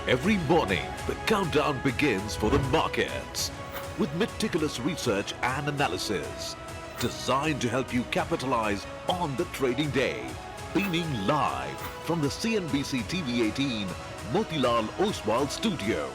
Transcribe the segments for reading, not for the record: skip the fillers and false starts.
Every morning, the countdown begins for the markets with meticulous research and analysis designed to help you capitalize on the trading day. Beaming live from the CNBC-TV18 Motilal Oswal studio.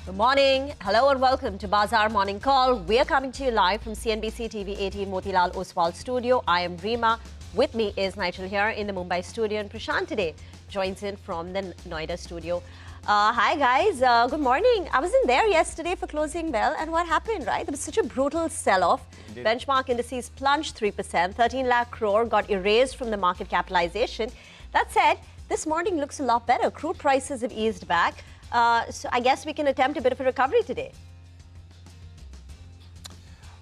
Good morning. Hello and welcome to Bazaar Morning Call. We are coming to you live from CNBC-TV18 Motilal Oswal studio. I am Reema. With me is Nigel here in the Mumbai studio, and Prashant today joins in from the Noida studio. Hi guys, good morning. I wasn't there yesterday for closing bell, and what happened, right? There was such a brutal sell-off. Benchmark indices plunged 3%. 13 lakh crore got erased from the market capitalization. That said, this morning looks a lot better. Crude prices have eased back. So I guess we can attempt a bit of a recovery today.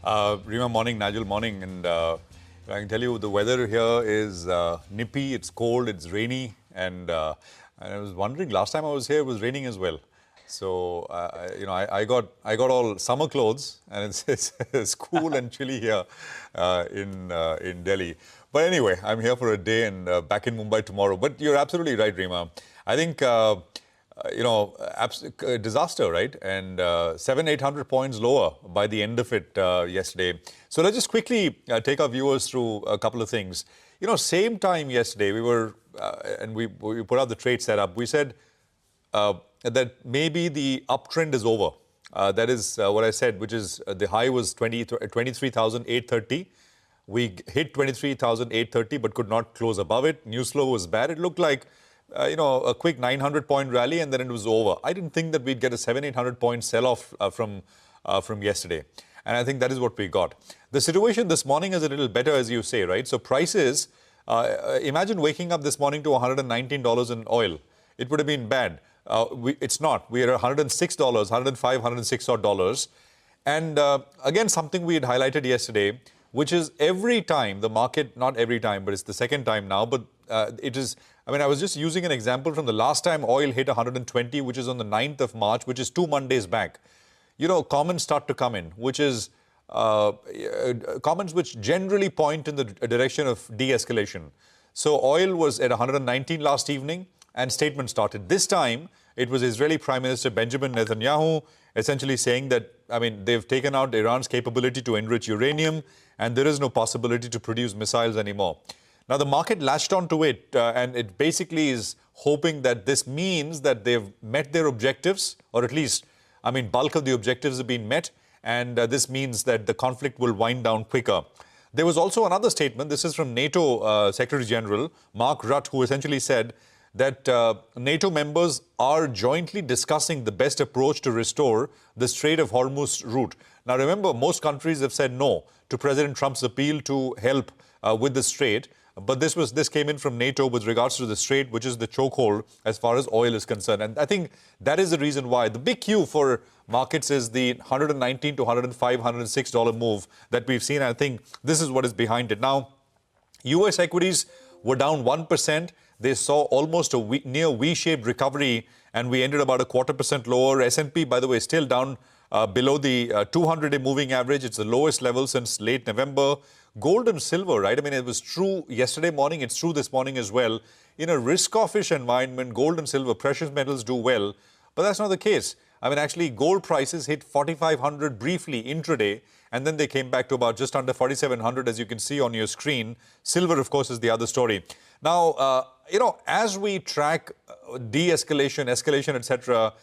Reema, morning. Nigel, morning. And I can tell you the weather here is nippy, it's cold, it's rainy. And I was wondering, last time I was here, it was raining as well. So, I got all summer clothes, and it's cool and chilly here in Delhi. But anyway, I'm here for a day and back in Mumbai tomorrow. But you're absolutely right, Reema. I think... disaster, right? And 700-800 points lower by the end of it yesterday. So let's just quickly take our viewers through a couple of things. Same time yesterday, we were, and we put out the trade setup. We said that maybe the uptrend is over. That is what I said, which is the high was 23,830. We hit 23,830, but could not close above it. News flow was bad. It looked like a quick 900-point rally, and then it was over. I didn't think that we'd get a 700-800 point sell-off from yesterday. And I think that is what we got. The situation this morning is a little better, as you say, right? So prices, imagine waking up this morning to $119 in oil. It would have been bad. It's not. We are at $106, $105, $106 odd. And again, something we had highlighted yesterday, which is every time the market, not every time, but it's the second time now, but it is, I was just using an example from the last time oil hit 120, which is on the 9th of March, which is 2 Mondays back. Comments start to come in, which is comments which generally point in the direction of de-escalation. So oil was at 119 last evening, and statement started. This time, it was Israeli Prime Minister Benjamin Netanyahu essentially saying that, they've taken out Iran's capability to enrich uranium, and there is no possibility to produce missiles anymore. Now, the market latched onto it, and it basically is hoping that this means that they've met their objectives, or at least, bulk of the objectives have been met, and this means that the conflict will wind down quicker. There was also another statement. This is from NATO Secretary General Mark Rutte, who essentially said that NATO members are jointly discussing the best approach to restore the Strait of Hormuz route. Now, remember, most countries have said no to President Trump's appeal to help with the strait. But this came in from NATO with regards to the strait, which is the chokehold as far as oil is concerned. And I think that is the reason why. The big cue for markets is the $119 to $105, $106 move that we've seen. I think this is what is behind it. Now, U.S. equities were down 1%. They saw almost a near V-shaped recovery, and we ended about a 0.25% lower. S&P, by the way, still down below the 200-day moving average. It's the lowest level since late November. Gold and silver, right? It was true yesterday morning. It's true this morning as well. In a risk-offish environment, gold and silver, precious metals do well. But that's not the case. Actually, gold prices hit 4,500 briefly intraday, and then they came back to about just under 4,700, as you can see on your screen. Silver, of course, is the other story. Now, as we track de-escalation, escalation, etc.,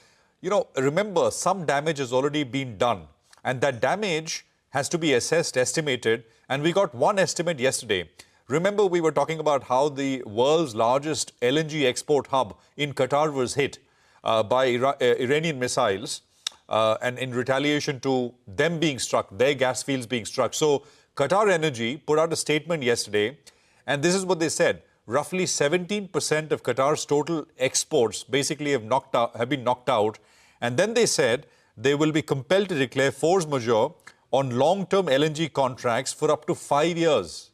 remember, some damage has already been done. And that damage has to be assessed, estimated, and we got one estimate yesterday. Remember, we were talking about how the world's largest LNG export hub in Qatar was hit by Iranian missiles, and in retaliation to them being struck, their gas fields being struck. So Qatar Energy put out a statement yesterday, and this is what they said. Roughly 17% of Qatar's total exports basically have been knocked out. And then they said they will be compelled to declare force majeure on long-term LNG contracts for up to 5 years.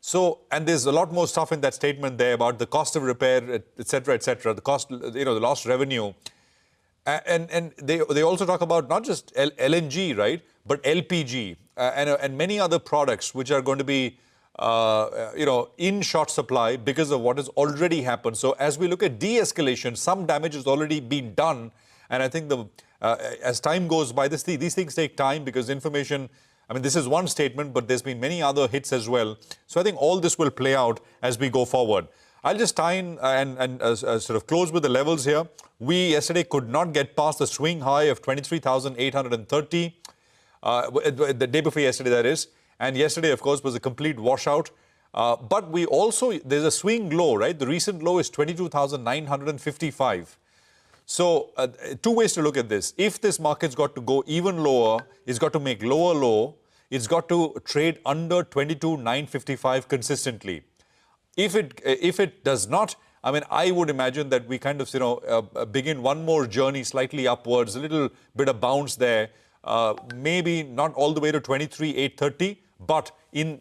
So, and there's a lot more stuff in that statement there about the cost of repair, etc., the cost, the lost revenue. And they also talk about not just LNG, right, but LPG. and many other products which are going to be in short supply because of what has already happened. So as we look at de-escalation, some damage has already been done. And I think as time goes by, these things take time because information, I mean, this is one statement, but there's been many other hits as well. So I think all this will play out as we go forward. I'll just tie in and sort of close with the levels here. We yesterday could not get past the swing high of 23,830, the day before yesterday, that is. And yesterday, of course, was a complete washout. But we also, there's a swing low, right? The recent low is 22,955. So two ways to look at this. If this market's got to go even lower, it's got to make lower low. It's got to trade under 22,955 consistently. If it does not, I mean, I would imagine that we kind of, begin one more journey slightly upwards, a little bit of bounce there. Maybe not all the way to 23,830, but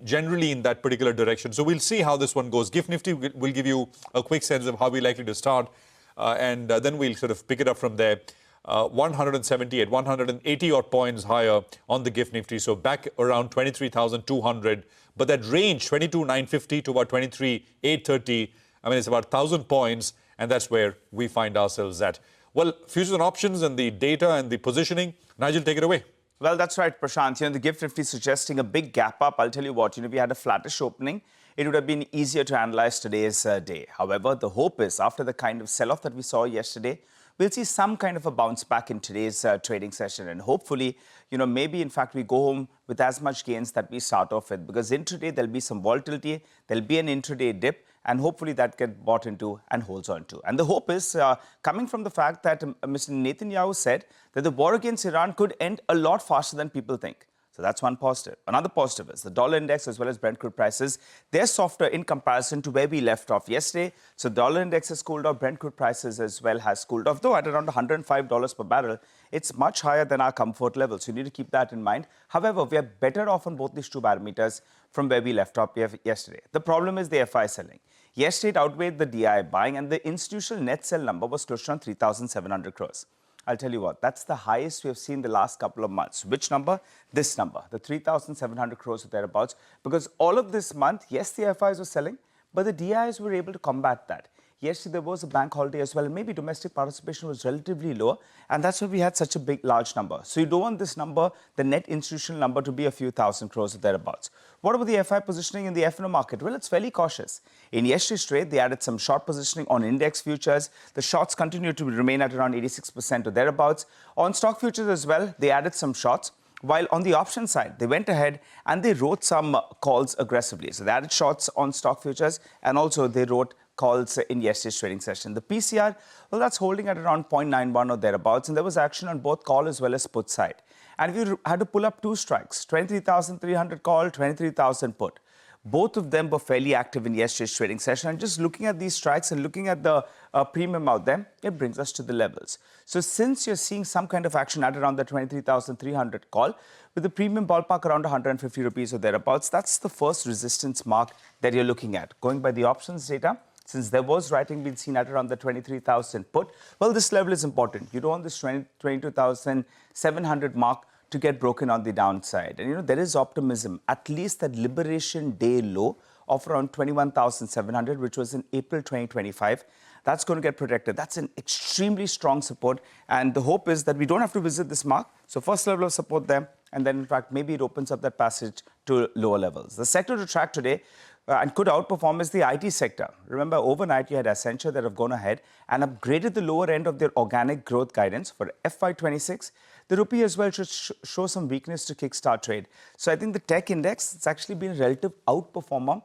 generally in that particular direction. So we'll see how this one goes. GIFT Nifty will give you a quick sense of how we're likely to start, and then we'll sort of pick it up from there. 178, 180 odd points higher on the GIFT Nifty, so back around 23,200. But that range, 22,950 to about 23,830, I mean, it's about 1,000 points, and that's where we find ourselves at. Well, futures and options and the data and the positioning. Nigel, take it away. Well, that's right, Prashant. The GIFT Nifty suggesting a big gap up. I'll tell you what, we had a flattish opening. It would have been easier to analyze today's day. However, the hope is after the kind of sell-off that we saw yesterday, we'll see some kind of a bounce back in today's trading session. And hopefully, maybe in fact we go home with as much gains that we start off with. Because intraday, there'll be some volatility, there'll be an intraday dip, and hopefully that gets bought into and holds on to. And the hope is coming from the fact that Mr. Netanyahu said that the war against Iran could end a lot faster than people think. So that's one positive. Another positive is the dollar index as well as Brent crude prices. They're softer in comparison to where we left off yesterday. So dollar index has cooled off. Brent crude prices as well has cooled off. Though at around $105 per barrel, it's much higher than our comfort level. So you need to keep that in mind. However, we are better off on both these two parameters from where we left off yesterday. The problem is the FI selling. Yesterday, it outweighed the DI buying, and the institutional net sell number was close to 3,700 crores. I'll tell you what, that's the highest we have seen the last couple of months. Which number? This number, the 3,700 crores or thereabouts. Because all of this month, yes, the FIs were selling, but the DIs were able to combat that. Yesterday, there was a bank holiday as well, and maybe domestic participation was relatively lower, and that's why we had such a large number. So you don't want this number, the net institutional number, to be a few thousand crores or thereabouts. What about the FI positioning in the F&O market? Well, it's fairly cautious. In yesterday's trade, they added some short positioning on index futures. The shorts continue to remain at around 86% or thereabouts. On stock futures as well, they added some shorts. While on the option side, they went ahead and they wrote some calls aggressively. So they added shorts on stock futures, and also they wrote calls in yesterday's trading session. The PCR, well, that's holding at around 0.91 or thereabouts, and there was action on both call as well as put side. And if you had to pull up two strikes, 23,300 call, 23,000 put. Both of them were fairly active in yesterday's trading session. And just looking at these strikes and looking at the premium out there, it brings us to the levels. So since you're seeing some kind of action at around the 23,300 call, with the premium ballpark around 150 rupees or thereabouts, that's the first resistance mark that you're looking at. Going by the options data, since there was writing being seen at around the 23,000 put, well, this level is important. You don't want this 22,700 mark to get broken on the downside. And, there is optimism, at least that Liberation Day low of around 21,700, which was in April 2025. That's going to get protected. That's an extremely strong support. And the hope is that we don't have to visit this mark. So first level of support there. And then, in fact, maybe it opens up that passage to lower levels. The sector to track today and could outperform is the IT sector. Remember, overnight, you had Accenture that have gone ahead and upgraded the lower end of their organic growth guidance for FY26. The rupee as well should show some weakness to kickstart trade. So I think the tech index, it's actually been a relative outperformer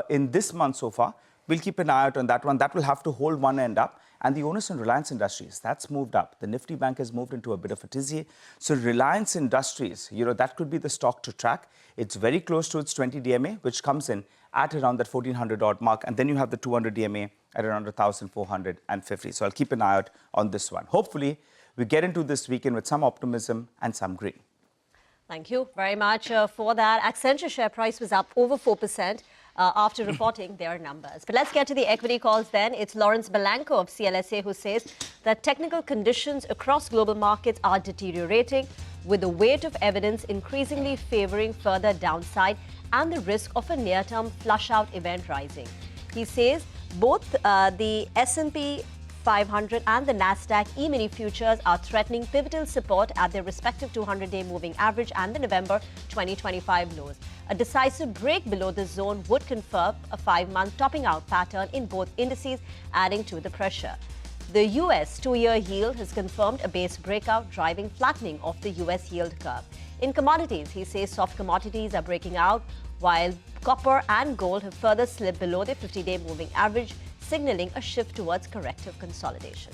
in this month so far. We'll keep an eye out on that one. That will have to hold one end up. And the onus on Reliance Industries, that's moved up. The Nifty Bank has moved into a bit of a tizzy. So Reliance Industries, that could be the stock to track. It's very close to its 20 DMA, which comes in at around that 1,400 odd mark. And then you have the 200 DMA at around 1,450. So I'll keep an eye out on this one. Hopefully, we get into this weekend with some optimism and some green. Thank you very much for that. Accenture share price was up over 4%. After reporting their numbers. But let's get to the equity calls then. It's Lawrence Belanco of CLSA who says that technical conditions across global markets are deteriorating. with the weight of evidence increasingly favoring further downside and the risk of a near-term flush-out event rising. He says both the S&P 500 and the Nasdaq E-mini futures are threatening pivotal support at their respective 200-day moving average and the November 2025 lows. A decisive break below this zone would confirm a 5-month topping out pattern in both indices, adding to the pressure. The US 2-year yield has confirmed a base breakout, driving flattening of the US yield curve. In commodities, he says soft commodities are breaking out, while copper and gold have further slipped below their 50-day moving average, signaling a shift towards corrective consolidation.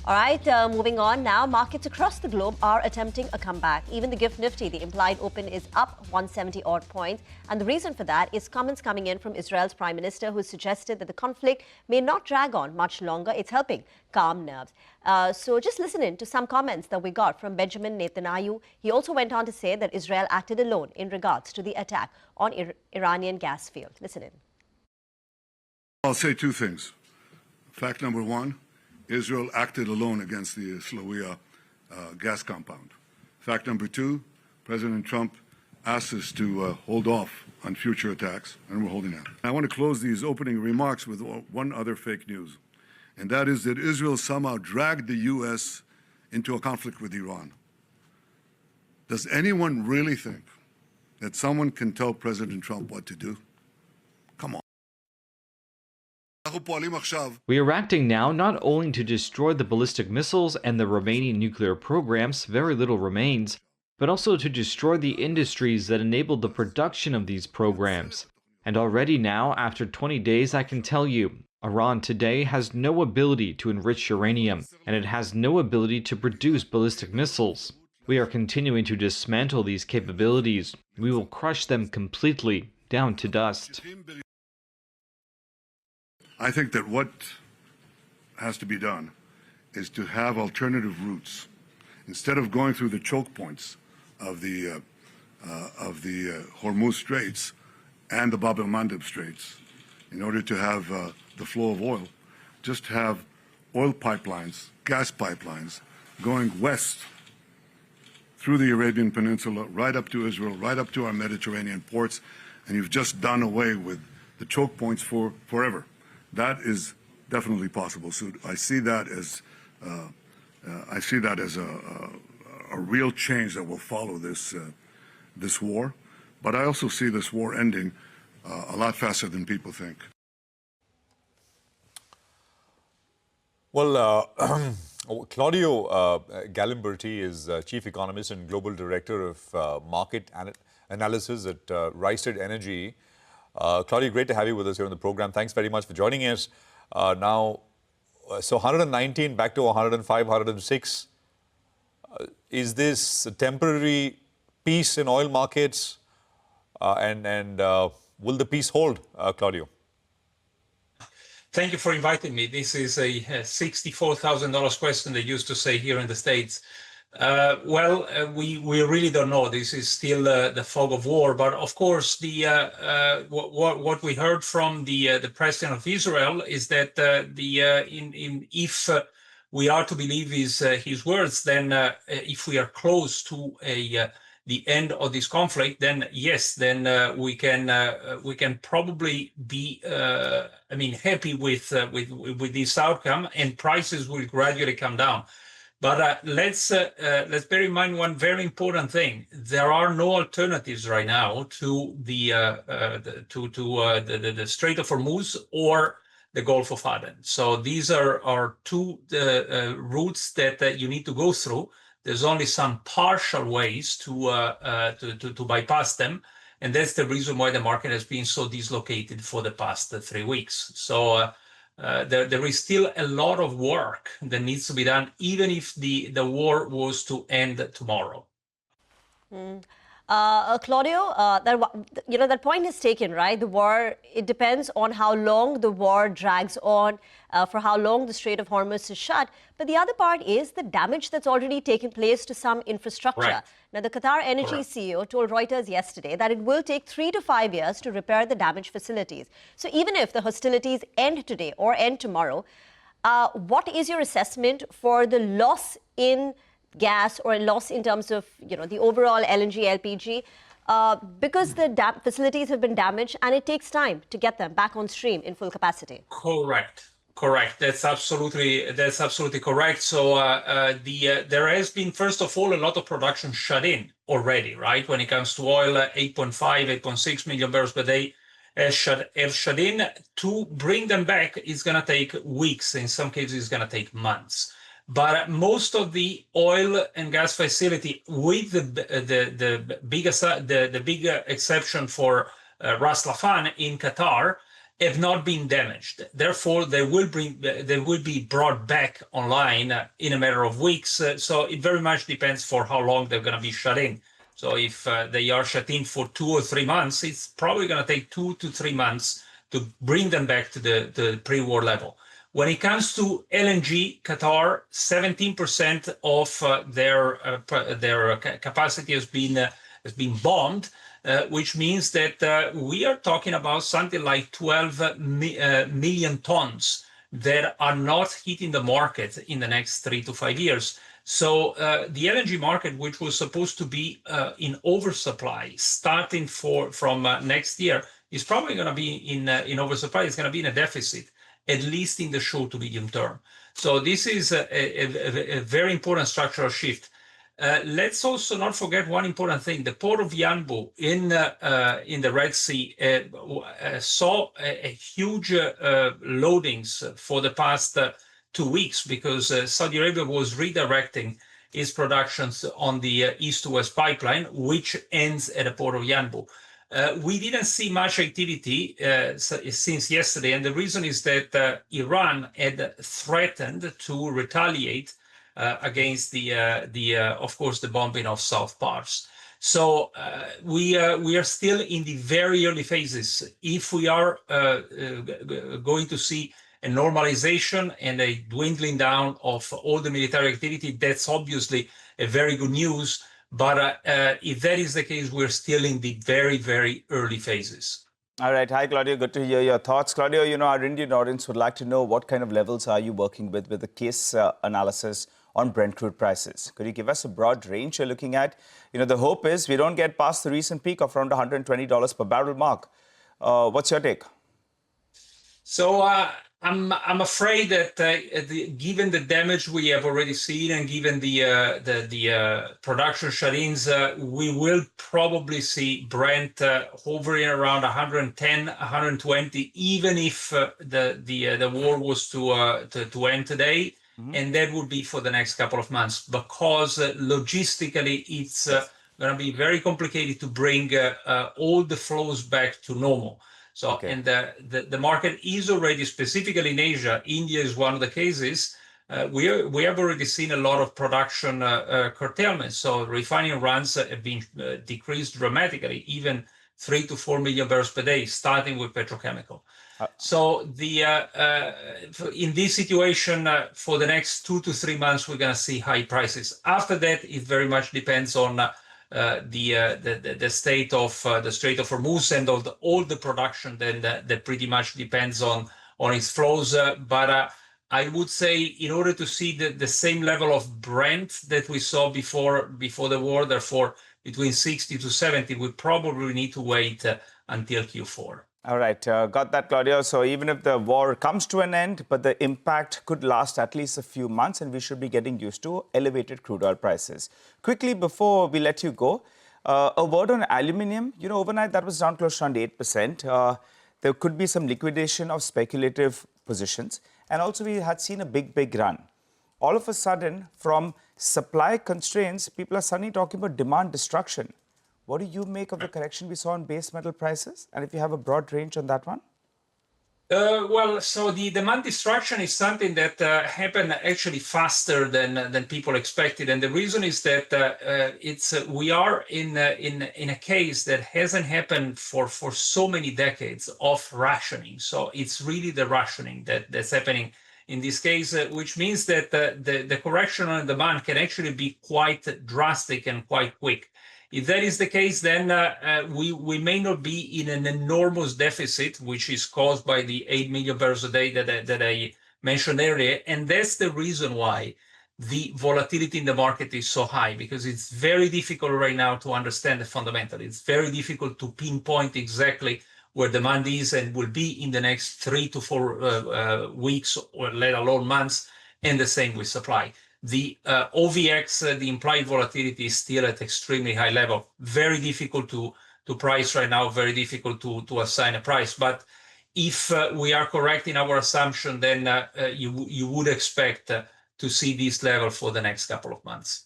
All right, moving on now. Markets across the globe are attempting a comeback. Even the gift Nifty, the implied open, is up 170 odd points. And the reason for that is comments coming in from Israel's Prime Minister, who suggested that the conflict may not drag on much longer. It's helping calm nerves. So just listen in to some comments that we got from Benjamin Netanyahu. He also went on to say that Israel acted alone in regards to the attack on Iranian gas field. Listen in. I'll say two things. Fact number one, Israel acted alone against the Slawiya gas compound. Fact number two, President Trump asked us to hold off on future attacks, and we're holding out. I want to close these opening remarks with one other fake news, and that is that Israel somehow dragged the U.S. into a conflict with Iran. Does anyone really think that someone can tell President Trump what to do? Come on. We are acting now not only to destroy the ballistic missiles and the remaining nuclear programs, very little remains, but also to destroy the industries that enabled the production of these programs. And already now, after 20 days, I can tell you, Iran today has no ability to enrich uranium, and it has no ability to produce ballistic missiles. We are continuing to dismantle these capabilities. We will crush them completely, down to dust. I think that what has to be done is to have alternative routes. Instead of going through the choke points of the Hormuz Straits and the Bab el-Mandeb Straits, in order to have the flow of oil, just have oil pipelines, gas pipelines, going west through the Arabian Peninsula, right up to Israel, right up to our Mediterranean ports, and you've just done away with the choke points forever. That is definitely possible. So I see that as a real change that will follow this war. But I also see this war ending a lot faster than people think. Well, Claudio Galimberti is Chief Economist and Global Director of Market Analysis at Rystad Energy. Claudio, great to have you with us here on the program. Thanks very much for joining us. Now, so 119 back to 105, 106. Is this a temporary peace in oil markets? And will the peace hold, Claudio? Thank you for inviting me. This is a $64,000 question they used to say here in the States. We really don't know. This is still the fog of war. But of course, what we heard from the president of Israel is that if we are to believe his words, then if we are close to the end of this conflict, then yes, then we can probably be happy with this outcome, and prices will gradually come down. But let's bear in mind one very important thing. There are no alternatives right now to the Strait of Hormuz or the Gulf of Aden. So these are two routes that you need to go through. There's only some partial ways to bypass them, and that's the reason why the market has been so dislocated for the past 3 weeks. So there is still a lot of work that needs to be done, even if the war was to end tomorrow. Claudio, that point is taken, right? The war, it depends on how long the war drags on, for how long the Strait of Hormuz is shut. But the other part is the damage that's already taken place to some infrastructure. Right. Now, the Qatar Energy CEO told Reuters yesterday that it will take 3 to 5 years to repair the damaged facilities. So even if the hostilities end today or end tomorrow, what is your assessment for the loss in gas or a loss in terms of, the overall LNG, LPG, because the facilities have been damaged and it takes time to get them back on stream in full capacity. Correct. That's absolutely correct. So there has been, first of all, a lot of production shut in already, right? When it comes to oil, 8.5, 8.6 million barrels per day have shut in. To bring them back is going to take weeks. In some cases, it's going to take months. But most of the oil and gas facility, with the big exception for Ras Laffan in Qatar, have not been damaged. Therefore, they will be brought back online in a matter of weeks. So it very much depends for how long they're going to be shut in. So if they are shut in for 2 or 3 months, it's probably going to take 2 to 3 months to bring them back to the pre-war level. When it comes to LNG, Qatar, 17% of their capacity has been bombed. Which means that we are talking about something like 12 million tons that are not hitting the market in the next 3 to 5 years. So the LNG market, which was supposed to be in oversupply starting from next year, is probably going to be in oversupply. It's going to be in a deficit, at least in the short to medium term. So this is a very important structural shift. Let's also not forget one important thing. The port of Yanbu in the Red Sea saw a huge loadings for the past 2 weeks because Saudi Arabia was redirecting its productions on the east to west pipeline, which ends at the port of Yanbu. We didn't see much activity since yesterday, and the reason is that Iran had threatened to retaliate against of course, the bombing of South Pars. So we are still in the very early phases. If we are going to see a normalization and a dwindling down of all the military activity, that's obviously a very good news. But if that is the case, we're still in the very, very early phases. All right. Hi, Claudio. Good to hear your thoughts. Claudio, our Indian audience would like to know what kind of levels are you working with the case analysis on Brent crude prices. Could you give us a broad range you're looking at? The hope is we don't get past the recent peak of around $120 per barrel mark. What's your take? So I'm afraid that given the damage we have already seen and given the production shut-ins, we will probably see Brent hovering around 110, 120, even if the war was to end today. Mm-hmm. And that would be for the next couple of months, because logistically it's going to be very complicated to bring all the flows back to normal. So, okay. And the market is already, specifically in Asia, India is one of the cases. We have already seen a lot of production curtailments. So refining runs have been decreased dramatically, even 3 to 4 million barrels per day, starting with petrochemical. So in this situation, for the next 2 to 3 months, we're going to see high prices. After that, it very much depends on the state of the Strait of Hormuz and all the production that pretty much depends on its flows. But I would say, in order to see the same level of Brent that we saw before the war, therefore between 60 to 70, we probably need to wait until Q4. All right, got that, Claudio. So even if the war comes to an end, but the impact could last at least a few months, and we should be getting used to elevated crude oil prices. Quickly, before we let you go, a word on aluminium. Overnight that was down close to around 8%. There could be some liquidation of speculative positions. And also we had seen a big run. All of a sudden, from supply constraints, people are suddenly talking about demand destruction. What do you make of the correction we saw in base metal prices? And if you have a broad range on that one? Well, so the demand destruction is something that happened actually faster than people expected, and the reason is that we are in a case that hasn't happened for so many decades of rationing. So it's really the rationing that's happening in this case, which means that the correction on demand can actually be quite drastic and quite quick. If that is the case, then we may not be in an enormous deficit, which is caused by the 8 million barrels a day that I mentioned earlier. And that's the reason why the volatility in the market is so high, because it's very difficult right now to understand the fundamental. It's very difficult to pinpoint exactly where demand is and will be in the next 3 to 4 weeks, or let alone months, and the same with supply. The OVX, the implied volatility, is still at extremely high level. Very difficult to price right now, very difficult to assign a price. But if we are correct in our assumption, then you would expect to see this level for the next couple of months.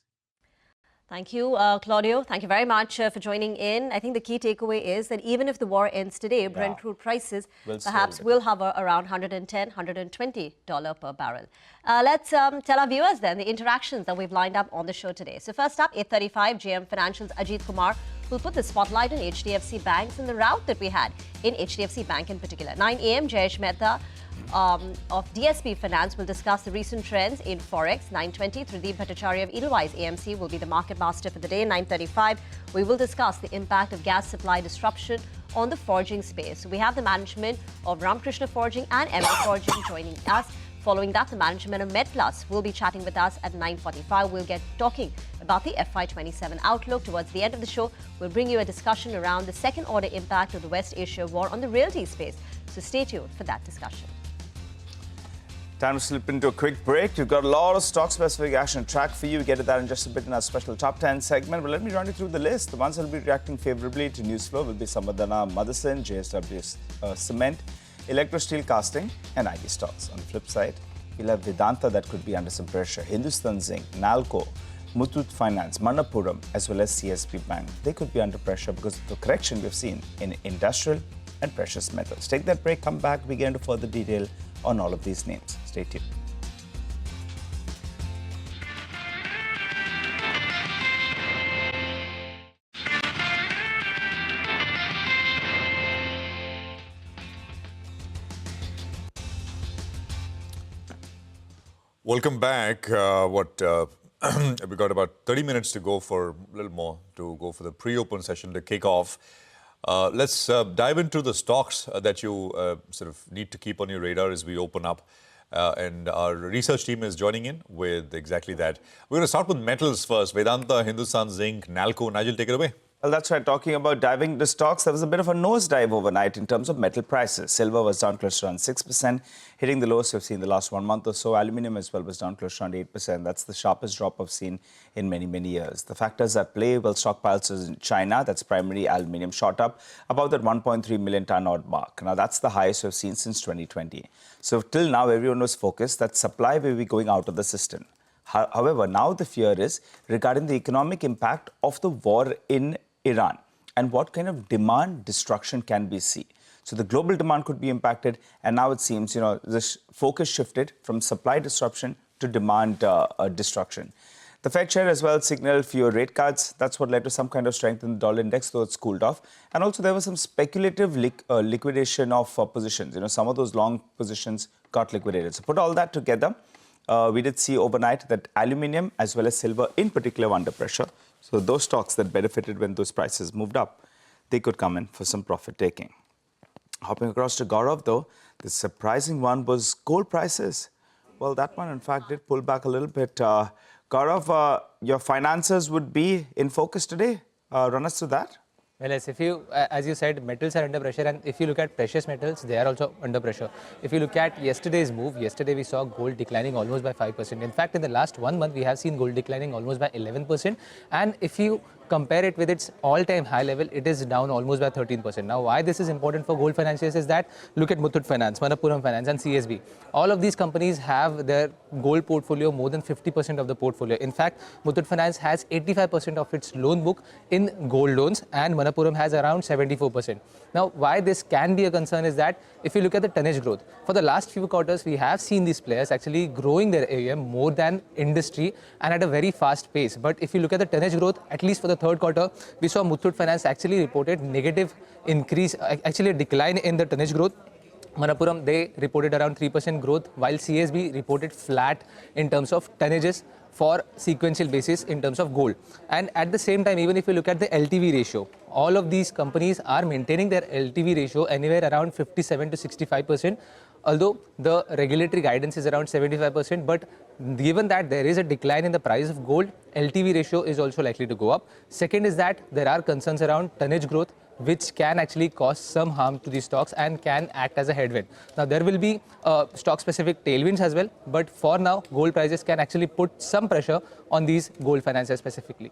Thank you, Claudio. Thank you very much for joining in. I think the key takeaway is that even if the war ends today, Brent crude prices perhaps will hover around $110, $120 per barrel. Let's tell our viewers then the interactions that we've lined up on the show today. So first up, 8:35, JM Financial's Ajit Kumar will put the spotlight on HDFC banks and the rout that we had in HDFC Bank in particular. 9 a.m., Jayesh Mehta of DSP Finance will discuss the recent trends in Forex. 9:20, Trideep Bhattacharya of Edelweiss AMC will be the market master for the day. 9:35, we will discuss the impact of gas supply disruption on the forging space. So we have the management of Ramakrishna Forging and ML Forging joining us. Following that, the management of MedPlus will be chatting with us at 9:45. We'll get talking about the FY27 outlook. Towards the end of the show, we'll bring you a discussion around the second order impact of the West Asia war on the realty space. So stay tuned for that discussion. Time to slip into a quick break. We've got a lot of stock-specific action track for you. We get to that in just a bit in our special Top 10 segment. But let me run you through the list. The ones that will be reacting favorably to news flow will be Samadana Motherson, JSW Cement, Electro Steel Casting, and IG stocks. On the flip side, we'll have Vedanta that could be under some pressure, Hindustan Zinc, Nalco, Muthoot Finance, Manappuram, as well as CSB Bank. They could be under pressure because of the correction we've seen in industrial and precious metals. Take that break, come back, we get into further detail on all of these names. Stay tuned. Welcome back. We got about 30 minutes to go, for a little more, to go for the pre-open session to kick off. Let's dive into the stocks that you sort of need to keep on your radar as we open up. And our research team is joining in with exactly that. We're going to start with metals first. Vedanta, Hindustan Zinc, Nalco. Nigel, take it away. Well, that's right. Talking about diving into stocks, there was a bit of a nosedive overnight in terms of metal prices. Silver was down close to around 6%, hitting the lowest we've seen in the last 1 month or so. Aluminium as well was down close to around 8%. That's the sharpest drop I've seen in many, many years. The factors at play, well, stockpiles in China, that's primary aluminium, shot up about that 1.3 million ton odd mark. Now, that's the highest we've seen since 2020. So till now, everyone was focused that supply will be going out of the system. However, now the fear is regarding the economic impact of the war in Iran and what kind of demand destruction can we see. So the global demand could be impacted, and now it seems, this focus shifted from supply disruption to demand destruction. The Fed chair as well signaled fewer rate cuts. That's what led to some kind of strength in the dollar index, though it's cooled off. And also there was some speculative liquidation of positions. Some of those long positions got liquidated. So put all that together, we did see overnight that aluminium as well as silver in particular were under pressure. So those stocks that benefited when those prices moved up, they could come in for some profit taking. Hopping across to Gaurav, though, the surprising one was gold prices. Well, that one, in fact, did pull back a little bit. Gaurav, your finances would be in focus today. Run us through that. Well, yes, if you, as you said, metals are under pressure, and if you look at precious metals, they are also under pressure. If you look at yesterday's move, yesterday we saw gold declining almost by 5%. In fact, in the last 1 month, we have seen gold declining almost by 11%. And if you compare it with its all-time high level, it is down almost by 13%. Now, why this is important for gold financiers is that look at Muthoot Finance, Manappuram Finance and CSB. All of these companies have their gold portfolio more than 50% of the portfolio. In fact, Muthoot Finance has 85% of its loan book in gold loans and Manappuram has around 74%. Now, why this can be a concern is that if you look at the tonnage growth, for the last few quarters, we have seen these players actually growing their AUM more than industry and at a very fast pace. But if you look at the tonnage growth, at least for the third quarter, we saw Muthoot Finance actually reported negative increase, actually a decline in the tonnage growth. Manappuram, they reported around 3% growth, while CSB reported flat in terms of tonnages for sequential basis in terms of gold. And at the same time, even if you look at the LTV ratio, all of these companies are maintaining their LTV ratio anywhere around 57 to 65%. Although the regulatory guidance is around 75%, but given that there is a decline in the price of gold, LTV ratio is also likely to go up. Second is that there are concerns around tonnage growth, which can actually cause some harm to these stocks and can act as a headwind. Now, there will be stock-specific tailwinds as well, but for now, gold prices can actually put some pressure on these gold financiers specifically.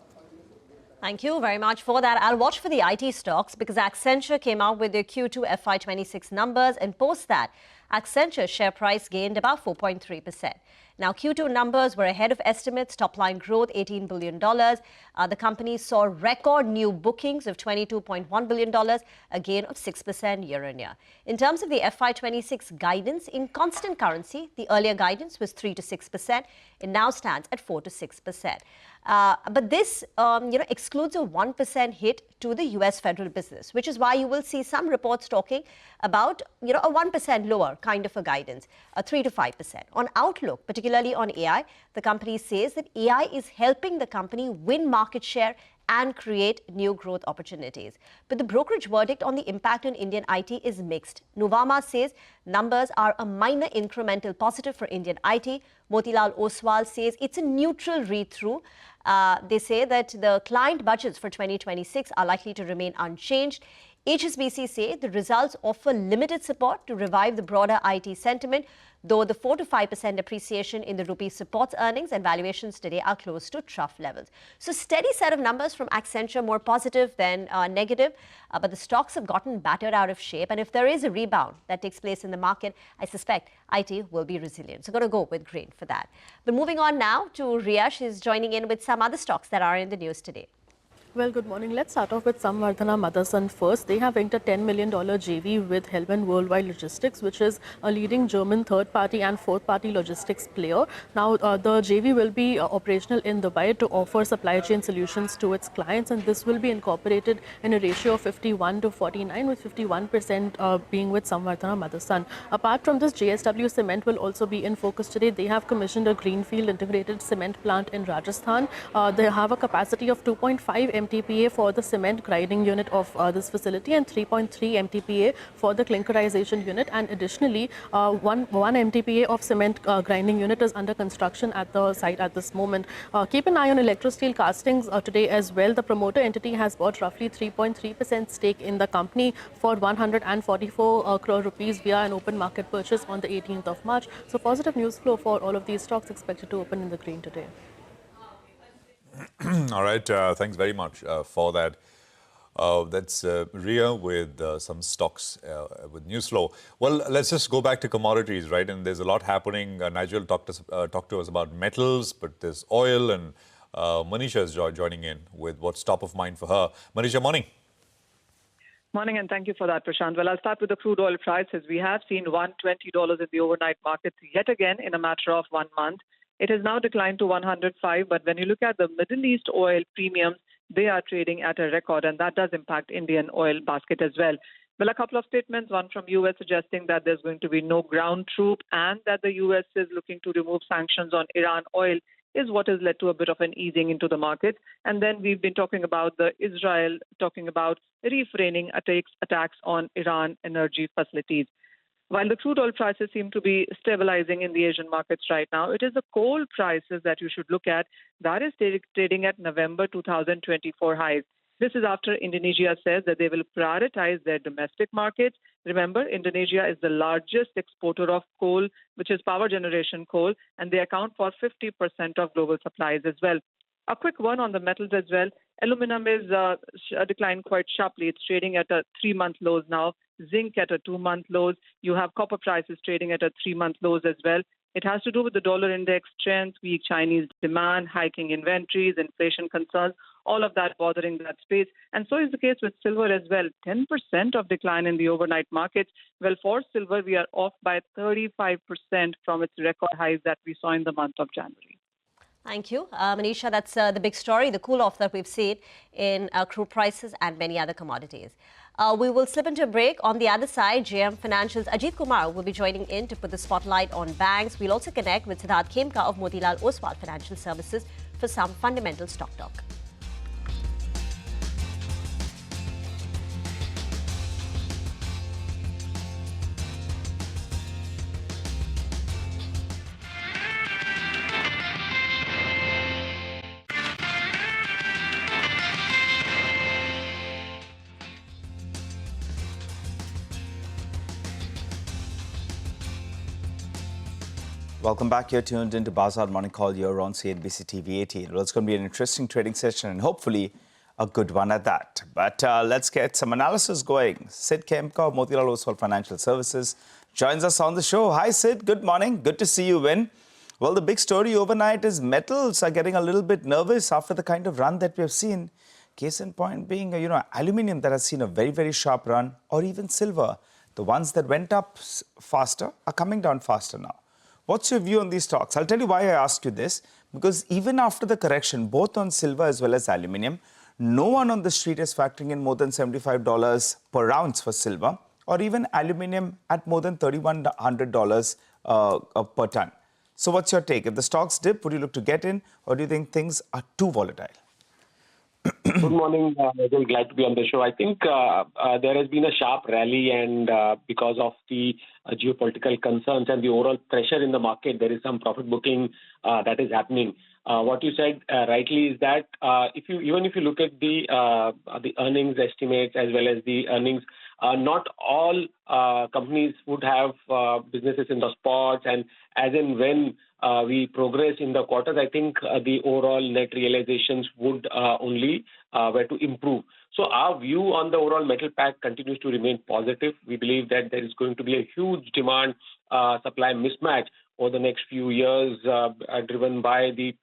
Thank you very much for that. I'll watch for the IT stocks because Accenture came out with their Q2 FY26 numbers, and post that, Accenture's share price gained about 4.3%. Now, Q2 numbers were ahead of estimates. Top-line growth, $18 billion. The company saw record new bookings of $22.1 billion, a gain of 6% year-on-year. In terms of the FY26 guidance, in constant currency, the earlier guidance was 3 to 6%. It now stands at 4 to 6%. But this, excludes a 1% hit to the US federal business, which is why you will see some reports talking about, a 1% lower kind of a guidance, a 3 to 5%. On outlook, particularly on AI, the company says that AI is helping the company win market share and create new growth opportunities. But the brokerage verdict on the impact on Indian IT is mixed. Nuvama says numbers are a minor incremental positive for Indian IT. Motilal Oswal says it's a neutral read-through. They say that the client budgets for 2026 are likely to remain unchanged. HSBC say the results offer limited support to revive the broader IT sentiment, though the 4 to 5% appreciation in the rupee supports earnings, and valuations today are close to trough levels. So steady set of numbers from Accenture, more positive than negative, but the stocks have gotten battered out of shape, and if there is a rebound that takes place in the market, I suspect IT will be resilient. So going to go with grain for that. But moving on now to Riyash, who's joining in with some other stocks that are in the news today. Well, good morning. Let's start off with Samvardhana Motherson first. They have inked a $10 million JV with Hellman Worldwide Logistics, which is a leading German third-party and fourth-party logistics player. Now, the JV will be operational in Dubai to offer supply chain solutions to its clients, and this will be incorporated in a ratio of 51 to 49, with 51% being with Samvardhana Motherson. Apart from this, JSW Cement will also be in focus today. They have commissioned a greenfield integrated cement plant in Rajasthan. They have a capacity of 2.5 MTPA for the cement grinding unit of this facility and 3.3 MTPA for the clinkerization unit, and additionally 1 MTPA of cement grinding unit is under construction at the site at this moment. Keep an eye on electro-steel castings today as well. The promoter entity has bought roughly 3.3% stake in the company for 144 crore rupees via an open market purchase on the 18th of March. So positive news flow for all of these stocks, expected to open in the green today. All right, thanks very much for that. That's Ria with some stocks with news flow. Well, let's just go back to commodities, right? And there's a lot happening. Nigel talked to us about metals, but there's oil, and Manisha is joining in with what's top of mind for her. Manisha, morning. Morning, and thank you for that, Prashant. Well, I'll start with the crude oil prices. We have seen $120 in the overnight markets yet again in a matter of 1 month. It has now declined to 105, but when you look at the Middle East oil premiums, they are trading at a record, and that does impact Indian oil basket as well. Well, a couple of statements, one from U.S. suggesting that there's going to be no ground troop and that the U.S. is looking to remove sanctions on Iran oil is what has led to a bit of an easing into the market. And then we've been talking about the Israel talking about refraining attacks on Iran energy facilities. While the crude oil prices seem to be stabilizing in the Asian markets right now, it is the coal prices that you should look at. That is trading at November 2024 highs. This is after Indonesia says that they will prioritize their domestic markets. Remember, Indonesia is the largest exporter of coal, which is power generation coal, and they account for 50% of global supplies as well. A quick one on the metals as well. Aluminum is declined quite sharply. It's trading at a 3-month lows now. Zinc at a 2-month lows. You have copper prices trading at a 3-month lows as well. It has to do with the dollar index strength, weak Chinese demand, hiking inventories, inflation concerns, all of that bothering that space. And so is the case with silver as well. 10% of decline in the overnight markets. Well, for silver, we are off by 35% from its record highs that we saw in the month of January. Thank you. Manisha, that's the big story, the cool-off that we've seen in crude prices and many other commodities. We will slip into a break. On the other side, JM Financial's Ajit Kumar will be joining in to put the spotlight on banks. We'll also connect with Siddharth Khemka of Motilal Oswal Financial Services for some fundamental stock talk. Welcome back. You're tuned into Bazaar Morning Call here on CNBC-TV18. Well, it's going to be an interesting trading session and hopefully a good one at that. But let's get some analysis going. Sid Kemka of Motilal Oswal Financial Services joins us on the show. Hi, Sid. Good morning. Good to see you in. Well, the big story overnight is metals are getting a little bit nervous after the kind of run that we have seen. Case in point being, aluminium that has seen a very, very sharp run, or even silver. The ones that went up faster are coming down faster now. What's your view on these stocks? I'll tell you why I asked you this. Because even after the correction, both on silver as well as aluminium, no one on the street is factoring in more than $75 per ounce for silver, or even aluminium at more than $3,100 per ton. So what's your take? If the stocks dip, would you look to get in, or do you think things are too volatile? Good morning. I'm glad to be on the show. I think there has been a sharp rally, and because of the geopolitical concerns and the overall pressure in the market, there is some profit booking that is happening. What you said rightly is that if you look at the earnings estimates as well as the earnings, not all companies would have businesses in the spots, and as in when we progress in the quarters, I think the overall net realizations would only were to improve. So our view on the overall metal pack continues to remain positive. We believe that there is going to be a huge demand supply mismatch over the next few years, driven by the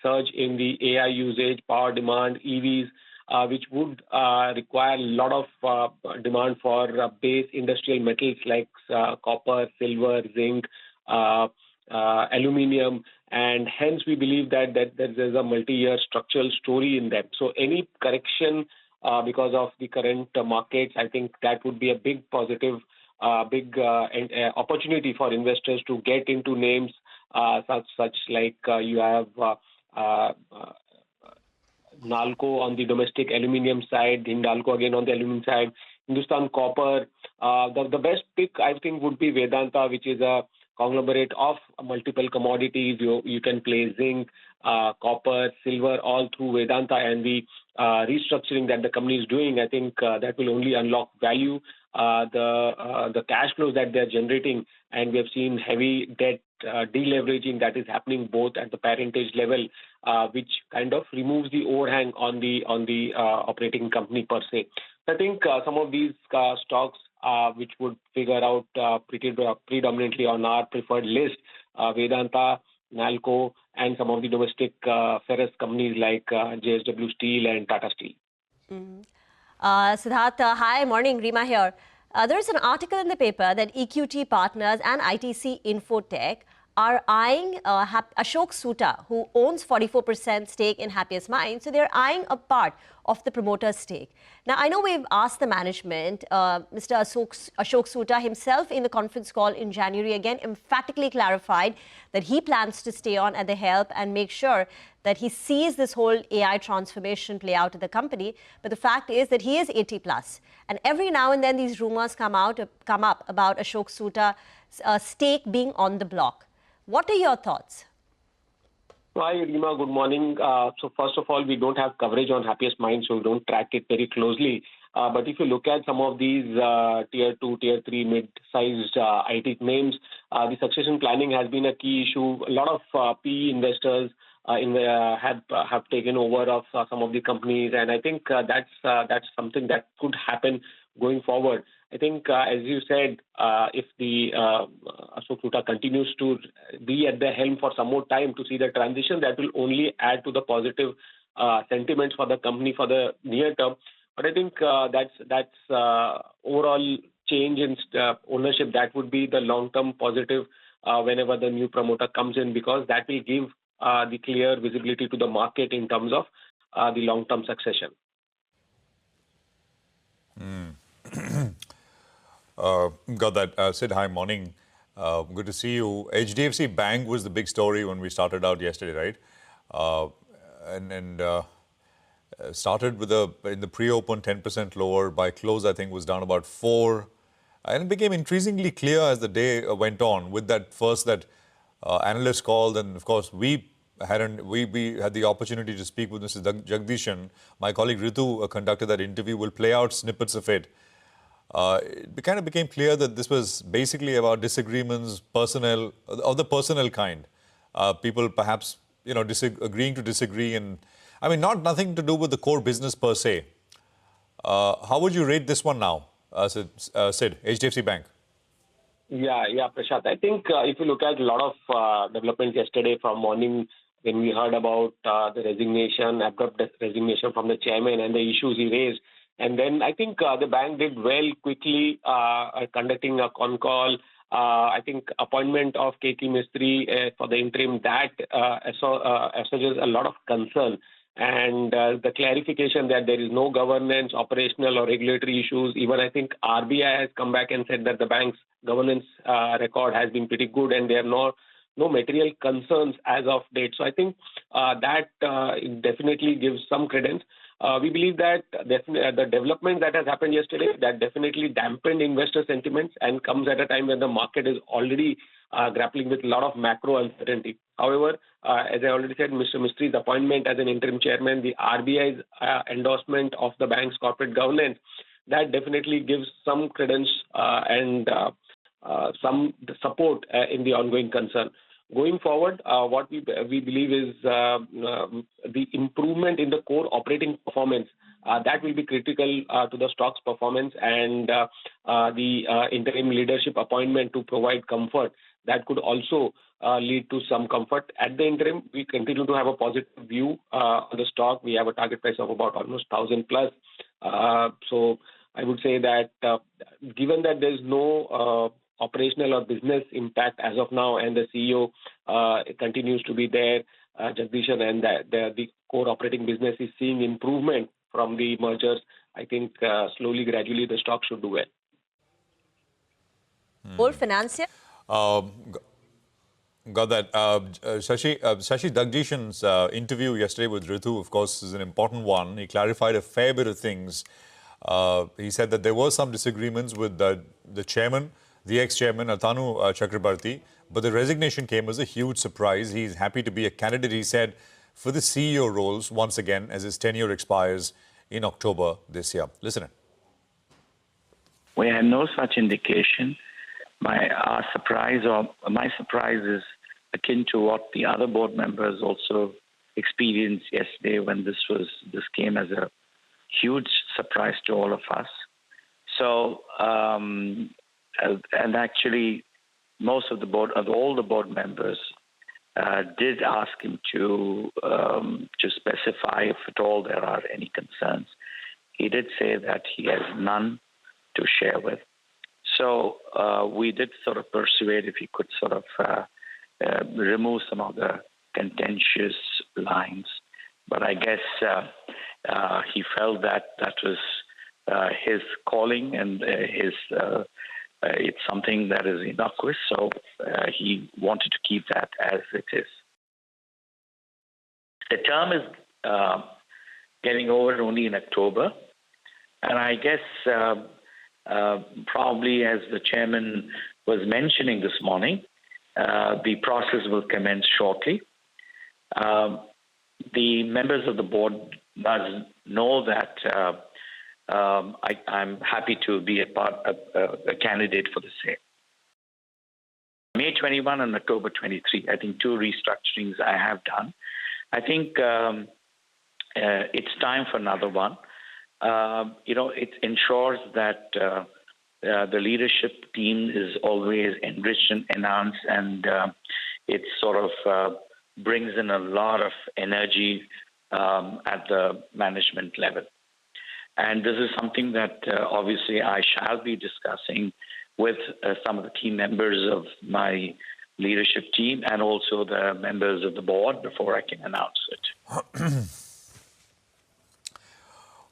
surge in the AI usage, power demand, EVs, which would require a lot of demand for base industrial metals like copper, silver, zinc, aluminium, and hence we believe that there's a multi-year structural story in them. So any correction because of the current markets, I think that would be a big positive, opportunity for investors to get into names such like you have Nalco on the domestic aluminium side, Hindalco again on the aluminium side, Hindustan Copper. The best pick, I think, would be Vedanta, which is a conglomerate of multiple commodities. You can play zinc, copper, silver, all through Vedanta, and the restructuring that the company is doing, I think that will only unlock value. The cash flows that they're generating, and we have seen heavy debt deleveraging that is happening both at the parentage level, which kind of removes the overhang on the operating company per se. I think some of these stocks which would figure out predominantly on our preferred list, Vedanta, Nalco, and some of the domestic ferrous companies like JSW Steel and Tata Steel. Siddharth, hi, morning, Rima here. There's an article in the paper that EQT Partners and ITC Infotech are eyeing Ashok Soota, who owns 44% stake in Happiest Minds. So they're eyeing a part of the promoter's stake. Now, I know we've asked the management, Mr. Ashok Soota himself in the conference call in January again emphatically clarified that he plans to stay on at the help and make sure that he sees this whole AI transformation play out at the company. But the fact is that he is 80 plus. And every now and then these rumors come up about Ashok Soota's stake being on the block. What are your thoughts? Hi, Rima. Good morning. So first of all, we don't have coverage on Happiest Minds, so we don't track it very closely. But if you look at some of these tier 2, tier 3 mid-sized IT names, the succession planning has been a key issue. A lot of PE investors have taken over of some of the companies, and I think that's something that could happen going forward. I think, as you said, if the Ashok Soota continues to be at the helm for some more time to see the transition, that will only add to the positive sentiments for the company for the near term. But I think that's overall change in ownership. That would be the long-term positive whenever the new promoter comes in, because that will give the clear visibility to the market in terms of the long-term succession. Got that. Sid, hi, morning. Good to see you. HDFC Bank was the big story when we started out yesterday, right? Started with in the pre-open 10% lower. By close, I think was down about 4%. And it became increasingly clear as the day went on with that analyst call. And of course, we had the opportunity to speak with Mr. Jagdishan. My colleague Ritu conducted that interview. We'll play out snippets of it. it kind of became clear that this was basically about disagreements, personnel, of the personnel kind. People perhaps, agreeing to disagree, and I mean, nothing to do with the core business per se. How would you rate this one now, Sid, HDFC Bank? Yeah, Prashant. I think if you look at a lot of developments yesterday from morning, when we heard about the abrupt resignation from the chairman and the issues he raised, and then I think the bank did well quickly conducting a con call. I think appointment of KK Mistry for the interim, that assuages a lot of concern. And the clarification that there is no governance, operational or regulatory issues. Even I think RBI has come back and said that the bank's governance record has been pretty good and there are no material concerns as of date. So I think that definitely gives some credence. We believe that the development that has happened yesterday, that definitely dampened investor sentiments and comes at a time when the market is already grappling with a lot of macro uncertainty. However, as I already said, Mr. Mistry's appointment as an interim chairman, the RBI's endorsement of the bank's corporate governance, that definitely gives some credence and some support in the ongoing concern. Going forward, what we believe is the improvement in the core operating performance. That will be critical to the stock's performance, and the interim leadership appointment to provide comfort. That could also lead to some comfort. At the interim, we continue to have a positive view on the stock. We have a target price of about almost 1,000 plus. So I would say that given that there is no operational or business impact as of now, and the CEO continues to be there, Jagdishan, and the core operating business is seeing improvement from the mergers, I think slowly, gradually, the stock should do well. Whole financier? Got that. Shashi Jagdishan's interview yesterday with Ritu, of course, is an important one. He clarified a fair bit of things. He said that there were some disagreements with the chairman, the ex-chairman, Atanu Chakrabarti, but the resignation came as a huge surprise. He's happy to be a candidate, he said, for the CEO roles once again as his tenure expires in October this year. Listen in. We had no such indication. My surprise is akin to what the other board members also experienced yesterday when this came as a huge surprise to all of us. So, and actually, most of all the board members did ask him to specify if at all there are any concerns. He did say that he has none to share with. So we did sort of persuade if he could sort of remove some of the contentious lines. But I guess he felt that was his calling and it's something that is innocuous. So he wanted to keep that as it is. The term is getting over only in October. And I guess probably as the chairman was mentioning this morning, the process will commence shortly. The members of the board must know that I'm happy to be a candidate for the same. May 21 and October 23, I think 2 restructurings I have done. I think it's time for another one. It ensures that the leadership team is always enriched and enhanced, and it sort of brings in a lot of energy at the management level. And this is something that obviously I shall be discussing with some of the key members of my leadership team and also the members of the board before I can announce it.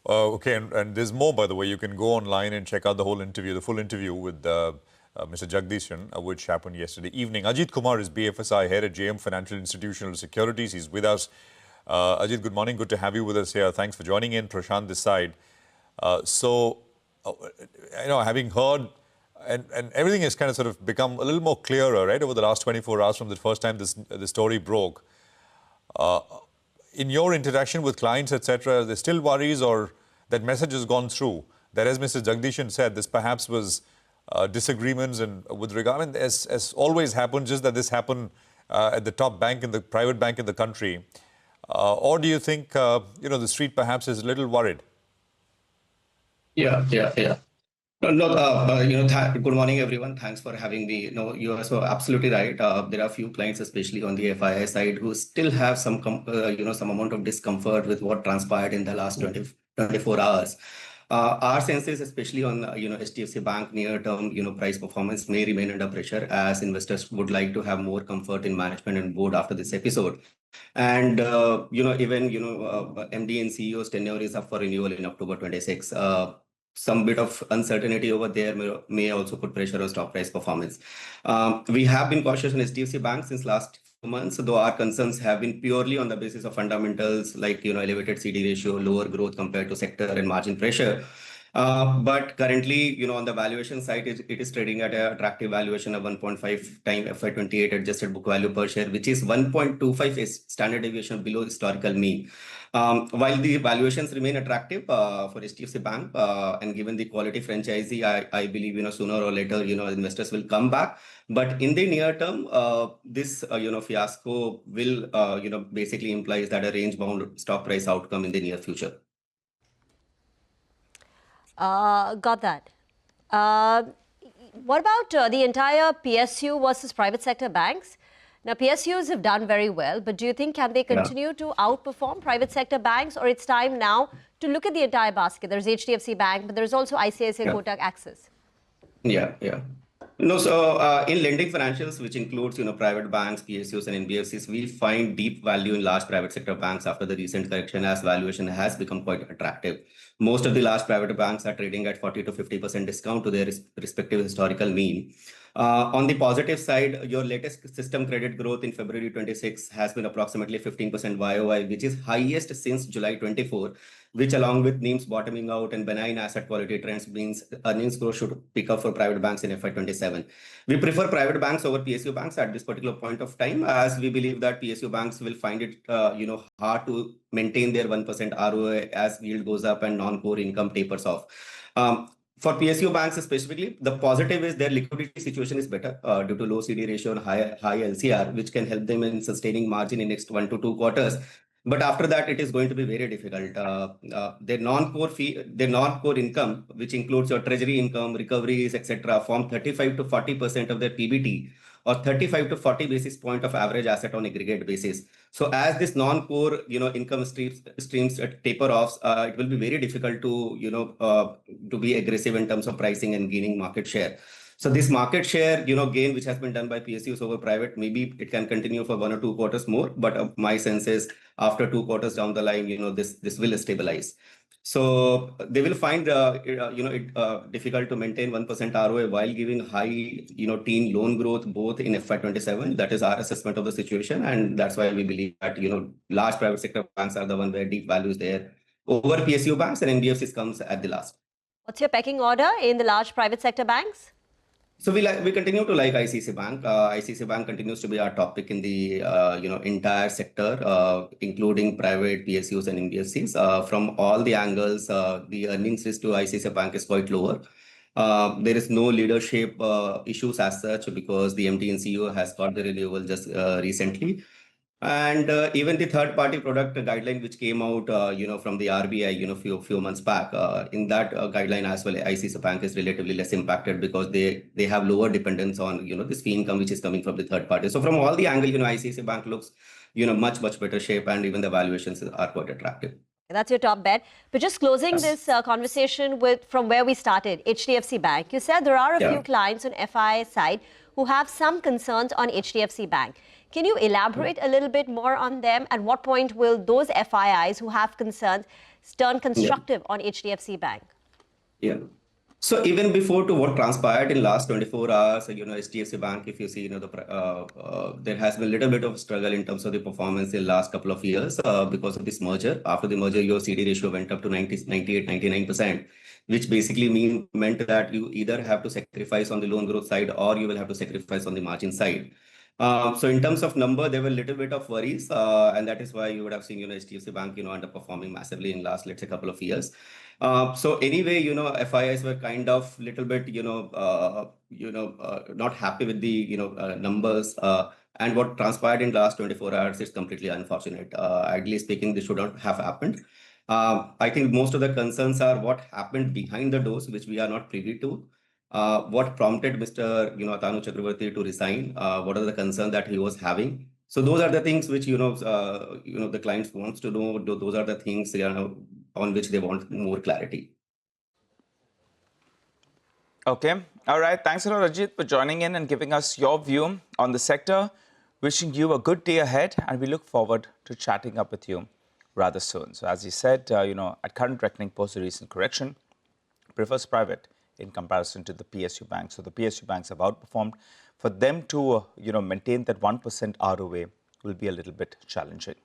Okay, and there's more, by the way. You can go online and check out the whole interview, the full interview with Mr. Jagdishan, which happened yesterday evening. Ajit Kumar is BFSI head at JM Financial Institutional Securities. He's with us. Ajit, good morning. Good to have you with us here. Thanks for joining in. Prashant this side. Having heard, and everything has kind of sort of become a little more clearer, right, over the last 24 hours from the first time the story broke. In your interaction with clients, etc., are there still worries, or that message has gone through that, as Mr. Jagdishan said, this perhaps was disagreements and with regard, I mean, as always happens, just that this happened at the top bank in the private bank in the country, or do you think the street perhaps is a little worried? Yeah. No, good morning, everyone. Thanks for having me. No, you are so absolutely right. There are a few clients, especially on the FII side, who still have some amount of discomfort with what transpired in the last 24 hours. Our senses, especially on HDFC Bank near-term price performance, may remain under pressure as investors would like to have more comfort in management and board after this episode. And even MD and CEO's tenure is up for renewal in October 26. Some bit of uncertainty over there may also put pressure on stock price performance. We have been cautious on HDFC Bank since last few months, though our concerns have been purely on the basis of fundamentals like elevated CD ratio, lower growth compared to sector, and margin pressure. But currently, on the valuation side, it is trading at an attractive valuation of 1.5 times FY28 adjusted book value per share, which is 1.25 standard deviation below historical mean. While the valuations remain attractive for HDFC Bank, and given the quality franchisee, I believe sooner or later investors will come back. But in the near term, this fiasco will basically implies that a range-bound stock price outcome in the near future. Got that. What about the entire PSU versus private sector banks? Now, PSUs have done very well, but do you think can they continue to outperform private sector banks, or it's time now to look at the entire basket? There's HDFC Bank, but there's also ICICI, Kotak, Axis. Yeah. No, so in lending financials, which includes private banks, PSUs, and NBFCs, we find deep value in large private sector banks after the recent correction, as valuation has become quite attractive. Most of the large private banks are trading at 40 to 50% discount to their respective historical mean. On the positive side, your latest system credit growth in February 26 has been approximately 15% YOY, which is highest since July 24, which along with NIMs bottoming out and benign asset quality trends means earnings growth should pick up for private banks in FY27. We prefer private banks over PSU banks at this particular point of time, as we believe that PSU banks will find it hard to maintain their 1% ROA as yield goes up and non-core income tapers off. For PSU banks specifically, the positive is their liquidity situation is better due to low CD ratio and high LCR, which can help them in sustaining margin in next 1 to 2 quarters. But after that, it is going to be very difficult. Their non-core income, which includes your treasury income, recoveries, etc., form 35 to 40% of their PBT, or 35 to 40 basis point of average asset on aggregate basis. So as this non-core income streams taper off, it will be very difficult to be aggressive in terms of pricing and gaining market share. So this market share gain which has been done by PSUs over private, maybe it can continue for 1 or 2 quarters more. But my sense is after 2 quarters down the line, this will stabilize. So they will find it difficult to maintain 1% ROA while giving high teen loan growth both in FY27. That is our assessment of the situation, and that's why we believe that large private sector banks are the one where deep value is there over PSU banks, and NBFCs comes at the last. What's your pecking order in the large private sector banks? So we continue to like ICICI Bank. ICICI Bank continues to be our top pick in the entire sector, including private PSUs and NBFCs. From all the angles, the earnings risk to ICICI Bank is quite lower. There is no leadership issues as such because the MD and CEO has got the renewal just recently. And even the third-party product guideline, which came out, from the RBI, few months back, in that guideline as well, ICICI Bank is relatively less impacted because they have lower dependence on, this fee income which is coming from the third party. So from all the angle, ICICI Bank looks, much better shape, and even the valuations are quite attractive. That's your top bet. But just closing this conversation from where we started, HDFC Bank. You said there are a few clients on FI side who have some concerns on HDFC Bank. Can you elaborate a little bit more on them? At what point will those FIIs who have concerns turn constructive on HDFC Bank? Yeah. So even before to what transpired in last 24 hours, HDFC Bank, if you see, there has been a little bit of struggle in terms of the performance in the last couple of years because of this merger. After the merger, your CD ratio went up to 98, 99%, which basically meant that you either have to sacrifice on the loan growth side or you will have to sacrifice on the margin side. So in terms of number, there were a little bit of worries, and that is why you would have seen, HDFC Bank, underperforming massively in last, let's say, couple of years. So anyway, FIIs were kind of little bit, not happy with the, numbers. And what transpired in the last 24 hours is completely unfortunate. Ideally speaking, this should not have happened. I think most of the concerns are what happened behind the doors, which we are not privy to. What prompted Mr. Atanu Chakravarti to resign? What are the concerns that he was having? So those are the things which the clients wants to know. Those are the things on which they want more clarity. Okay. All right. Thanks a lot, Ajit, for joining in and giving us your view on the sector. Wishing you a good day ahead, and we look forward to chatting up with you rather soon. So as you said, at current reckoning, post the recent correction, prefers private in comparison to the PSU banks. So the PSU banks have outperformed. For them to, maintain that 1% ROA will be a little bit challenging.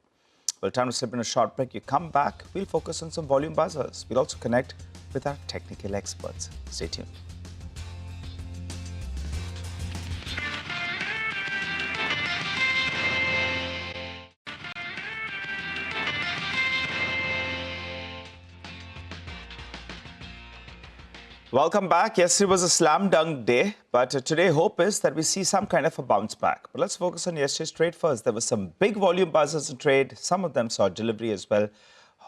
Well, time to slip in a short break. You come back, we'll focus on some volume buzzers. We'll also connect with our technical experts. Stay tuned. Welcome back. Yesterday was a slam dunk day, but today hope is that we see some kind of a bounce back. But let's focus on yesterday's trade first. There were some big volume buzzers in trade. Some of them saw delivery as well.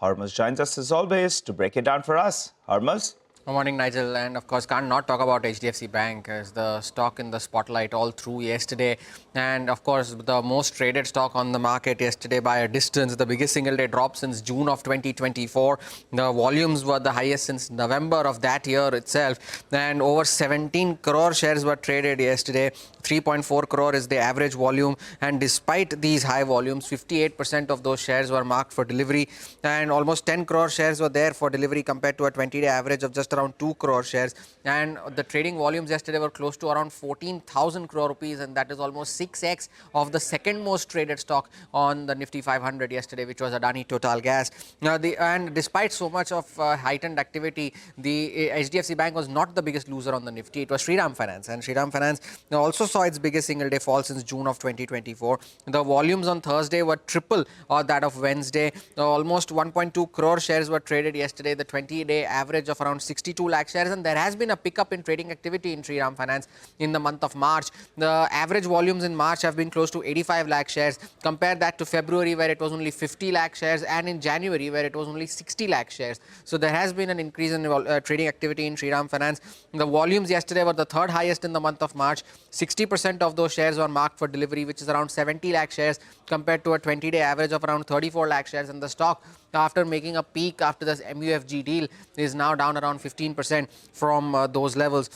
Hormuz joins us as always to break it down for us. Hormuz? Good morning, Nigel. And of course, can't not talk about HDFC Bank as the stock in the spotlight all through yesterday. And of course, the most traded stock on the market yesterday by a distance, the biggest single day drop since June of 2024. The volumes were the highest since November of that year itself. And over 17 crore shares were traded yesterday. 3.4 crore is the average volume. And despite these high volumes, 58% of those shares were marked for delivery. And almost 10 crore shares were there for delivery compared to a 20-day average of just around 2 crore shares. And the trading volumes yesterday were close to around 14,000 crore rupees, and that is almost 6x of the second most traded stock on the Nifty 500 yesterday, which was Adani Total Gas. And despite so much of heightened activity, the HDFC Bank was not the biggest loser on the Nifty. It was Shriram Finance, and Shriram Finance also saw its biggest single day fall since June of 2024. The volumes on Thursday were triple that of Wednesday. Almost 1.2 crore shares were traded yesterday, the 20-day average of around 62 lakh shares, and there has been a pickup in trading activity in Shriram Finance in the month of March. The average volumes in March have been close to 85 lakh shares. Compare that to February, where it was only 50 lakh shares, and in January, where it was only 60 lakh shares. So there has been an increase in trading activity in Shriram Finance. The volumes yesterday were the third highest in the month of March. 60% of those shares were marked for delivery, which is around 70 lakh shares compared to a 20-day average of around 34 lakh shares. And the stock, after making a peak after this MUFG deal, is now down around 15% from those levels.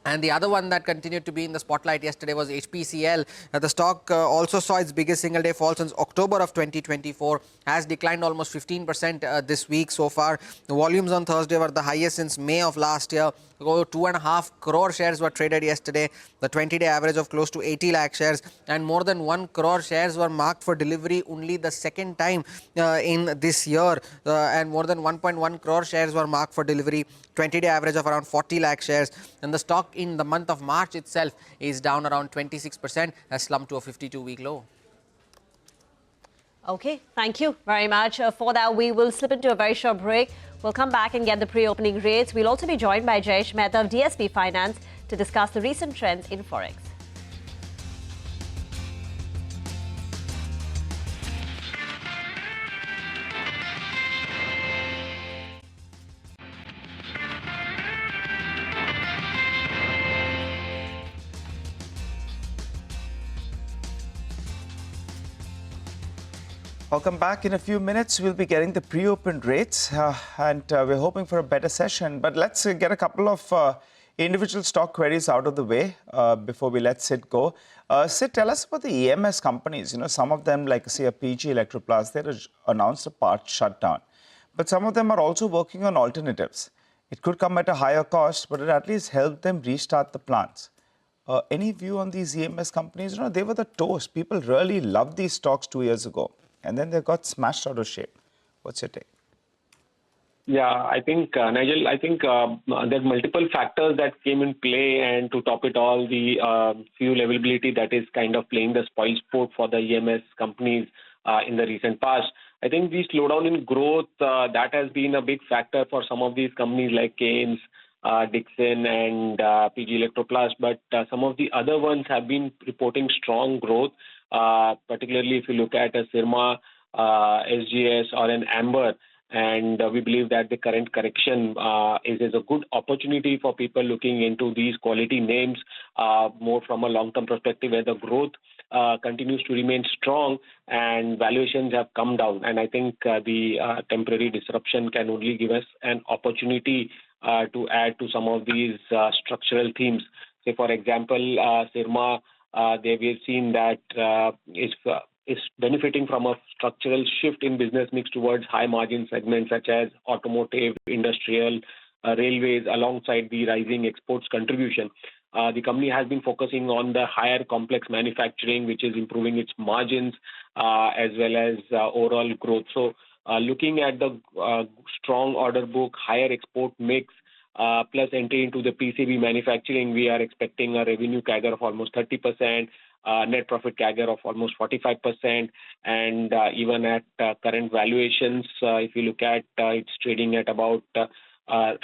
And the other one that continued to be in the spotlight yesterday was HPCL. The stock also saw its biggest single day fall since October of 2024, has declined almost 15% this week so far. The volumes on Thursday were the highest since May of last year. 2.5 crore shares were traded yesterday, the 20-day average of close to 80 lakh shares, and more than 1 crore shares were marked for delivery only the second time in this year, and more than 1.1 crore shares were marked for delivery, 20-day average of around 40 lakh shares. And the stock in the month of March itself is down around 26%, has slumped to a 52-week low. Okay, thank you very much. For that, we will slip into a very short break. We'll come back and get the pre-opening rates. We'll also be joined by Jayesh Mehta of DSP Finance to discuss the recent trends in Forex. Welcome back. In a few minutes, we'll be getting the pre-opened rates, and we're hoping for a better session. But let's get a couple of individual stock queries out of the way before we let Sid go. Sid, tell us about the EMS companies. Some of them, like say a PG Electroplast, they announced a part shutdown. But some of them are also working on alternatives. It could come at a higher cost, but it at least helped them restart the plants. Any view on these EMS companies? They were the toast. People really loved these stocks 2 years ago. And then they got smashed out of shape. What's your take? Yeah, I think, Nigel, I think there's multiple factors that came in play, and to top it all, the fuel availability that is kind of playing the spoil sport for the EMS companies in the recent past. I think the slowdown in growth, that has been a big factor for some of these companies like Keynes, Dixon and PG Electroplast, but some of the other ones have been reporting strong growth, particularly if you look at a Sirma, SGS or an Amber. And we believe that the current correction is a good opportunity for people looking into these quality names more from a long-term perspective, where the growth continues to remain strong and valuations have come down. And I think the temporary disruption can only give us an opportunity to add to some of these structural themes. Say, for example, Sirma, we've seen that is benefiting from a structural shift in business mix towards high margin segments such as automotive, industrial, railways, alongside the rising exports contribution. The company has been focusing on the higher complex manufacturing, which is improving its margins as well as overall growth. So looking at the strong order book, higher export mix, plus entry into the PCB manufacturing, we are expecting a revenue CAGR of almost 30%, net profit CAGR of almost 45%, and even at current valuations, if you look at it's trading at about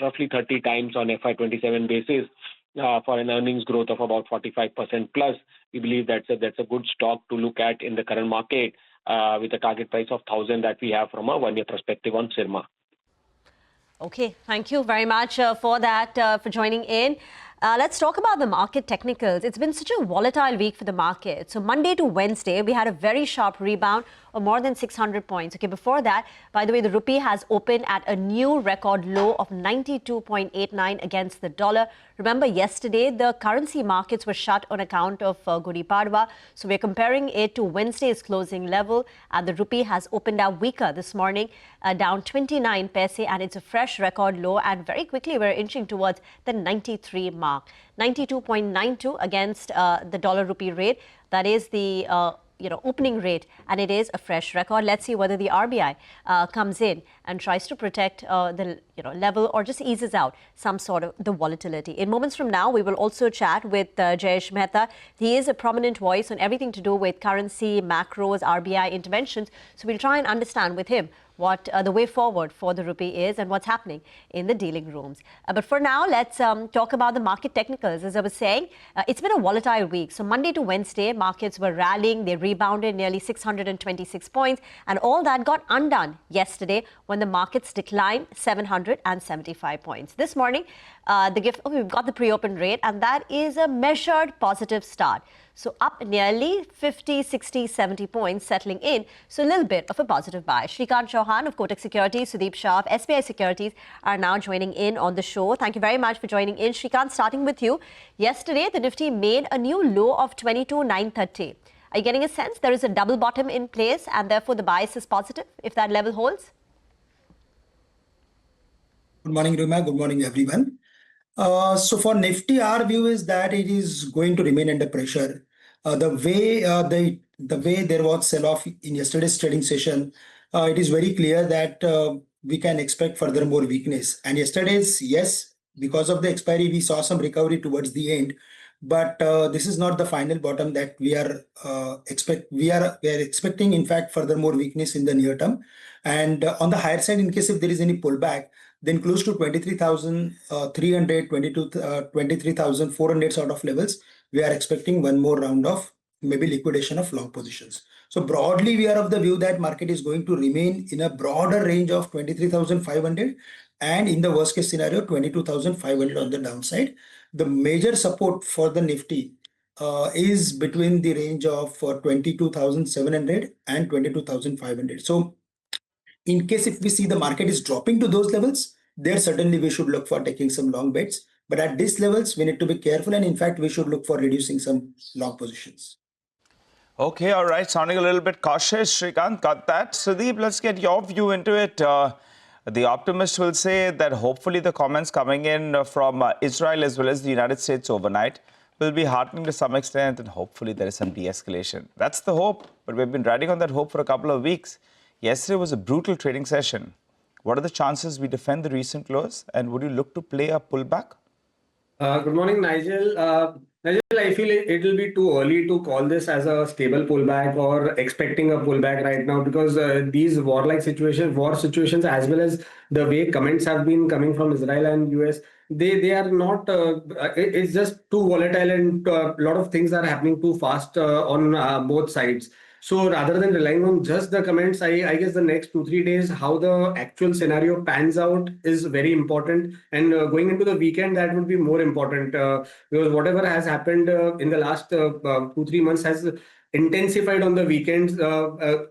roughly 30 times on FY27 basis for an earnings growth of about 45% plus. We believe that's a good stock to look at in the current market with a target price of 1,000 that we have from a one-year perspective on Sirma. Okay, thank you very much for that, for joining in. Let's talk about the market technicals. It's been such a volatile week for the market. So Monday to Wednesday, we had a very sharp rebound of more than 600 points. Okay, before that, by the way, the rupee has opened at a new record low of 92.89 against the dollar. Remember, yesterday, the currency markets were shut on account of Gudi Padwa. So we're comparing it to Wednesday's closing level. And the rupee has opened out weaker this morning, down 29 paise, and it's a fresh record low. And very quickly, we're inching towards the 93 mark. 92.92 against the dollar rupee rate. That is the opening rate, and it is a fresh record. Let's see whether the RBI comes in and tries to protect the level or just eases out some sort of the volatility. In moments from now, we will also chat with Jayesh Mehta. He is a prominent voice on everything to do with currency, macros, RBI interventions. So we'll try and understand with him what the way forward for the rupee is and what's happening in the dealing rooms. But for now, let's talk about the market technicals. As I was saying, it's been a volatile week. So Monday to Wednesday, markets were rallying. They rebounded nearly 626 points. And all that got undone yesterday when the markets declined 775 points. This morning, we've got the pre-open rate, and that is a measured positive start. So up nearly 50, 60, 70 points settling in. So a little bit of a positive buy. Shrikant Chauhan of Kotak Securities, Sudeep Shah of SBI Securities are now joining in on the show. Thank you very much for joining in. Shrikant, starting with you. Yesterday, the Nifty made a new low of 22,930. Are you getting a sense there is a double bottom in place and therefore the bias is positive if that level holds? Good morning, Rima. Good morning, everyone. So for Nifty, our view is that it is going to remain under pressure. The way there was sell-off in yesterday's trading session, it is very clear that we can expect further more weakness. And yesterday's, yes, because of the expiry, we saw some recovery towards the end. But this is not the final bottom that we are expecting. In fact, further more weakness in the near term. And on the higher side, in case if there is any pullback, then close to 23,300, 23,400 sort of levels, we are expecting one more round of maybe liquidation of long positions. So broadly, we are of the view that market is going to remain in a broader range of 23,500 and in the worst case scenario, 22,500 on the downside. The major support for the Nifty is between the range of 22,700 and 22,500. So in case if we see the market is dropping to those levels, there certainly we should look for taking some long bets. But at these levels, we need to be careful. And in fact, we should look for reducing some long positions. Okay, all right. Sounding a little bit cautious, Shrikant. Got that. Sudeep, let's get your view into it. The optimist will say that hopefully the comments coming in from Israel as well as the United States overnight will be heartening to some extent, and hopefully there is some de-escalation. That's the hope. But we've been riding on that hope for a couple of weeks. Yesterday was a brutal trading session. What are the chances we defend the recent lows, and would you look to play a pullback? Good morning, Nigel. Nigel, I feel it will be too early to call this as a stable pullback or expecting a pullback right now, because these war situations, as well as the way comments have been coming from Israel and US, they are not. It's just too volatile, and a lot of things are happening too fast on both sides. So rather than relying on just the comments, I guess the next 2-3 days, how the actual scenario pans out is very important. And going into the weekend, that would be more important, because whatever has happened in the last 2-3 months has intensified on the weekends,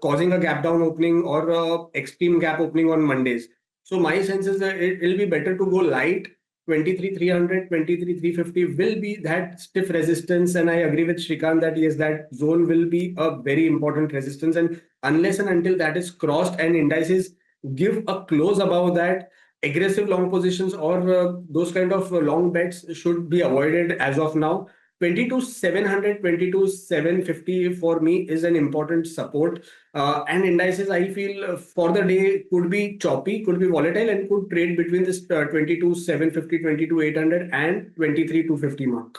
causing a gap down opening or extreme gap opening on Mondays. So my sense is that it will be better to go light. 23,300, 23,350 will be that stiff resistance, and I agree with Shrikant that yes, that zone will be a very important resistance, and unless and until that is crossed and indices give a close above that, aggressive long positions or those kind of long bets should be avoided as of now. 22,700, 22,750 for me is an important support. And indices, I feel for the day could be choppy, could be volatile, and could trade between this 22,750, 22,800 and 23,250 mark.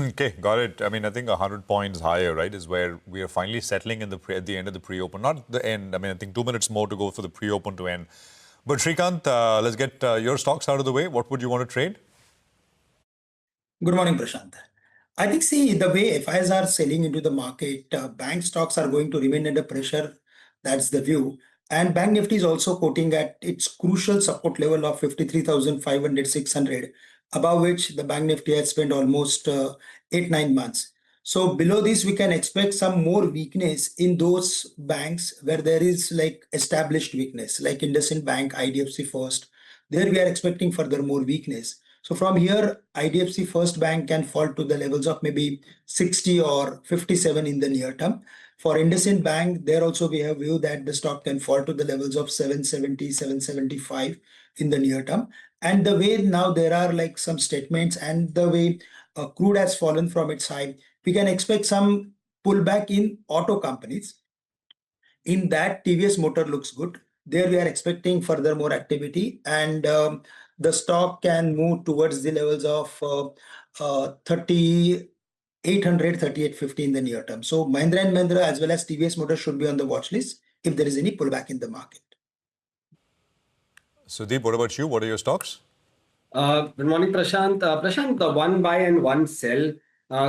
Okay, got it. I mean, I think 100 points higher, right, is where we are finally settling in at the end of the pre-open. Not the end. I mean, I think 2 minutes more to go for the pre-open to end. But Shrikant, let's get your stocks out of the way. What would you want to trade? Good morning, Prashant. I think, see, the way FIs are selling into the market, bank stocks are going to remain under pressure. That's the view. And Bank Nifty is also quoting at its crucial support level of 53,500, 600, above which the Bank Nifty has spent almost 8-9 months. So below this, we can expect some more weakness in those banks where there is like established weakness, like IndusInd Bank, IDFC First. There we are expecting further more weakness. So from here, IDFC First Bank can fall to the levels of maybe 60 or 57 in the near term. For IndusInd Bank, there also we have view that the stock can fall to the levels of 770, 775 in the near term. And the way now there are like some statements and the way crude has fallen from its high, we can expect some pullback in auto companies. In that, TVS Motor looks good. There we are expecting further more activity, and the stock can move towards the levels of 3800, 3850 in the near term. So Mahindra & Mahindra as well as TVS Motor should be on the watch list if there is any pullback in the market. Sudeep, what about you? What are your stocks? Good morning, Prashant. Prashant, the one buy and one sell.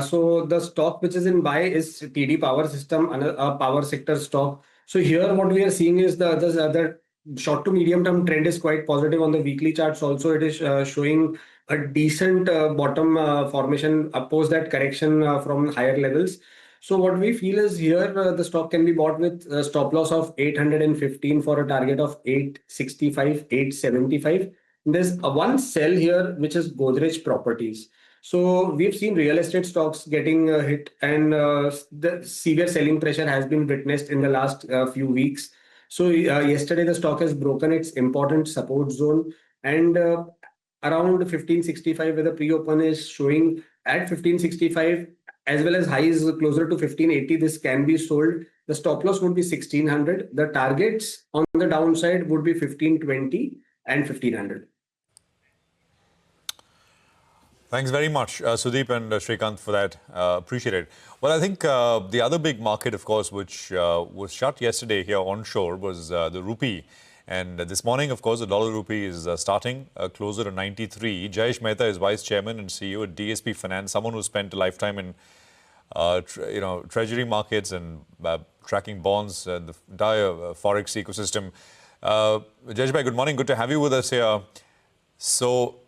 So the stock which is in buy is TD Power System, a power sector stock. So here what we are seeing is the short to medium term trend is quite positive on the weekly charts. Also, it is showing a decent bottom formation opposed that correction from higher levels. So what we feel is here the stock can be bought with a stop loss of 815 for a target of 865, 875. There's a one sell here, which is Godrej Properties. So we've seen real estate stocks getting hit, and the severe selling pressure has been witnessed in the last few weeks. So yesterday the stock has broken its important support zone, and around 1565 where the pre-open is showing at 1565 as well as highs closer to 1580, this can be sold. The stop loss would be 1600. The targets on the downside would be 1520 and 1500. Thanks very much, Sudeep and Shrikant, for that. Appreciate it. Well, I think the other big market, of course, which was shut yesterday here onshore was the rupee. And this morning, of course, the dollar rupee is starting closer to 93. Jayesh Mehta is Vice Chairman and CEO at DSP Finance, someone who spent a lifetime in treasury markets and tracking bonds and the entire Forex ecosystem. Jayesh bhai, good morning. Good to have you with us here. So,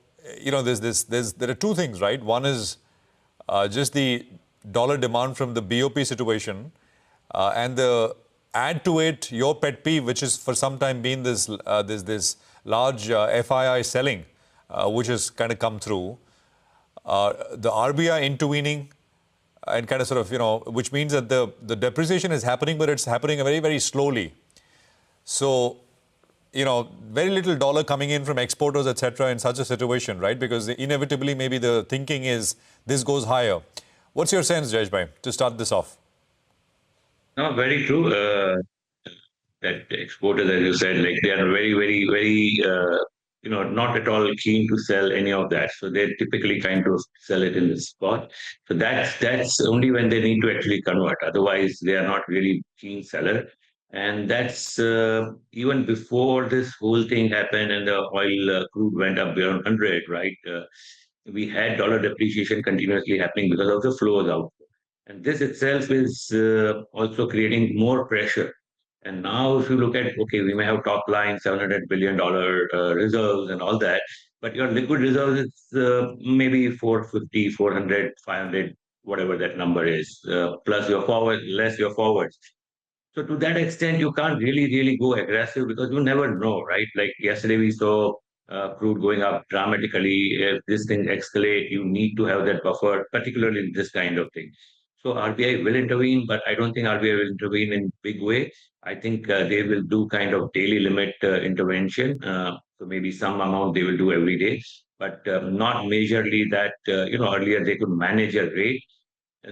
there are two things, right? One is just the dollar demand from the BOP situation, and the add to it your pet peeve, which is for some time been this large FII selling, which has kind of come through. The RBI intervening and kind of sort of, which means that the depreciation is happening, but it's happening very, very slowly. So, very little dollar coming in from exporters, etc. in such a situation, right? Because inevitably, maybe the thinking is this goes higher. What's your sense, Jayesh bhai, to start this off? No, very true. that exporters, as you said, like they are very, very, very, not at all keen to sell any of that. So they're typically trying to sell it in the spot. So that's only when they need to actually convert. Otherwise, they are not really keen seller. And that's even before this whole thing happened and the oil crude went up beyond 100, right? We had dollar depreciation continuously happening because of the flows out. And this itself is also creating more pressure. And now, if you look at, okay, we may have top line $700 billion reserves and all that, but your liquid reserves is maybe 450, 400, 500, whatever that number is, plus your forward, less your forwards. So to that extent, you can't really go aggressive because you never know, right? Like yesterday, we saw crude going up dramatically. If this thing escalate, you need to have that buffer, particularly in this kind of thing. So RBI will intervene, but I don't think RBI will intervene in big way. I think they will do kind of daily limit intervention. So maybe some amount they will do every day, but not majorly that, earlier they could manage a rate.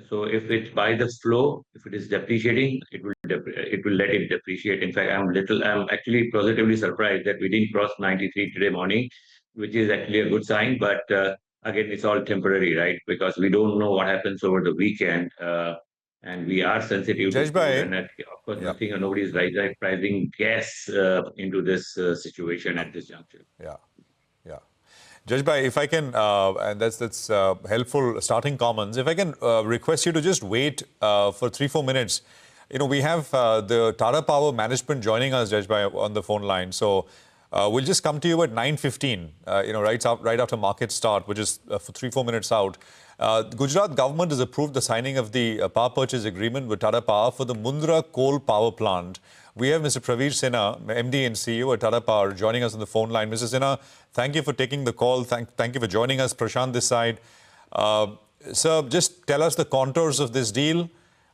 So if it's by the flow, if it is depreciating, it will let it depreciate. In fact, I'm actually positively surprised that we didn't cross 93 today morning, which is actually a good sign. But again, it's all temporary, right? Because we don't know what happens over the weekend, and we are sensitive to crude. And of course, nobody is pricing gas into this situation at this juncture. Yeah. Jajbhai, if I can, and that's helpful starting comments, if I can request you to just wait for 3-4 minutes. We have the Tata Power management joining us, Jajbhai, on the phone line. So we'll just come to you at 9:15, right after market start, which is for 3-4 minutes out. Gujarat government has approved the signing of the power purchase agreement with Tata Power for the Mundra coal power plant. We have Mr. Praveer Sinha, MD and CEO at Tata Power, joining us on the phone line. Mr. Sinha, thank you for taking the call. Thank you for joining us. Prashant this side. Sir, just tell us the contours of this deal.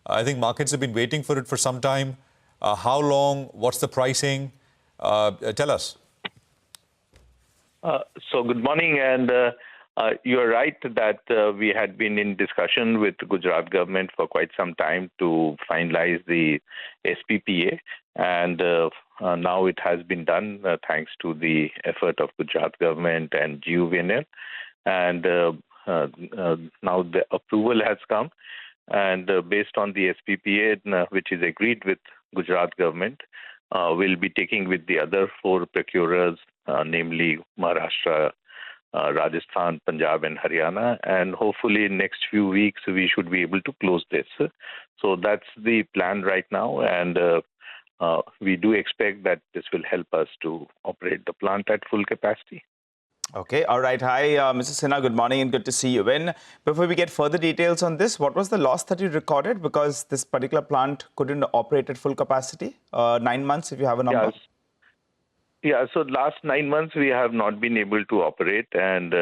I think markets have been waiting for it for some time. How long? What's the pricing? Tell us. So good morning, and you're right that we had been in discussion with the Gujarat government for quite some time to finalize the SPPA, and now it has been done thanks to the effort of Gujarat government and GUVNL, and now the approval has come, and based on the SPPA, which is agreed with Gujarat government, we'll be taking with the other 4 procurers, namely Maharashtra, Rajasthan, Punjab, and Haryana, and hopefully in next few weeks we should be able to close this. So that's the plan right now, and we do expect that this will help us to operate the plant at full capacity. Okay, all right. Hi, Mr. Sinha, good morning and good to see you. Before we get further details on this, what was the loss that you recorded because this particular plant couldn't operate at full capacity? 9 months, if you have a number. Yes. Yeah, so last 9 months we have not been able to operate, and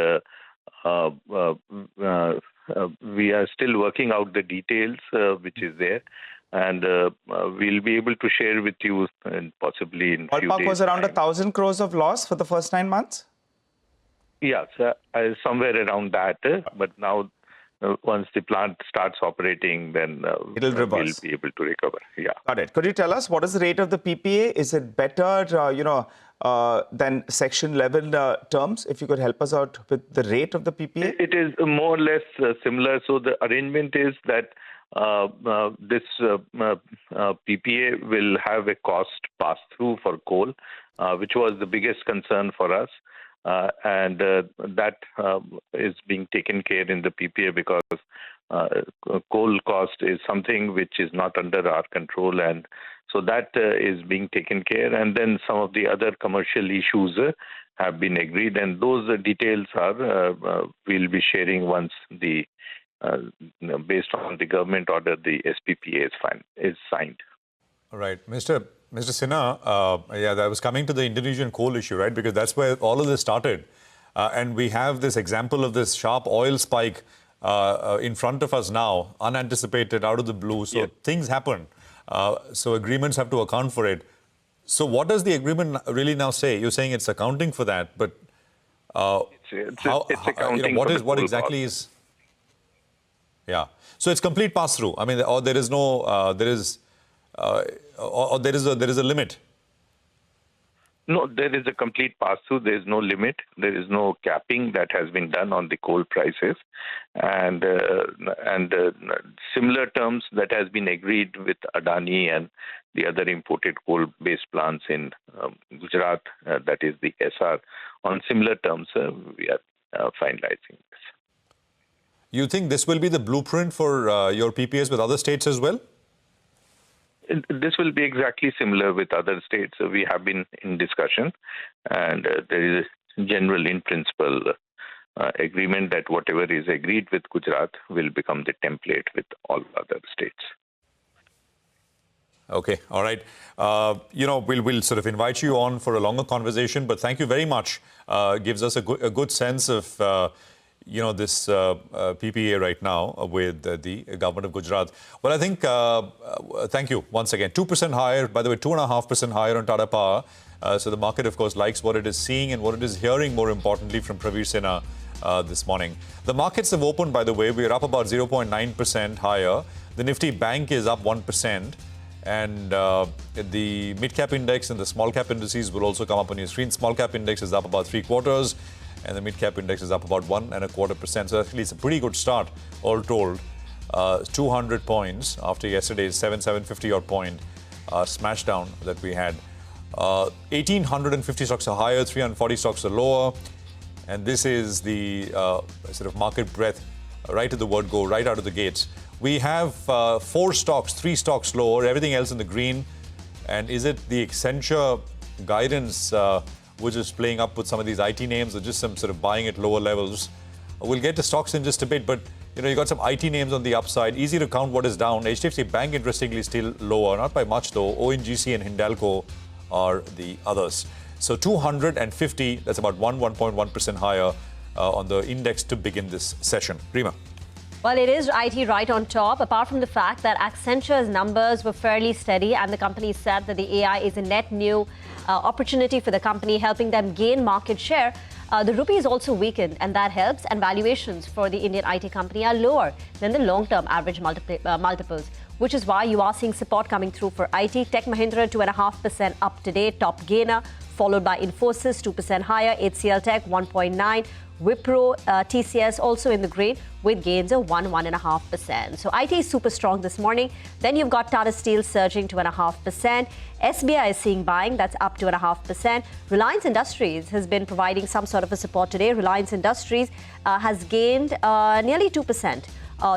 we are still working out the details, which is there, and we'll be able to share with you possibly in few days. Ballpark was around 1,000 crores of loss for the first 9 months? Yes, somewhere around that, but now once the plant starts operating, then it'll reverse. We'll be able to recover. Yeah. Got it. Could you tell us what is the rate of the PPA? Is it better, than section level terms? If you could help us out with the rate of the PPA. It is more or less similar. So the arrangement is that this PPA will have a cost pass-through for coal, which was the biggest concern for us. And that is being taken care in the PPA because coal cost is something which is not under our control, and so that is being taken care. And then some of the other commercial issues have been agreed, and those details are we'll be sharing once the based on the government order the SPPA is signed. All right, Mr. Sinha, I was coming to the Indonesian coal issue, right? Because that's where all of this started. And we have this example of this sharp oil spike in front of us now, unanticipated, out of the blue. So things happen. So agreements have to account for it. So what does the agreement really now say? You're saying it's accounting for that, but it's accounting what exactly is? Yeah. So it's complete pass-through. I mean, or there is no, or there is a limit? No, there is a complete pass-through. There is no limit. There is no capping that has been done on the coal prices, and similar terms that has been agreed with Adani and the other imported coal-based plants in Gujarat, that is the SR. On similar terms, we are finalizing this. You think this will be the blueprint for your PPAs with other states as well? This will be exactly similar with other states. We have been in discussion, and there is a general, in principle, agreement that whatever is agreed with Gujarat will become the template with all other states. Okay, all right. We'll sort of invite you on for a longer conversation, but thank you very much. Gives us a good sense of this PPA right now with the government of Gujarat. Well, I think, thank you once again. 2% higher, by the way, 2.5% higher on Tata Power. So the market, of course, likes what it is seeing and what it is hearing, more importantly, from Pravir Sinha this morning. The markets have opened, by the way. We're up about 0.9% higher. The Nifty Bank is up 1%. And the mid-cap index and the small-cap indices will also come up on your screen. Small-cap index is up about 3/4. And the mid-cap index is up about 1.25%. So actually, it's a pretty good start, all told. 200 points after yesterday's 750-odd point smashdown that we had. 1,850 stocks are higher, 340 stocks are lower. And this is the sort of market breadth right at the word go, right out of the gates. We have 4 stocks, 3 stocks lower, everything else in the green. And is it the Accenture guidance which is playing up with some of these IT names, or just some sort of buying at lower levels? We'll get to stocks in just a bit, but you got some IT names on the upside. Easy to count what is down. HDFC Bank, interestingly, still lower, not by much though. ONGC and Hindalco are the others. So 250, that's about 1.1% higher on the index to begin this session. Rima. Well, it is IT right on top, apart from the fact that Accenture's numbers were fairly steady, and the company said that the AI is a net new opportunity for the company, helping them gain market share. The rupee is also weakened, and that helps, and valuations for the Indian IT company are lower than the long-term average multiples, which is why you are seeing support coming through for IT. Tech Mahindra, 2.5% up today, top gainer, followed by Infosys, 2% higher, HCL Tech, 1.9%. Wipro, TCS also in the green with gains of 1.5%. So IT is super strong this morning. Then you've got Tata Steel surging 2.5%. SBI is seeing buying, that's up 2.5%. Reliance Industries has been providing some sort of a support today. Reliance Industries has gained nearly 2%.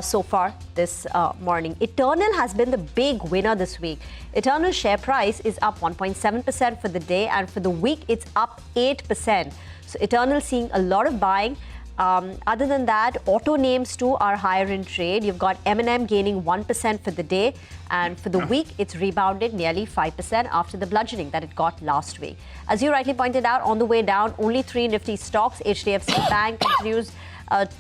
So far this morning. Eternal has been the big winner this week. Eternal share price is up 1.7% for the day, and for the week it's up 8%. So Eternal seeing a lot of buying. Other than that, auto names too are higher in trade. You've got M&M gaining 1% for the day, and for the week it's rebounded nearly 5% after the bludgeoning that it got last week. As you rightly pointed out, on the way down, only 3 Nifty stocks. HDFC Bank continues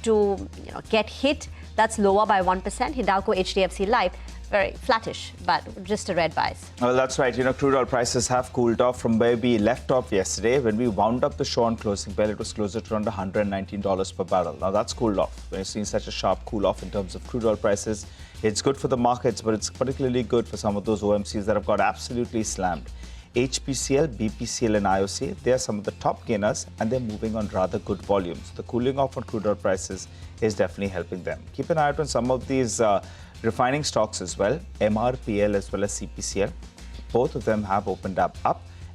to get hit. That's lower by 1%. Hindalco, HDFC Life, very flattish, but just a red bias. Well, that's right. Crude oil prices have cooled off from where we left off yesterday. When we wound up the show on closing bell, it was closer to around $119 per barrel. Now, that's cooled off. When you're seeing such a sharp cool off in terms of crude oil prices, it's good for the markets, but it's particularly good for some of those OMCs that have got absolutely slammed. HPCL, BPCL and IOC, they are some of the top gainers, and they're moving on rather good volumes. The cooling off on crude oil prices is definitely helping them. Keep an eye out on some of these refining stocks as well, MRPL as well as CPCL. Both of them have opened up,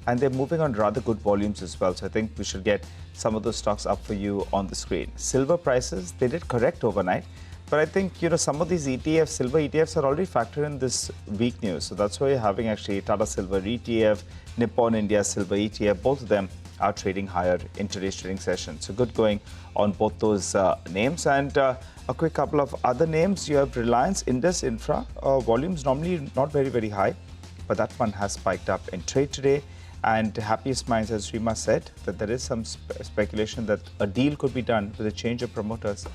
and they're moving on rather good volumes as well. So I think we should get some of those stocks up for you on the screen. Silver prices, they did correct overnight. But I think, some of these ETFs, silver ETFs are already factored in this week news. So that's why you're having actually Tata Silver ETF, Nippon India Silver ETF. Both of them are trading higher in today's trading session. So good going on both those names. And a quick couple of other names. You have Reliance Indus Infra. Volumes normally not very, very high, but that one has spiked up in trade today. And Happiest Minds, as Rima said, that there is some speculation that a deal could be done with a change of promoters.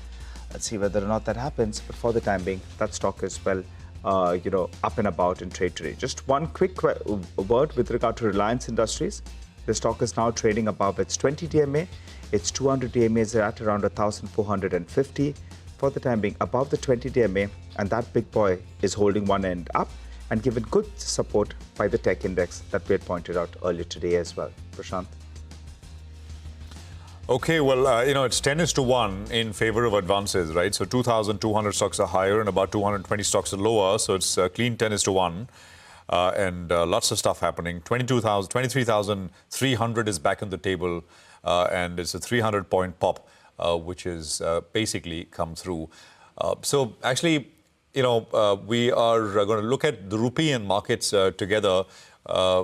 Let's see whether or not that happens. But for the time being, that stock is well, up and about in trade today. Just one quick word with regard to Reliance Industries. The stock is now trading above its 20 DMA. Its 200 DMA is at around 1,450. For the time being, above the 20 DMA, and that big boy is holding one end up. and given good support by the tech index that we had pointed out earlier today as well. Prashant. Okay, well, it's 10:1 in favor of advances, right? So 2,200 stocks are higher and about 220 stocks are lower. So it's clean 10:1. And lots of stuff happening. 23,300 is back on the table, and it's a 300-point pop, which is basically come through. So actually, we are going to look at the rupee and markets together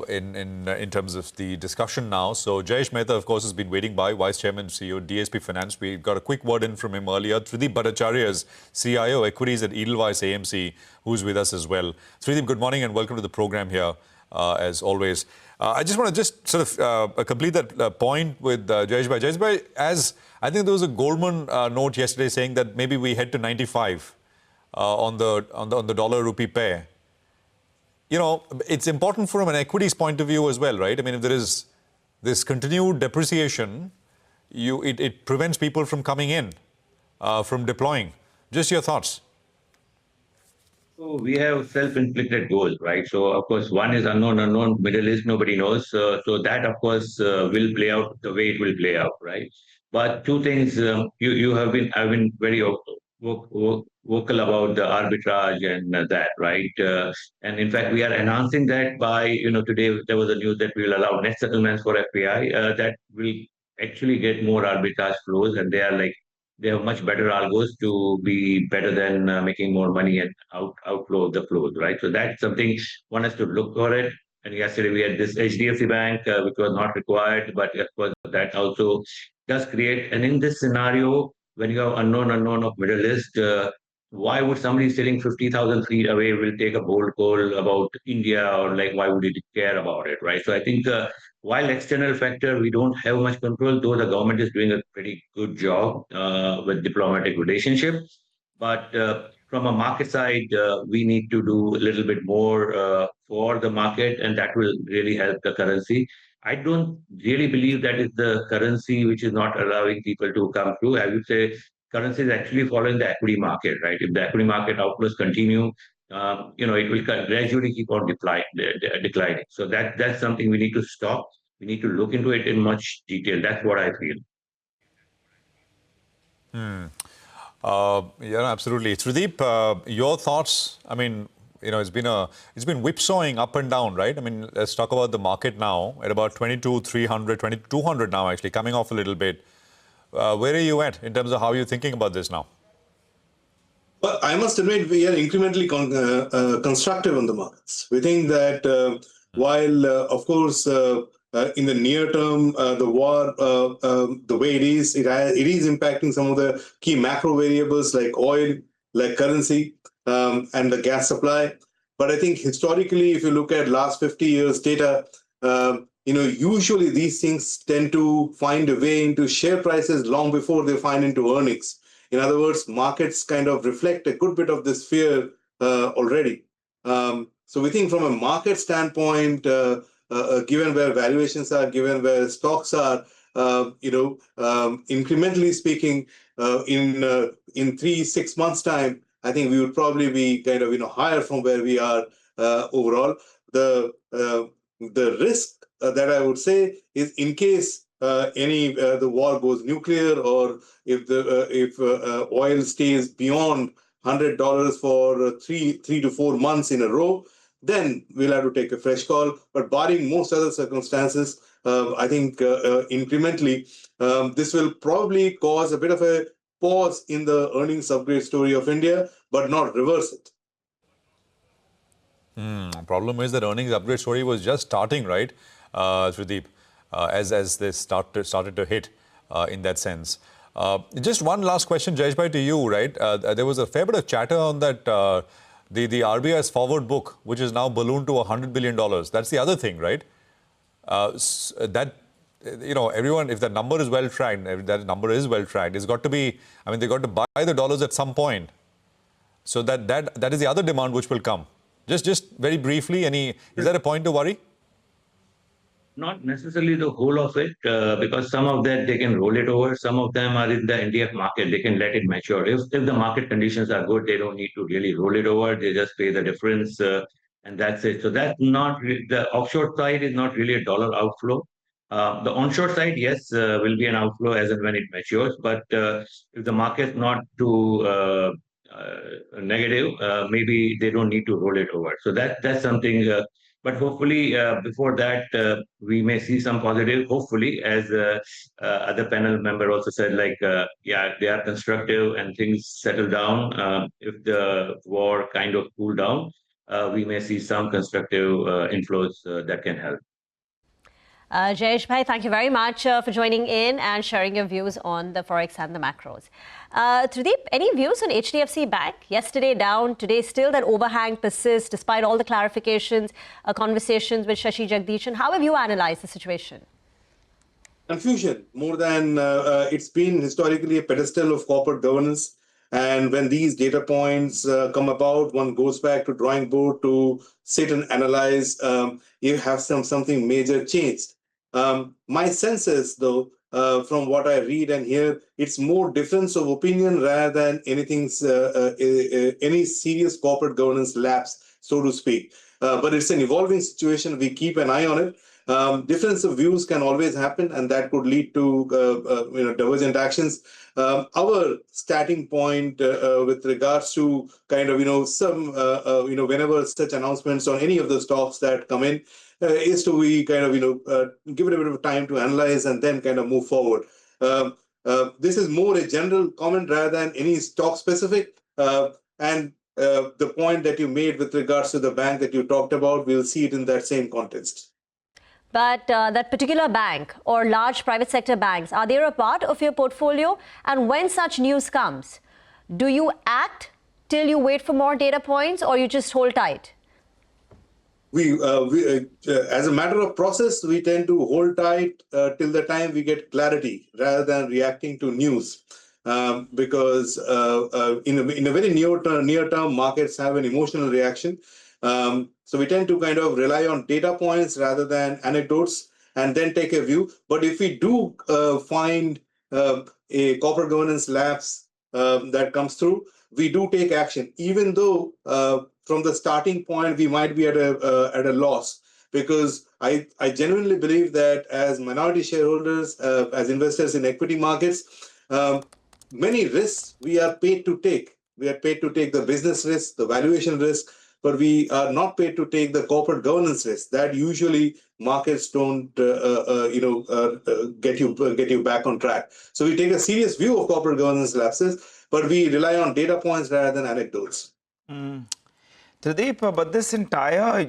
in terms of the discussion now. So Jayesh Mehta, of course, has been waiting by, Vice Chairman and CEO, DSP Finance. We got a quick word in from him earlier. Trideep Bhattacharya is CIO Equities at Edelweiss AMC, who's with us as well. Trideep, good morning and welcome to the program here, as always. I just want to sort of complete that point with Jayesh Bhai. Jayesh Bhai, as I think there was a Goldman note yesterday saying that maybe we head to 95 on the dollar-rupee pair. It's important from an equities point of view as well, right? I mean, if there is this continued depreciation, it prevents people from coming in, from deploying. Just your thoughts. So we have self-inflicted goals, right? So of course, one is unknown, Middle East, nobody knows. So that of course will play out the way it will play out, right? But two things, I've been very vocal about the arbitrage and that, right? And in fact, we are enhancing that by, today there was a news that we will allow net settlements for FPI that will actually get more arbitrage flows, and they have much better algos to be better than making more money and outflow of the flows, right? So that's something one has to look for it. And yesterday we had this HDFC Bank, which was not required, but of course that also does create. And in this scenario, when you have unknown of Middle East, why would somebody sitting 50,000 feet away will take a bold call about India, or why would he care about it, right? So I think while external factor, we don't have much control, though the government is doing a pretty good job with diplomatic relationship. But from a market side, we need to do a little bit more for the market, and that will really help the currency. I don't really believe that is the currency which is not allowing people to come through. I would say currency is actually following the equity market, right? If the equity market outflows continue, it will gradually keep on declining. So that's something we need to stop. We need to look into it in much detail. That's what I feel. Yeah, absolutely. Trideep, your thoughts? I mean, it's been whipsawing up and down, right? I mean, let's talk about the market now at about 22,300, 2200 now, actually coming off a little bit. Where are you at in terms of how you're thinking about this now? Well, I must admit we are incrementally constructive on the markets. We think that while, of course, in the near term, the war, the way it is impacting some of the key macro variables like oil, like currency, and the gas supply. But I think historically, if you look at last 50 years data, usually these things tend to find a way into share prices long before they find into earnings. In other words, markets kind of reflect a good bit of this fear already. So we think from a market standpoint, given where valuations are, given where stocks are, incrementally speaking, in 3-6 months' time, I think we would probably be kind of higher from where we are overall. The risk that I would say is in case the war goes nuclear, or if oil stays beyond $100 for 3 to 4 months in a row, then we'll have to take a fresh call. But barring most other circumstances, I think incrementally, this will probably cause a bit of a pause in the earnings upgrade story of India, but not reverse it. Problem is that earnings upgrade story was just starting, right, Trideep, as this started to hit in that sense. Just one last question, Jayesh Bhai, to you, right? There was a fair bit of chatter on that the RBI's forward book, which is now ballooned to $100 billion. That's the other thing, right? Everyone, if that number is well tracked, it's got to be, they got to buy the dollars at some point. So that is the other demand which will come. Just very briefly, is that a point to worry? Not necessarily the whole of it, because some of that they can roll it over. Some of them are in the NDF market. They can let it mature. If the market conditions are good, they don't need to really roll it over. They just pay the difference and that's it. So that's not the offshore side is not really a dollar outflow. The onshore side, yes, will be an outflow as and when it matures. But if the market's not too negative, maybe they don't need to roll it over. So that's something. But hopefully, before that, we may see some positive. Hopefully, as other panel member also said, like yeah, they are constructive and things settle down. If the war kind of cool down, we may see some constructive inflows that can help. Jayesh Bhai, thank you very much for joining in and sharing your views on the Forex and the macros. Trideep, any views on HDFC Bank? Yesterday down, today still that overhang persists despite all the clarifications, conversations with Shashi Jagdishan. How have you analyzed the situation? Confusion, more than it's been historically a pedestal of corporate governance. And when these data points come about, one goes back to drawing board to sit and analyze. You have something major changed. My sense is, though, from what I read and hear, it's more difference of opinion rather than anything, any serious corporate governance lapse, so to speak. But it's an evolving situation. We keep an eye on it. Difference of views can always happen, and that could lead to divergent actions. Our starting point with regards to kind of some whenever such announcements on any of the stocks that come in is to we kind of give it a bit of time to analyze and then kind of move forward. This is more a general comment rather than any stock specific. And the point that you made with regards to the bank that you talked about, we'll see it in that same context. But that particular bank or large private sector banks, are they a part of your portfolio? And when such news comes, do you act till you wait for more data points or you just hold tight? We as a matter of process, we tend to hold tight till the time we get clarity rather than reacting to news. Because in a very near term, markets have an emotional reaction. So we tend to kind of rely on data points rather than anecdotes and then take a view. But if we do find a corporate governance lapse that comes through, we do take action, even though from the starting point, we might be at a loss. Because I genuinely believe that as minority shareholders, as investors in equity markets, many risks we are paid to take. We are paid to take the business risk, the valuation risk, but we are not paid to take the corporate governance risk. That usually markets don't, get you back on track. So we take a serious view of corporate governance lapses, but we rely on data points rather than anecdotes. Trideep, but this entire,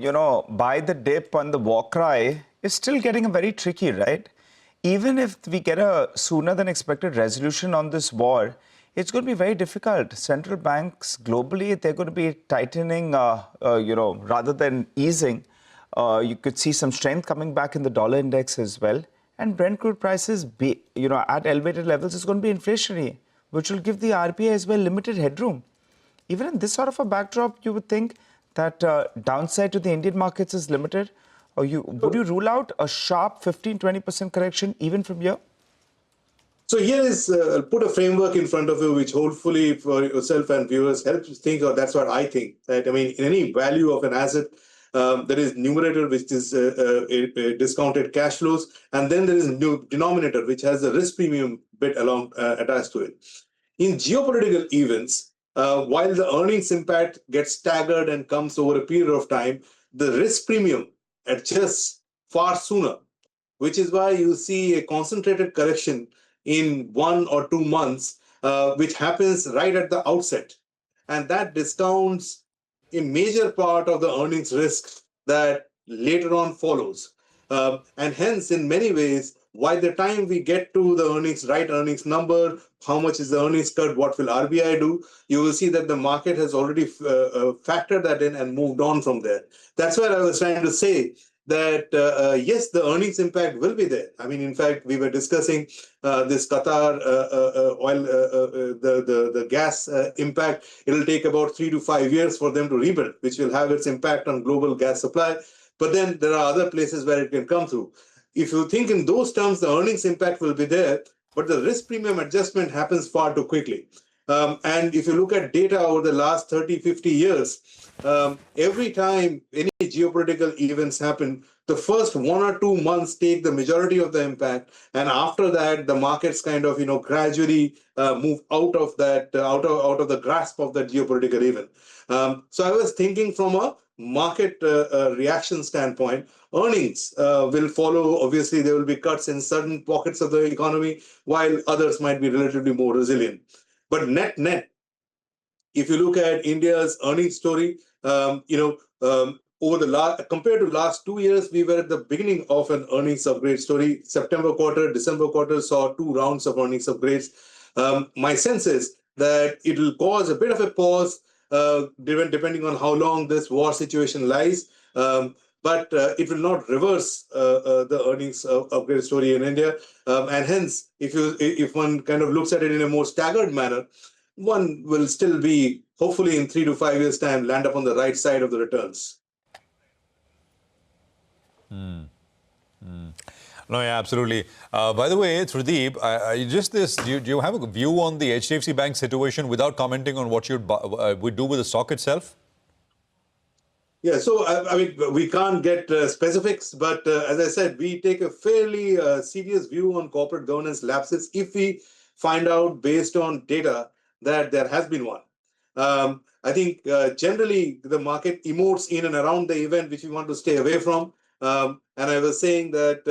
buy the dip on the war cry is still getting very tricky, right? Even if we get a sooner than expected resolution on this war, it's going to be very difficult. Central banks globally, they're going to be tightening, rather than easing. You could see some strength coming back in the dollar index as well. And Brent crude prices, at elevated levels is going to be inflationary, which will give the RBI as well limited headroom. Even in this sort of a backdrop, you would think that downside to the Indian markets is limited. Or would you rule out a sharp 15-20% correction even from here? So here is put a framework in front of you, which hopefully for yourself and viewers helps you think, or that's what I think. That I mean, in any value of an asset, there is numerator, which is discounted cash flows, and then there is new denominator, which has the risk premium bit along attached to it. In geopolitical events, while the earnings impact gets staggered and comes over a period of time, the risk premium adjusts far sooner, which is why you see a concentrated correction in 1 or 2 months, which happens right at the outset. And that discounts a major part of the earnings risk that later on follows. And hence, in many ways, by the time we get to the right earnings number, how much is the earnings cut, what will RBI do, you will see that the market has already factored that in and moved on from there. That's what I was trying to say, that yes, the earnings impact will be there. I mean, in fact, we were discussing this Qatar oil, the gas impact. It'll take about 3 to 5 years for them to rebuild, which will have its impact on global gas supply. But then there are other places where it can come through. If you think in those terms, the earnings impact will be there, but the risk premium adjustment happens far too quickly. And if you look at data over the last 30, 50 years, every time any geopolitical events happen, the first 1 or 2 months take the majority of the impact, and after that, the markets kind of gradually move out of that, out of the grasp of that geopolitical event. So I was thinking from a market reaction standpoint, earnings will follow. Obviously, there will be cuts in certain pockets of the economy, while others might be relatively more resilient. But net, if you look at India's earnings story, over the compared to last 2 years, we were at the beginning of an earnings upgrade story. September quarter, December quarter saw 2 rounds of earnings upgrades. My sense is that it will cause a bit of a pause, depending on how long this war situation lies. But it will not reverse the earnings upgrade story in India. And hence, if one kind of looks at it in a more staggered manner, one will still be, hopefully in 3 to 5 years' time, land up on the right side of the returns. No, yeah, absolutely. By the way, Trudip, do you have a view on the HDFC Bank situation without commenting on what you'd would do with the stock itself? Yeah, so I mean, we can't get specifics, but as I said, we take a fairly serious view on corporate governance lapses if we find out based on data that there has been one. I think generally the market emotes in and around the event, which we want to stay away from. And I was saying that,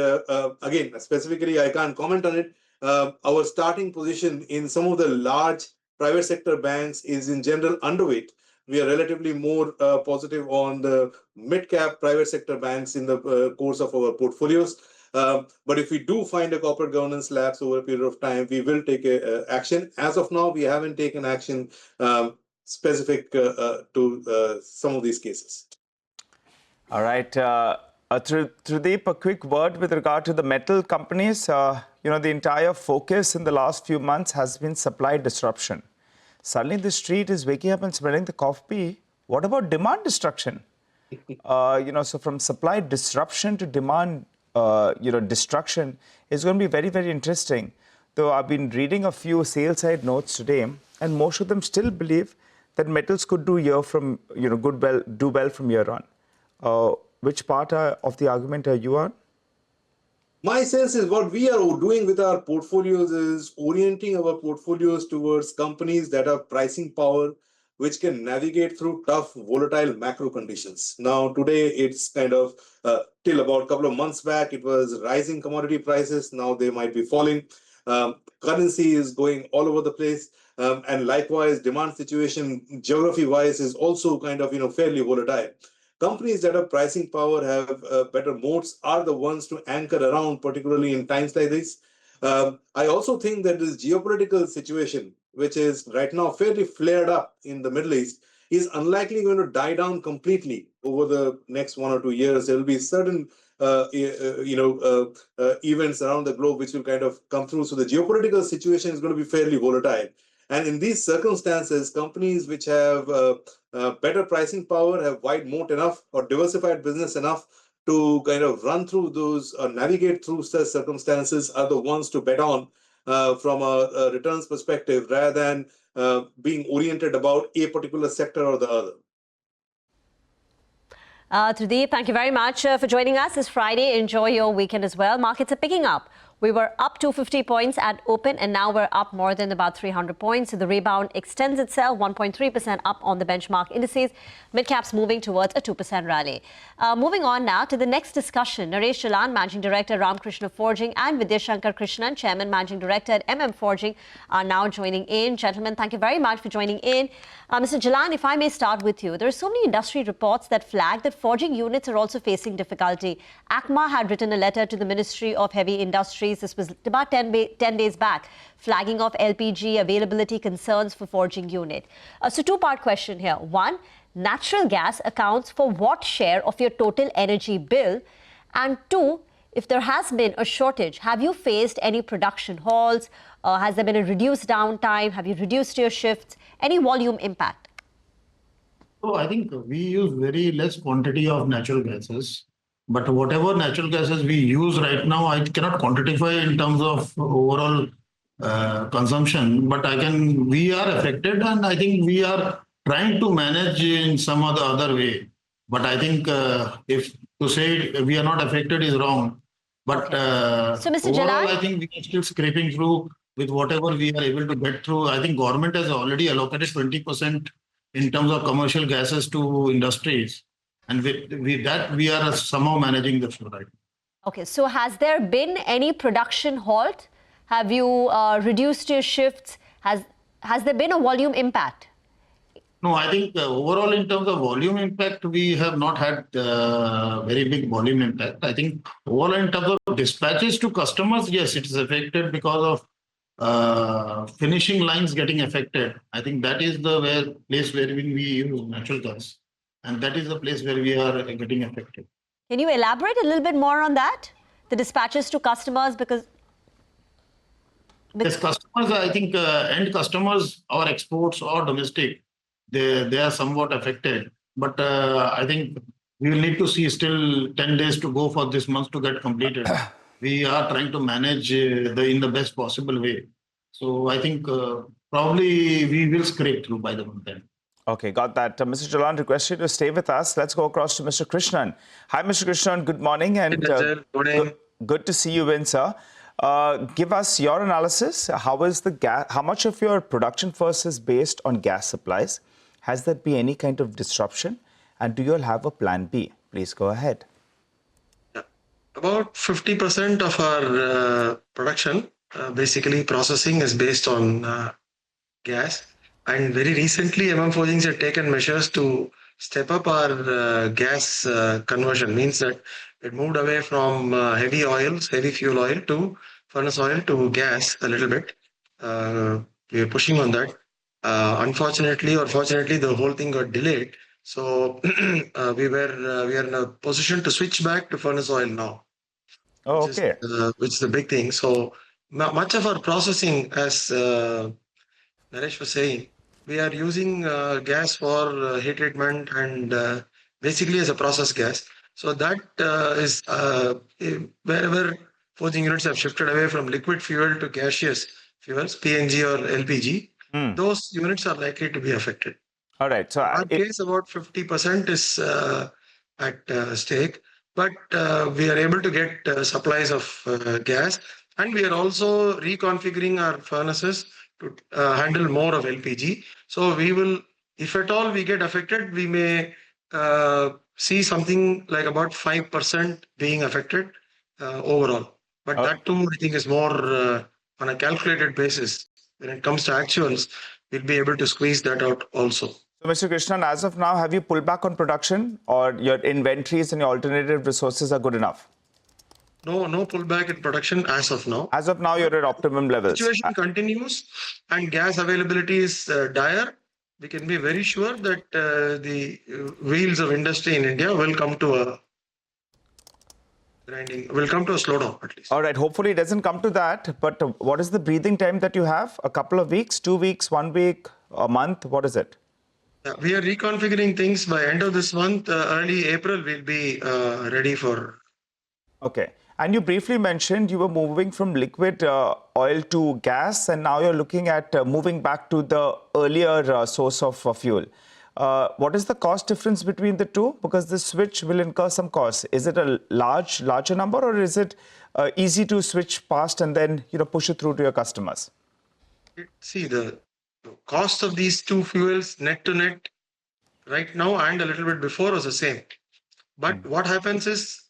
again, specifically, I can't comment on it. Our starting position in some of the large private sector banks is in general underweight. We are relatively more positive on the mid-cap private sector banks in the course of our portfolios. But if we do find a corporate governance lapse over a period of time, we will take action. As of now, we haven't taken action specific to some of these cases. All right. Trudip, a quick word with regard to the metal companies. The entire focus in the last few months has been supply disruption. Suddenly the street is waking up and smelling the coffee. What about demand destruction? So from supply disruption to demand, destruction is going to be very, very interesting. Though I've been reading a few sell-side notes today, and most of them still believe that metals could do well from here on. Which part of the argument are you on? My sense is what we are doing with our portfolios is orienting our portfolios towards companies that have pricing power, which can navigate through tough, volatile macro conditions. Now, today, it's kind of, till about a couple of months back, it was rising commodity prices. Now they might be falling. Currency is going all over the place. And likewise, demand situation, geography-wise, is also kind of, fairly volatile. Companies that have pricing power, have better moats, are the ones to anchor around, particularly in times like this. I also think that this geopolitical situation, which is right now fairly flared up in the Middle East, is unlikely going to die down completely over the next 1 or 2 years. There will be certain events around the globe which will kind of come through. So the geopolitical situation is going to be fairly volatile. And in these circumstances, companies which have better pricing power, have wide moat enough or diversified business enough to kind of run through those or navigate through such circumstances are the ones to bet on from a returns perspective, rather than being oriented about a particular sector or the other. Trudip, thank you very much for joining us this Friday. Enjoy your weekend as well. Markets are picking up. We were up 250 points at open, and now we're up more than about 300 points. So the rebound extends itself, 1.3% up on the benchmark indices. Mid-caps moving towards a 2% rally. Moving on now to the next discussion. Naresh Jalan, Managing Director, Ramkrishna Forging, and Vidyashankar Krishnan, Chairman, Managing Director at Forging, are now joining in. Gentlemen, thank you very much for joining in. Mr. Jalan, if I may start with you. There are so many industry reports that flag that forging units are also facing difficulty. ACMA had written a letter to the Ministry of Heavy Industries. This was about 10 days back, flagging of LPG availability concerns for forging unit. So two-part question here. One, natural gas accounts for what share of your total energy bill? And two, if there has been a shortage, have you faced any production halts? Has there been a reduced downtime? Have you reduced your shifts? Any volume impact? So I think we use very less quantity of natural gases. But whatever natural gases we use right now, I cannot quantify in terms of overall consumption. But we are affected, and I think we are trying to manage in some other way. But I think if to say we are not affected is wrong. But So, Mr. overall, Jalan? I think we are still scraping through with whatever we are able to get through. I think government has already allocated 20% in terms of commercial gases to industries. And with that, we are somehow managing the flow right. Okay, so has there been any production halt? Have you reduced your shifts? Has there been a volume impact? No, I think overall in terms of volume impact, we have not had very big volume impact. I think overall in terms of dispatches to customers, yes, it is affected because of finishing lines getting affected. I think that is the place where we use natural gas. And that is the place where we are getting affected. Can you elaborate a little bit more on that? The dispatches to customers, because yes, customers, I think end customers or exports or domestic, they are somewhat affected. But I think we will need to see still 10 days to go for this month to get completed. We are trying to manage in the best possible way. So I think probably we will scrape through by the month end. Okay, got that. Mr. Jalan, request you to stay with us. Let's go across to Mr. Krishnan. Hi, Mr. Krishnan. Good morning. And good to see you in, sir. Give us your analysis. How is the gas? How much of your production first is based on gas supplies? Has there been any kind of disruption? And do you all have a plan B? Please go ahead. About 50% of our production, basically processing, is based on gas. And very recently, Forgings have taken measures to step up our gas conversion. Means that it moved away from heavy oils, heavy fuel oil, to furnace oil to gas a little bit. We are pushing on that. Unfortunately or fortunately, the whole thing got delayed. So we are in a position to switch back to furnace oil now. Oh, okay. Which is the big thing. So much of our processing, as Naresh was saying, we are using gas for heat treatment and basically as a process gas. So that is wherever forging units have shifted away from liquid fuel to gaseous fuels, PNG or LPG, those units are likely to be affected. All right. So in our case, about 50% is at stake, but we are able to get supplies of gas, and we are also reconfiguring our furnaces to handle more of LPG. So we will, if at all we get affected, we may see something like about 5% being affected overall. But that too, I think, is more on a calculated basis. When it comes to actuals, we'll be able to squeeze that out also. So, Mr. Krishnan, as of now, have you pulled back on production, or your inventories and your alternative resources are good enough? No pullback in production as of now. As of now, you're at optimum levels. The situation continues and gas availability is dire. We can be very sure that the wheels of industry in India will come to a slowdown at least. All right. Hopefully it doesn't come to that. But what is the breathing time that you have? A couple of weeks, 2 weeks, 1 week, a month? What is it? We are reconfiguring things. By end of this month, early April, we'll be ready for. Okay. And you briefly mentioned you were moving from liquid oil to gas, and now you're looking at moving back to the earlier source of fuel. What is the cost difference between the two? Because this switch will incur some costs. Is it a larger number, or is it easy to switch past and then push it through to your customers? See, the cost of these two fuels net to net right now and a little bit before was the same. But what happens is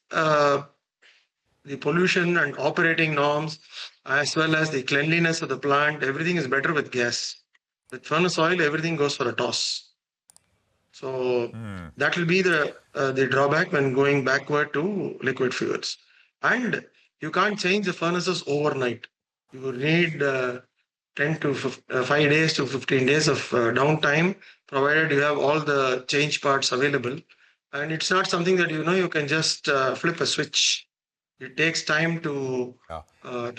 the pollution and operating norms, as well as the cleanliness of the plant, everything is better with gas. With furnace oil, everything goes for a toss. So that will be the drawback when going backward to liquid fuels. And you can't change the furnaces overnight. You will need 5 days to 15 days of downtime, provided you have all the change parts available. And it's not something that you can just flip a switch. It takes time to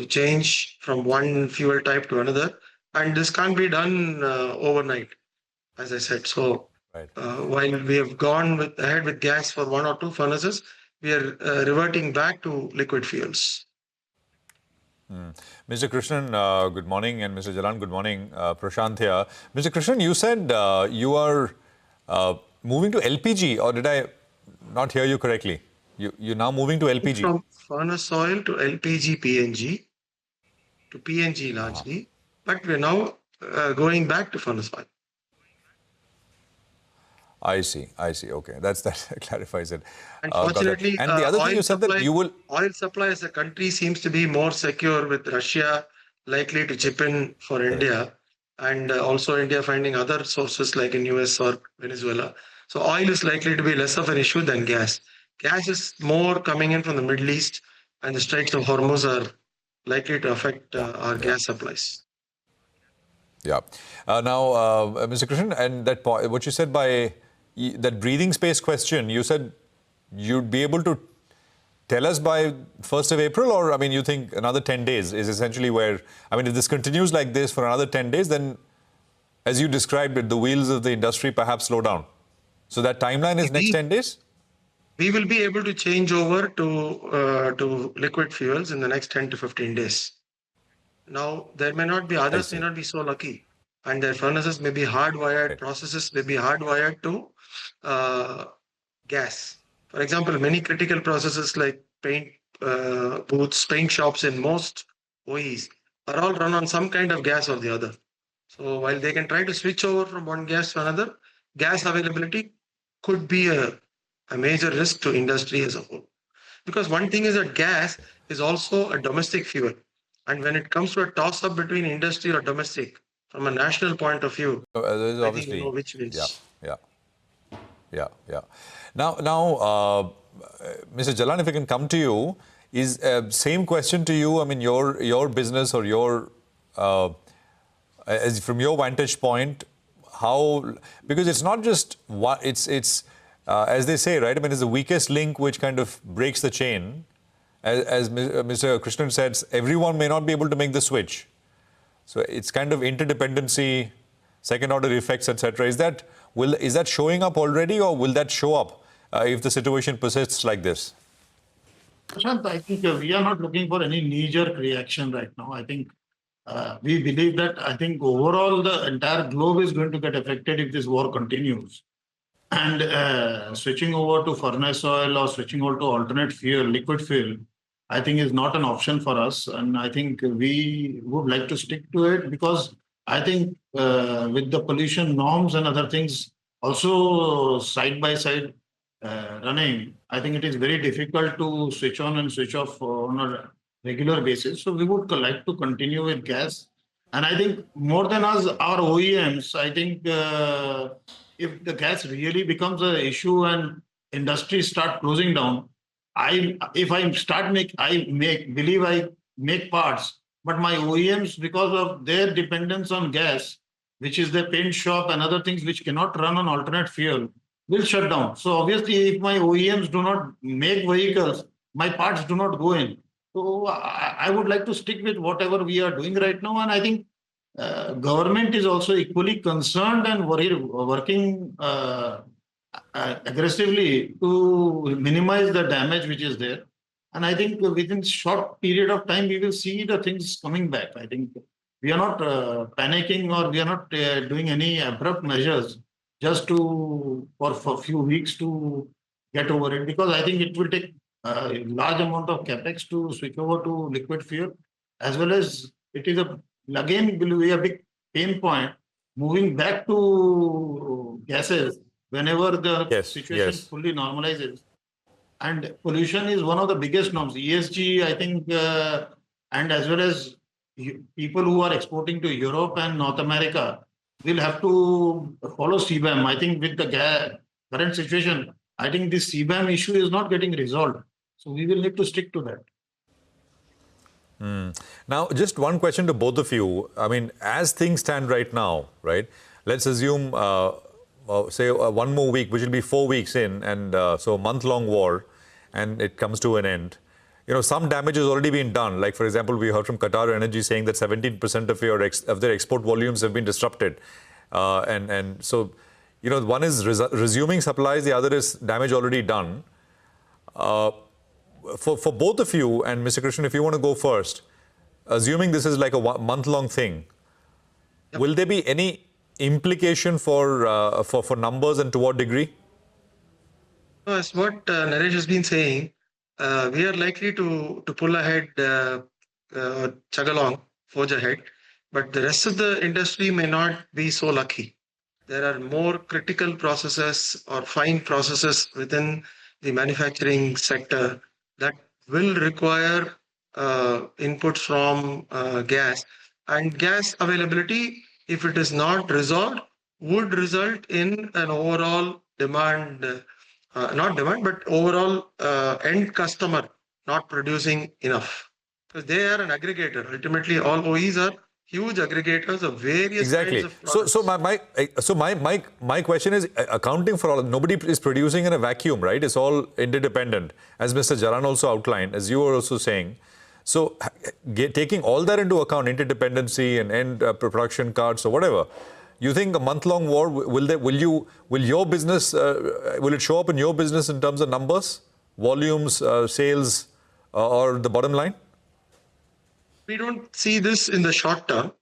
change from one fuel type to another, and this can't be done overnight, as I said. So while we have gone ahead with gas for 1 or 2 furnaces, we are reverting back to liquid fuels. Mr. Krishnan, good morning, and Mr. Jalan, good morning. Prashant here. Mr. Krishnan, you said you are moving to LPG, or did I not hear you correctly? You're now moving to LPG. From furnace oil to LPG, PNG, to PNG largely, but we're now going back to furnace oil. I see. Okay, that clarifies it. Unfortunately, and the other thing you said that you will... Oil supply as a country seems to be more secure, with Russia likely to chip in for India, and also India finding other sources like in US or Venezuela. So oil is likely to be less of an issue than gas. Gas is more coming in from the Middle East, and the Straits of Hormuz are likely to affect our gas supplies. Yeah. Now, Mr. Krishnan, and that what you said by that breathing space question, you said you'd be able to tell us by 1st of April, or, I mean, you think another 10 days is essentially where, I mean, if this continues like this for another 10 days, then, as you described it, the wheels of the industry perhaps slow down. So that timeline is next 10 days? We will be able to change over to liquid fuels in the next 10 to 15 days. Now, there may not be, others may not be so lucky, and their furnaces may be hardwired, processes may be hardwired to gas. For example, many critical processes like paint booths, paint shops in most OEs are all run on some kind of gas or the other. So while they can try to switch over from one gas to another, gas availability could be a major risk to industry as a whole. Because one thing is that gas is also a domestic fuel. And when it comes to a toss-up between industry or domestic, from a national point of view, I think you know which wins. Yeah. Now, Mr. Jalan, if I can come to you, is same question to you. I mean, your business or your as from your vantage point, how, because it's not just what it's as they say, right? I mean, it's the weakest link which kind of breaks the chain. As Mr. Krishnan said, everyone may not be able to make the switch. So it's kind of interdependency, second-order effects, etc. Is that showing up already, or will that show up if the situation persists like this? Prashant, I think we are not looking for any knee-jerk reaction right now. I think we believe that overall the entire globe is going to get affected if this war continues. And switching over to furnace oil or switching over to alternate fuel, liquid fuel, I think is not an option for us. And I think we would like to stick to it, because I think with the pollution norms and other things also side by side running, I think it is very difficult to switch on and switch off on a regular basis. So we would like to continue with gas. And I think more than us, our OEMs, I think if the gas really becomes an issue and industries start closing down, I make parts, but my OEMs, because of their dependence on gas, which is their paint shop and other things which cannot run on alternate fuel, will shut down. So obviously, if my OEMs do not make vehicles, my parts do not go in. So I would like to stick with whatever we are doing right now. And I think government is also equally concerned and working aggressively to minimize the damage which is there. And I think within short period of time, we will see the things coming back. I think we are not panicking, or we are not doing any abrupt measures just for a few weeks to get over it, because I think it will take a large amount of capex to switch over to liquid fuel, as well as it is again will be a big pain point moving back to gases whenever the situation fully normalizes. And pollution is one of the biggest norms. ESG, I think, and as well as people who are exporting to Europe and North America will have to follow CBAM. I think with the current situation, I think this CBAM issue is not getting resolved. So we will need to stick to that. Now, just one question to both of you. I mean, as things stand right now, right? Let's assume, say, one more week, which will be 4 weeks in, and so a month-long war, and it comes to an end. You know, some damage has already been done. Like, for example, we heard from Qatar Energy saying that 17% of their export volumes have been disrupted. And so, you know, one is resuming supplies, the other is damage already done. For both of you, and Mr. Krishnan, if you want to go first, assuming this is like a month-long thing, will there be any implication for numbers, and to what degree? As what Naresh has been saying, we are likely to pull ahead, chug along, forge ahead, but the rest of the industry may not be so lucky. There are more critical processes or fine processes within the manufacturing sector that will require inputs from gas. And gas availability, if it is not resolved, would result in an overall demand, not demand, but overall end customer not producing enough. Because they are an aggregator. Ultimately, all OEs are huge aggregators of various kinds of products. So my question is, accounting for all, nobody is producing in a vacuum, right? It's all interdependent, as Mr. Jaran also outlined, as you were also saying. So taking all that into account, interdependency and end production cards or whatever, you think a month-long war, will your business, will it show up in your business in terms of numbers, volumes, sales, or the bottom line? We don't see this in the short term.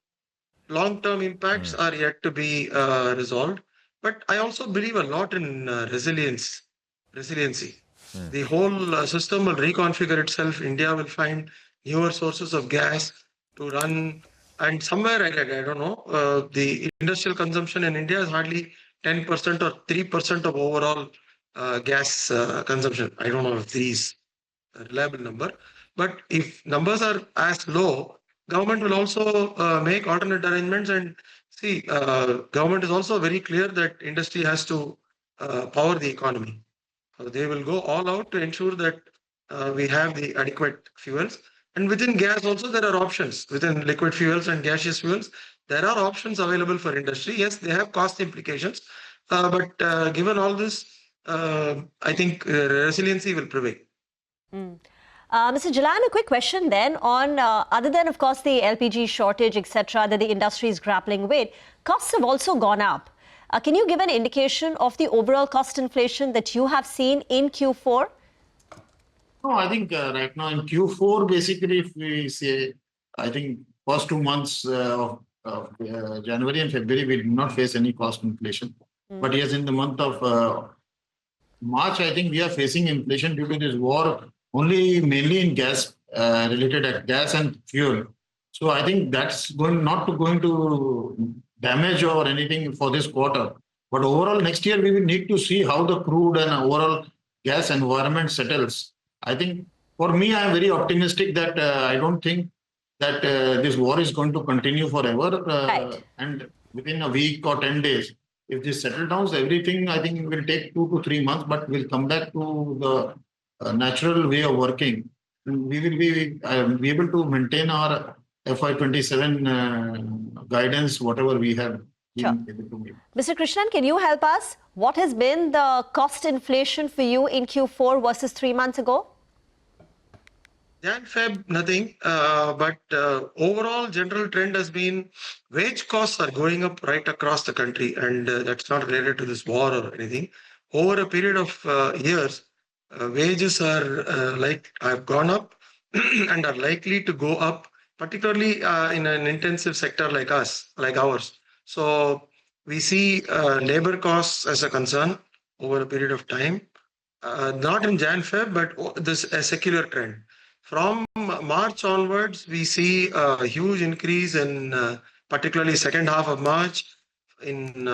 Long-term impacts are yet to be resolved. But I also believe a lot in resiliency. The whole system will reconfigure itself. India will find newer sources of gas to run. And somewhere, I don't know, the industrial consumption in India is hardly 10% or 3% of overall gas consumption. I don't know if 3 is a reliable number. But if numbers are as low, government will also make alternate arrangements. And see, government is also very clear that industry has to power the economy. So they will go all out to ensure that we have the adequate fuels. And within gas also, there are options. Within liquid fuels and gaseous fuels, there are options available for industry. Yes, they have cost implications. But given all this, I think resiliency will prevail. Mr. Jalan, a quick question then on, other than, of course, the LPG shortage, etc., that the industry is grappling with, costs have also gone up. Can you give an indication of the overall cost inflation that you have seen in Q4? No, I think right now in Q4, basically, if we say, I think first 2 months of January and February, we did not face any cost inflation. But yes, in the month of March, I think we are facing inflation due to this war, only mainly in gas, related gas and fuel. So I think that's not going to damage or anything for this quarter. But overall, next year, we will need to see how the crude and overall gas environment settles. I think for me, I'm very optimistic that I don't think that this war is going to continue forever. And within a week or 10 days, if this settles down, everything I think will take 2 to 3 months, but we'll come back to the natural way of working. We will be able to maintain our FY27 guidance, whatever we have been able to make. Mr. Krishnan, can you help us? What has been the cost inflation for you in Q4 versus 3 months ago? Jan, Feb, nothing. But overall, general trend has been wage costs are going up right across the country. And that's not related to this war or anything. Over a period of years, wages are have gone up and are likely to go up, particularly in an intensive sector like ours. So we see labor costs as a concern over a period of time. Not in Jan, Feb, but this a secular trend. From March onwards, we see a huge increase in particularly second half of March in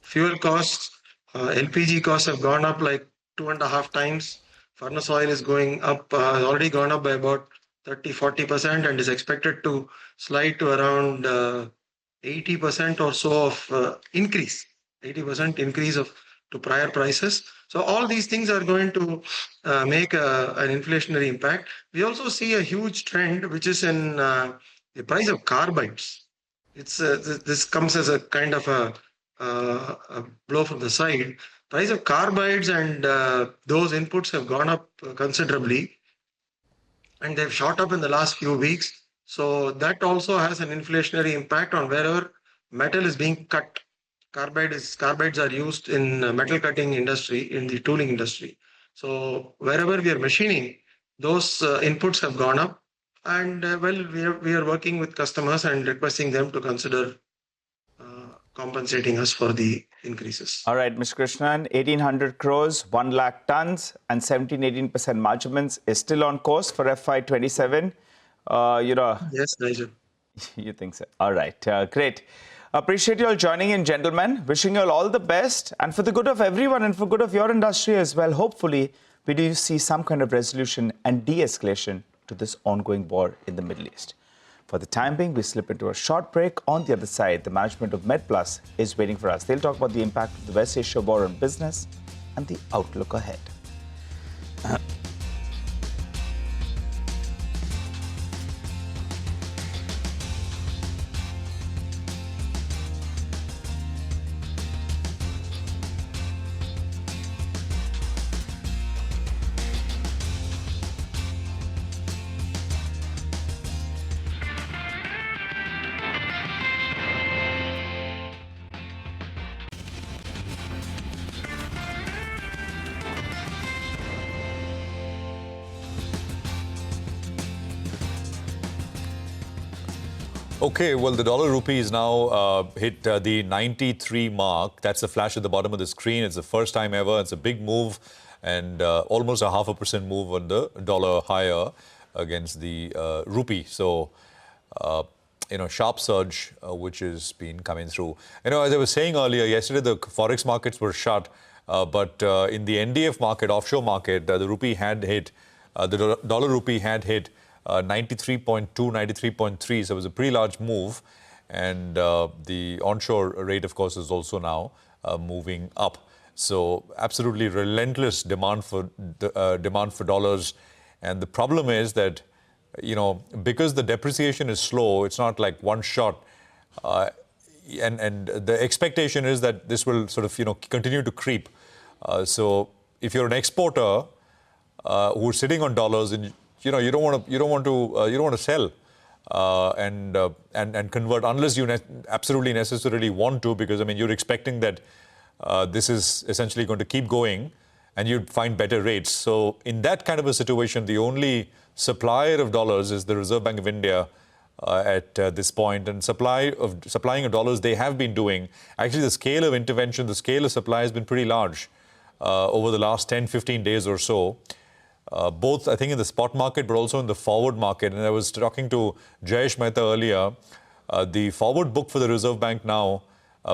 fuel costs. LPG costs have gone up like 2.5 times. Furnace oil is going up, already gone up by about 30-40% and is expected to slide to around 80% or so of increase. 80% increase to prior prices. So all these things are going to make an inflationary impact. We also see a huge trend, which is in the price of carbides. This comes as a kind of a blow from the side. Price of carbides and those inputs have gone up considerably, and they've shot up in the last few weeks. So that also has an inflationary impact on wherever metal is being cut. Carbides are used in metal cutting industry, in the tooling industry. So wherever we are machining, those inputs have gone up. And well, we are working with customers and requesting them to consider compensating us for the increases. All right, Mr. Krishnan, 1,800 crores, 1 lakh tons, and 17-18% margins is still on course for FY27. Yes, Nigel. You think so? All right, great. Appreciate you all joining in, gentlemen. Wishing you all the best, and for the good of everyone and for good of your industry as well. Hopefully, we do see some kind of resolution and de-escalation to this ongoing war in the Middle East. For the time being, we slip into a short break. On the other side, the management of MedPlus is waiting for us. They'll talk about the impact of the West Asia war on business and the outlook ahead. Okay, well, the dollar rupee is now hit the 93 mark. That's the flash at the bottom of the screen. It's the first time ever. It's a big move and almost a 0.5% move on the dollar higher against the rupee. So, sharp surge which has been coming through. As I was saying earlier, yesterday the Forex markets were shut, but in the NDF market, offshore market, the rupee had hit, the dollar rupee had hit 93.2, 93.3, so it was a pretty large move, and the onshore rate, of course, is also now moving up. So absolutely relentless demand for dollars, and the problem is that because the depreciation is slow, it's not like one shot, and the expectation is that this will sort of continue to creep. So if you're an exporter who's sitting on dollars and you don't want to sell and convert unless you absolutely necessarily want to, because you're expecting that this is essentially going to keep going and you'd find better rates. So in that kind of a situation, the only supplier of dollars is the Reserve Bank of India at this point, and supplying of dollars they have been doing. Actually, the scale of intervention, the scale of supply has been pretty large over the last 10-15 days or so. Both, I think, in the spot market, but also in the forward market. And I was talking to Jayesh Mehta earlier. The forward book for the Reserve Bank now,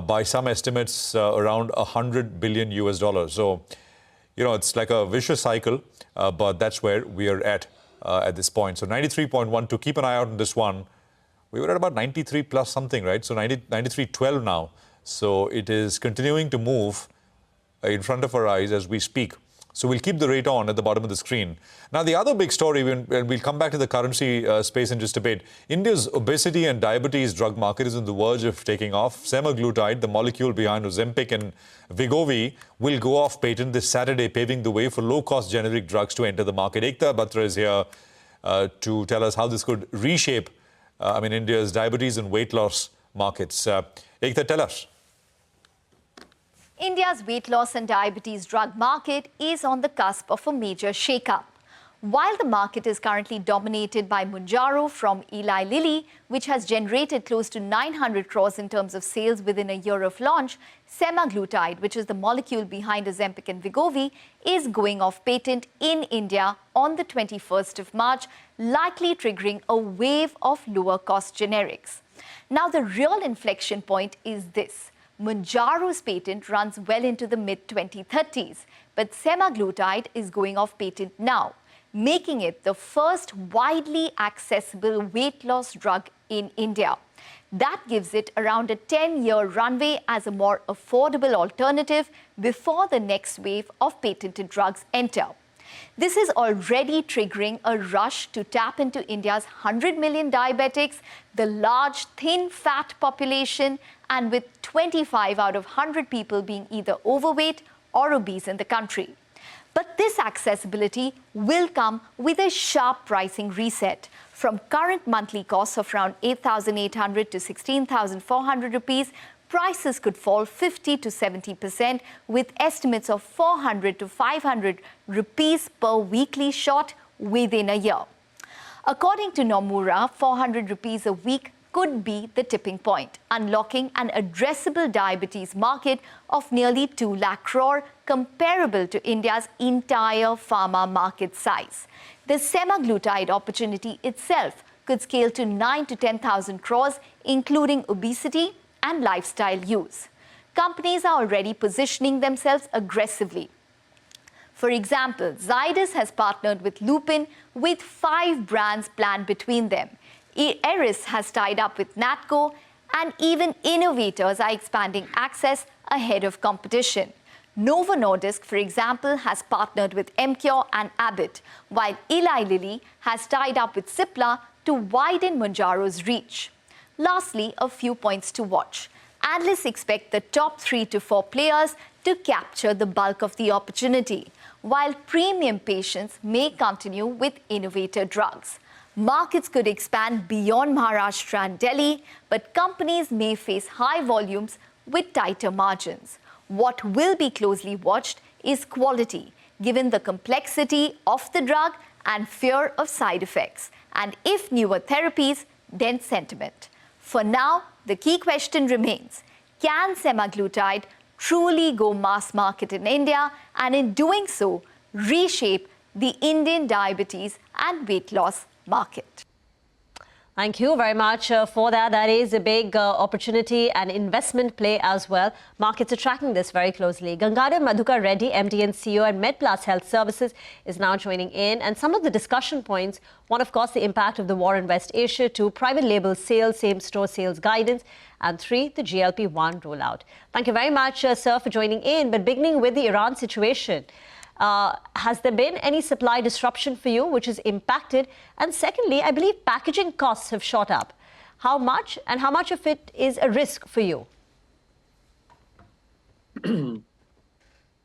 by some estimates, around $100 billion US. So, it's like a vicious cycle, but that's where we are at this point. So 93.1, to keep an eye out on this one. We were at about 93 plus something, right? So 93.12 now. So it is continuing to move in front of our eyes as we speak. So we'll keep the rate on at the bottom of the screen. Now, the other big story, and we'll come back to the currency space in just a bit. India's obesity and diabetes drug market is on the verge of taking off. Semaglutide, the molecule behind Ozempic and Wegovy, will go off patent this Saturday, paving the way for low-cost generic drugs to enter the market. Ekta Batra is here to tell us how this could reshape, India's diabetes and weight loss markets. Ekta, tell us. India's weight loss and diabetes drug market is on the cusp of a major shake-up. While the market is currently dominated by Mounjaro from Eli Lilly, which has generated close to 900 crores in terms of sales within a year of launch, Semaglutide, which is the molecule behind Ozempic and Wegovy, is going off patent in India on the 21st of March, likely triggering a wave of lower-cost generics. Now, the real inflection point is this. Mounjaro's patent runs well into the mid-2030s, but semaglutide is going off patent now, making it the first widely accessible weight loss drug in India. That gives it around a 10-year runway as a more affordable alternative before the next wave of patented drugs enter. This is already triggering a rush to tap into India's 100 million diabetics, the large, thin, fat population, and with 25 out of 100 people being either overweight or obese in the country. But this accessibility will come with a sharp pricing reset. From current monthly costs of around 8,800 to 16,400 rupees, prices could fall 50 to 70%, with estimates of 400 to 500 rupees per weekly shot within a year. According to Nomura, 400 rupees a week could be the tipping point, unlocking an addressable diabetes market of nearly 2 lakh crore, comparable to India's entire pharma market size. The semaglutide opportunity itself could scale to 9 to 10,000 crores, including obesity and lifestyle use. Companies are already positioning themselves aggressively. For example, Zydus has partnered with Lupin with 5 brands planned between them. Eris has tied up with Natco, and even innovators are expanding access ahead of competition. Novo Nordisk, for example, has partnered with Emcure and Abbott, while Eli Lilly has tied up with Cipla to widen Mounjaro's reach. Lastly, a few points to watch. Analysts expect the top 3 to 4 players to capture the bulk of the opportunity, while premium patients may continue with innovator drugs. Markets could expand beyond Maharashtra and Delhi, but companies may face high volumes with tighter margins. What will be closely watched is quality, given the complexity of the drug and fear of side effects. And if newer therapies, then sentiment. For now, the key question remains: can semaglutide truly go mass market in India, and in doing so, reshape the Indian diabetes and weight loss market? Thank you very much for that. That is a big opportunity and investment play as well. Markets are tracking this very closely. Gangadhar Madhukar Reddy, MD and CEO at MedPlus Health Services, is now joining in. And some of the discussion points, one, of course, the impact of the war in West Asia, 2, private label sales, same-store sales guidance, and 3, the GLP-1 rollout. Thank you very much, sir, for joining in. But beginning with the Iran situation, has there been any supply disruption for you which has impacted? And secondly, I believe packaging costs have shot up. How much, and how much of it is a risk for you?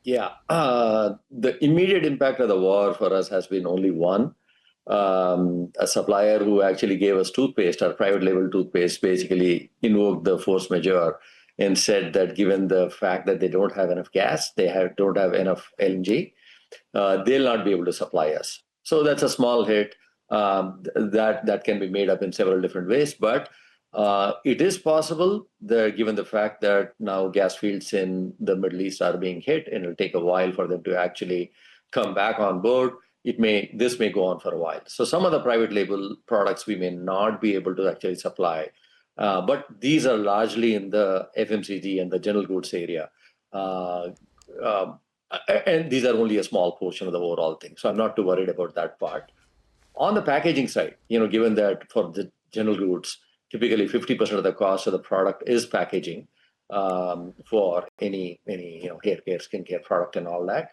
Yeah, the immediate impact of the war for us has been only one. A supplier who actually gave us toothpaste, our private label toothpaste, basically invoked the force majeure and said that given the fact that they don't have enough gas, don't have enough LNG, they'll not be able to supply us. So that's a small hit that can be made up in several different ways. But it is possible that given the fact that now gas fields in the Middle East are being hit, and it'll take a while for them to actually come back on board, this may go on for a while. So some of the private label products we may not be able to actually supply. But these are largely in the FMCG and the general goods area. And these are only a small portion of the overall thing. So I'm not too worried about that part. On the packaging side, given that for the general goods, typically 50% of the cost of the product is packaging for any hair care, skincare product and all that.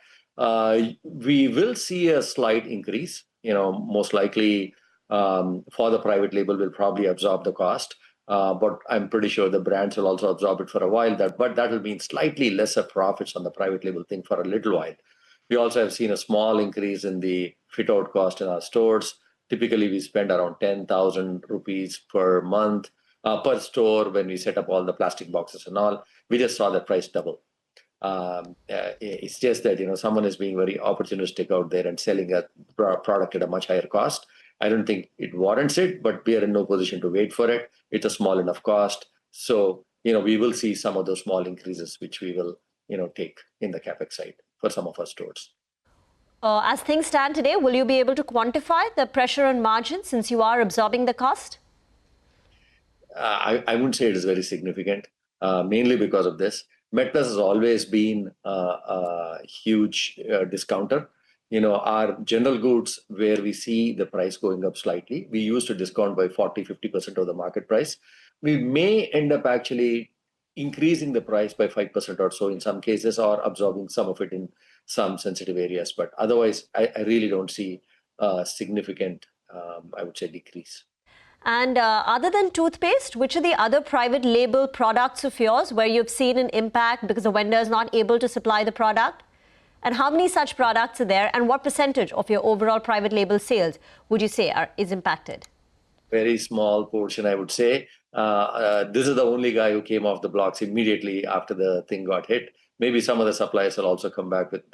We will see a slight increase. Most likely for the private label will probably absorb the cost. But I'm pretty sure the brands will also absorb it for a while. But that will mean slightly lesser profits on the private label thing for a little while. We also have seen a small increase in the fit-out cost in our stores. Typically, we spend around 10,000 rupees per month per store when we set up all the plastic boxes and all. We just saw the price double. It's just that someone is being very opportunistic out there and selling a product at a much higher cost. I don't think it warrants it, but we are in no position to wait for it. It's a small enough cost. So, we will see some of those small increases, which we will, take in the capex side for some of our stores. As things stand today, will you be able to quantify the pressure on margins since you are absorbing the cost? I wouldn't say it is very significant, mainly because of this. MedPlus has always been a huge discounter. Our general goods, where we see the price going up slightly, we used to discount by 40-50% of the market price. We may end up actually increasing the price by 5% or so in some cases, or absorbing some of it in some sensitive areas. But otherwise, I really don't see a significant, I would say, decrease. And other than toothpaste, which are the other private label products of yours where you've seen an impact because the vendor is not able to supply the product? And how many such products are there, and what percentage of your overall private label sales would you say is impacted? Very small portion, I would say. This is the only guy who came off the blocks immediately after the thing got hit. Maybe some of the suppliers will also come back with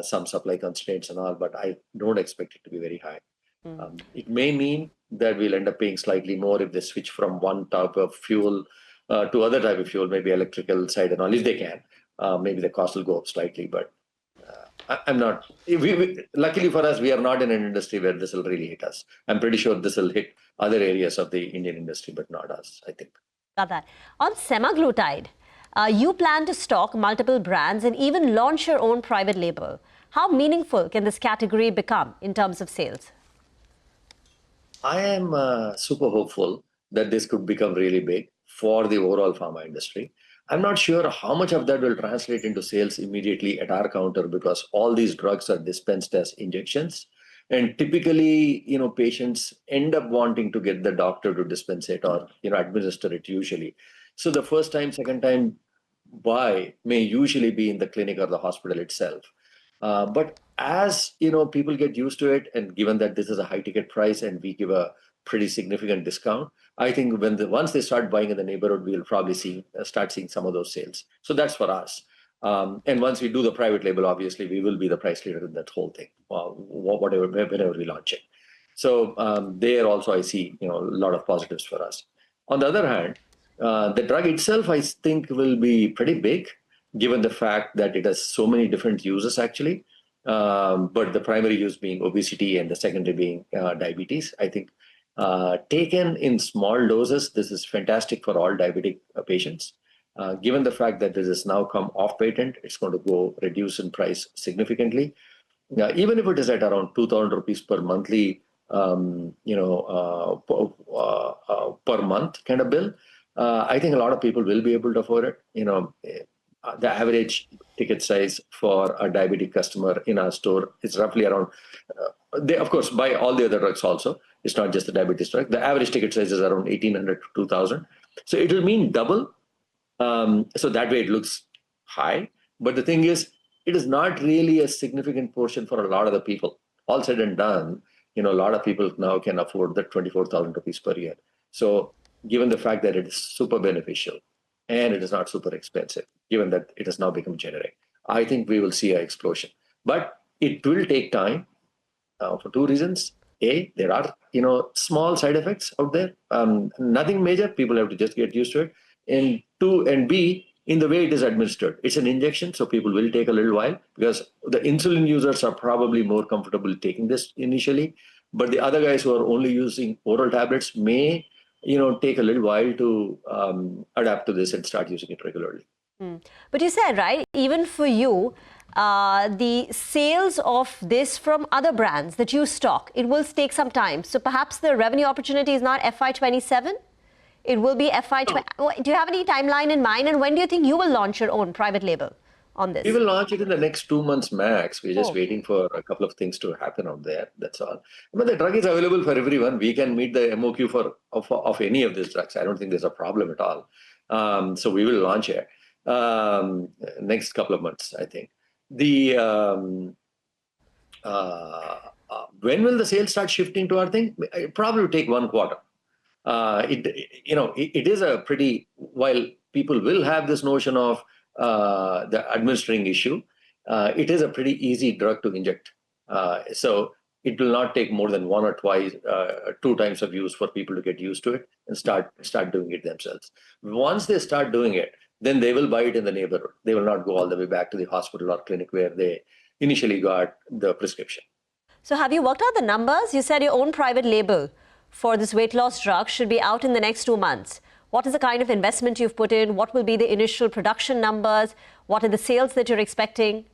some supply constraints and all, but I don't expect it to be very high. It may mean that we'll end up paying slightly more if they switch from one type of fuel to other type of fuel, maybe electrical side and all, if they can. Maybe the cost will go up slightly, but I'm not. Luckily for us, we are not in an industry where this will really hit us. I'm pretty sure this will hit other areas of the Indian industry, but not us, I think. Got that. On semaglutide, you plan to stock multiple brands and even launch your own private label. How meaningful can this category become in terms of sales? I am super hopeful that this could become really big for the overall pharma industry. I'm not sure how much of that will translate into sales immediately at our counter because all these drugs are dispensed as injections. And typically, patients end up wanting to get the doctor to dispense it or, administer it usually. So the first time, second time buy may usually be in the clinic or the hospital itself. But as, people get used to it, and given that this is a high ticket price and we give a pretty significant discount, I think once they start buying in the neighborhood, we'll probably start seeing some of those sales. So that's for us. And once we do the private label, obviously, we will be the price leader in that whole thing, whenever we launch it. So there also I see, a lot of positives for us. On the other hand, the drug itself, I think, will be pretty big, given the fact that it has so many different uses, actually. But the primary use being obesity and the secondary being diabetes. I think taken in small doses, this is fantastic for all diabetic patients. Given the fact that this has now come off patent, it's going to go reduce in price significantly. Even if it is at around 2,000 rupees per monthly, per month kind of bill, I think a lot of people will be able to afford it. The average ticket size for a diabetic customer in our store is roughly around, they of course buy all the other drugs also. It's not just the diabetes drug. The average ticket size is around 1,800 to 2,000. So it will mean double. So that way it looks high. But the thing is, it is not really a significant portion for a lot of the people. All said and done, a lot of people now can afford that 24,000 rupees per year. So given the fact that it is super beneficial and it is not super expensive, given that it has now become generic, I think we will see an explosion. But it will take time for two reasons. A, there are, small side effects out there. Nothing major. People have to just get used to it. And two, and B, in the way it is administered. It's an injection, so people will take a little while because the insulin users are probably more comfortable taking this initially. But the other guys who are only using oral tablets may, take a little while to adapt to this and start using it regularly. But you said, right, even for you, the sales of this from other brands that you stock, it will take some time. So perhaps the revenue opportunity is not FY27? It will be FY20. Do you have any timeline in mind? And when do you think you will launch your own private label on this? We will launch it in the next 2 months max. We're just waiting for a couple of things to happen out there. That's all. But the drug is available for everyone. We can meet the MOQ of any of these drugs. I don't think there's a problem at all. So we will launch it next couple of months, I think. When will the sales start shifting to our thing? It probably will take 1 quarter. It is a pretty, while people will have this notion of the administering issue, it is a pretty easy drug to inject. So it will not take more than 1 or 2 times of use for people to get used to it and start doing it themselves. Once they start doing it, then they will buy it in the neighborhood. They will not go all the way back to the hospital or clinic where they initially got the prescription. So have you worked out the numbers? You said your own private label for this weight loss drug should be out in the next 2 months. What is the kind of investment you've put in? What will be the initial production numbers? What are the sales that you're expecting?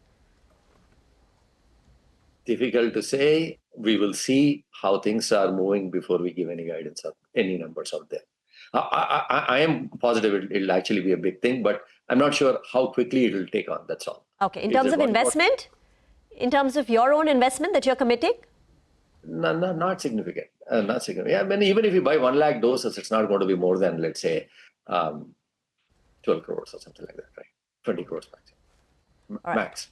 Difficult to say. We will see how things are moving before we give any guidance of any numbers out there. I am positive it'll actually be a big thing, but I'm not sure how quickly it will take on. That's all. Okay. In terms of investment, in terms of your own investment that you're committing? No, not significant. Not significant. Yeah, I mean, even if you buy 1 lakh doses, it's not going to be more than, let's say, 12 crores or something like that, right? 20 crores max. Right. Max.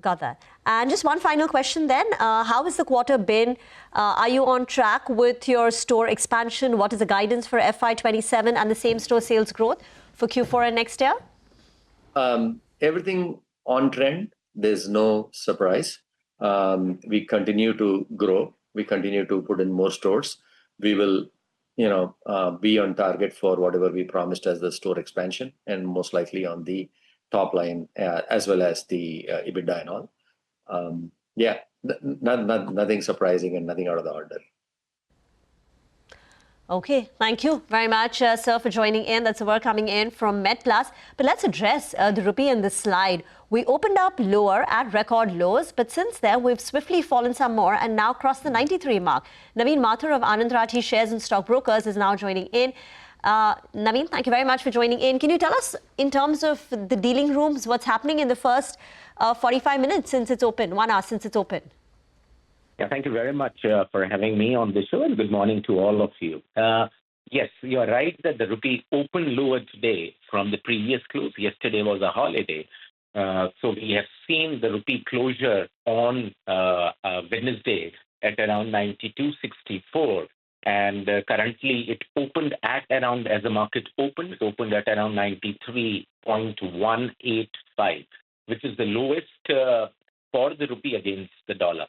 Got that. And just one final question then. How has the quarter been? Are you on track with your store expansion? What is the guidance for FY27 and the same store sales growth for Q4 and next year? Everything on trend. There's no surprise. We continue to grow. we continue to put in more stores, we will, be on target for whatever we promised as the store expansion, and most likely on the top line as well as the EBITDA and all. Nothing surprising and nothing out of the ordinary. Okay, thank you very much, sir, for joining in. That's a word coming in from MedPlus. But let's address the rupee in this slide. We opened up lower at record lows, but since then, we've swiftly fallen some more and now crossed the 93 mark. Naveen Mathur of Anand Rathi Shares and Stockbrokers is now joining in. Naveen, thank you very much for joining in. Can you tell us, in terms of the dealing rooms, what's happening in the first 45 minutes since it's open, 1 hour since it's open? Yeah, thank you very much for having me on the show, and good morning to all of you. Yes, you are right that the rupee opened lower today from the previous close. Yesterday was a holiday. So we have seen the rupee closure on Wednesday at around 92.64. And currently it opened at around, as the market opened, it opened at around 93.185, which is the lowest for the rupee against the dollar.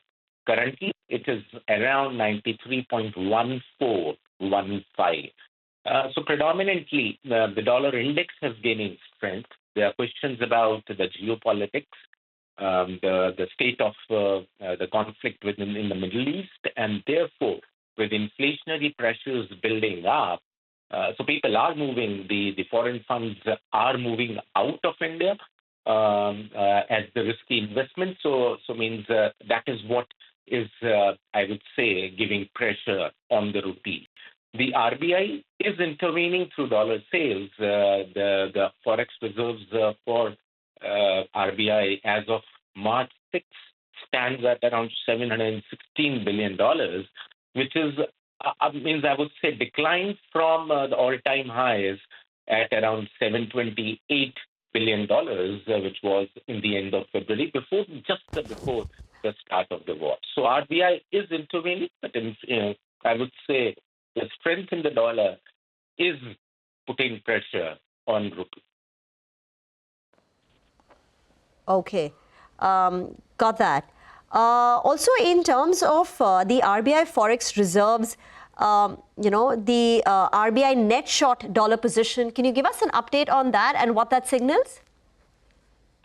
Currently, it is around 93.1415. So predominantly, the dollar index has gaining strength. There are questions about the geopolitics, the state of the conflict in the Middle East, and therefore, with inflationary pressures building up, so people are moving, the foreign funds are moving out of India as the risky investment. So means that is what is, I would say, giving pressure on the rupee. The RBI is intervening through dollar sales. The Forex reserves for RBI as of March 6th stands at around $716 billion, which is, means I would say, declined from the all-time highs at around $728 billion, which was in the end of February, just before the start of the war. So RBI is intervening, but I would say the strength in the dollar is putting pressure on rupee. Okay, got that. Also, in terms of the RBI Forex reserves, the RBI net short dollar position, can you give us an update on that and what that signals?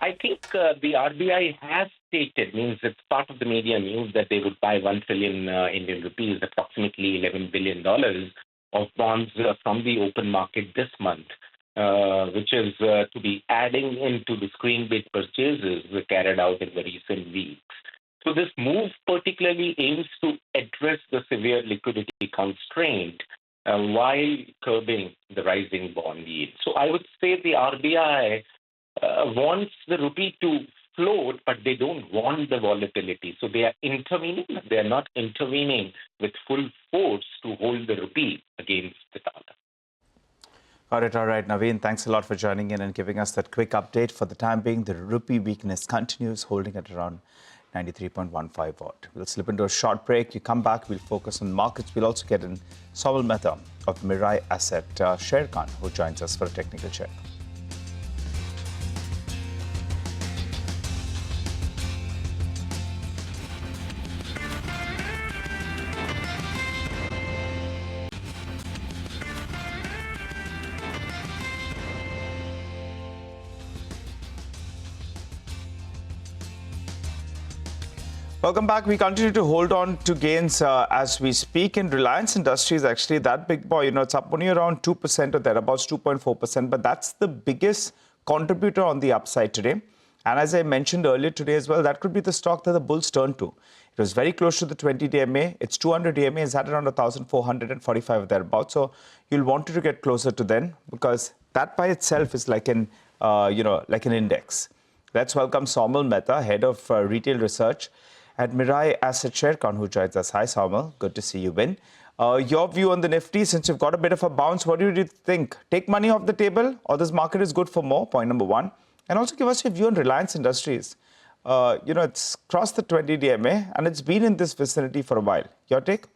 I think the RBI has stated, means it's part of the media news, that they would buy 1 trillion Indian rupees, approximately $11 billion of bonds from the open market this month, which is to be adding into the screen-based purchases carried out in the recent weeks. So this move particularly aims to address the severe liquidity constraint while curbing the rising bond yield. So I would say the RBI wants the rupee to float, but they don't want the volatility. So they are intervening, but they are not intervening with full force to hold the rupee against the dollar. Got it. All right, Naveen, thanks a lot for joining in and giving us that quick update. For the time being, the rupee weakness continues, holding at around 93.15 watt. We'll slip into a short break. You come back, we'll focus on markets. We'll also get in Saumil Mehta of Mirae Asset Sharekhan, who joins us for a technical check. Welcome back. We continue to hold on to gains as we speak. In Reliance Industries, actually, that big boy, it's up only around 2% or thereabouts, 2.4%. But that's the biggest contributor on the upside today. And as I mentioned earlier today as well, that could be the stock that the bulls turn to. It was very close to the 20-day MA. Its 200-day MA is at around 1,445 or thereabouts. So you'll want to get closer to then, because that by itself is like an, like an index. Let's welcome Saumil Mehta, Head of Retail Research at Mirae Asset Sharekhan, who joins us. Hi, Saumil. Good to see you in. Your view on the Nifty, since you've got a bit of a bounce, what do you think? Take money off the table, or this market is good for more? Point number one. And also give us your view on Reliance Industries. It's crossed the 20-day MA, and it's been in this vicinity for a while. Your take?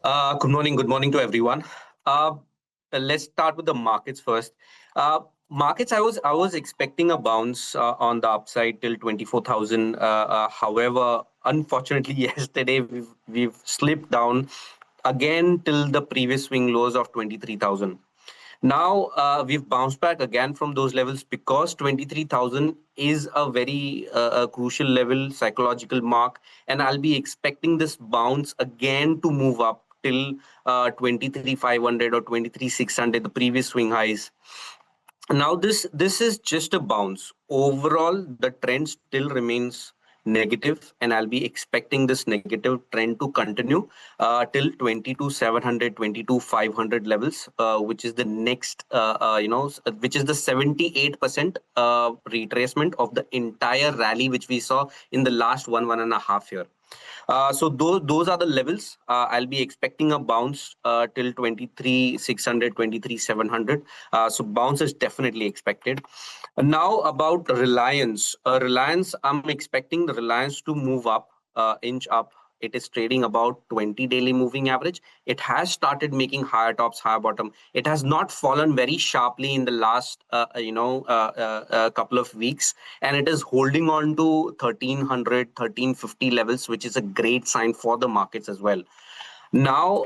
Good morning to everyone. Let's start with the markets first. Markets, I was expecting a bounce on the upside till 24,000. However, unfortunately, yesterday we've slipped down again till the previous swing lows of 23,000. Now we've bounced back again from those levels because 23,000 is a very crucial level, psychological mark, and I'll be expecting this bounce again to move up till 23,500 or 23,600, the previous swing highs. Now this is just a bounce. Overall, the trend still remains negative, and I'll be expecting this negative trend to continue till 22,700, 22,500 levels, which is the next, which is the 78% retracement of the entire rally which we saw in the last one and a half year. So those are the levels. I'll be expecting a bounce till 23,600, 23,700. So bounce is definitely expected. Now about Reliance. Reliance, I'm expecting the Reliance to move up, inch up. It is trading about 20 daily moving average. It has started making higher tops, higher bottom. It has not fallen very sharply in the last, couple of weeks, and it is holding on to 1300, 1350 levels, which is a great sign for the markets as well. Now,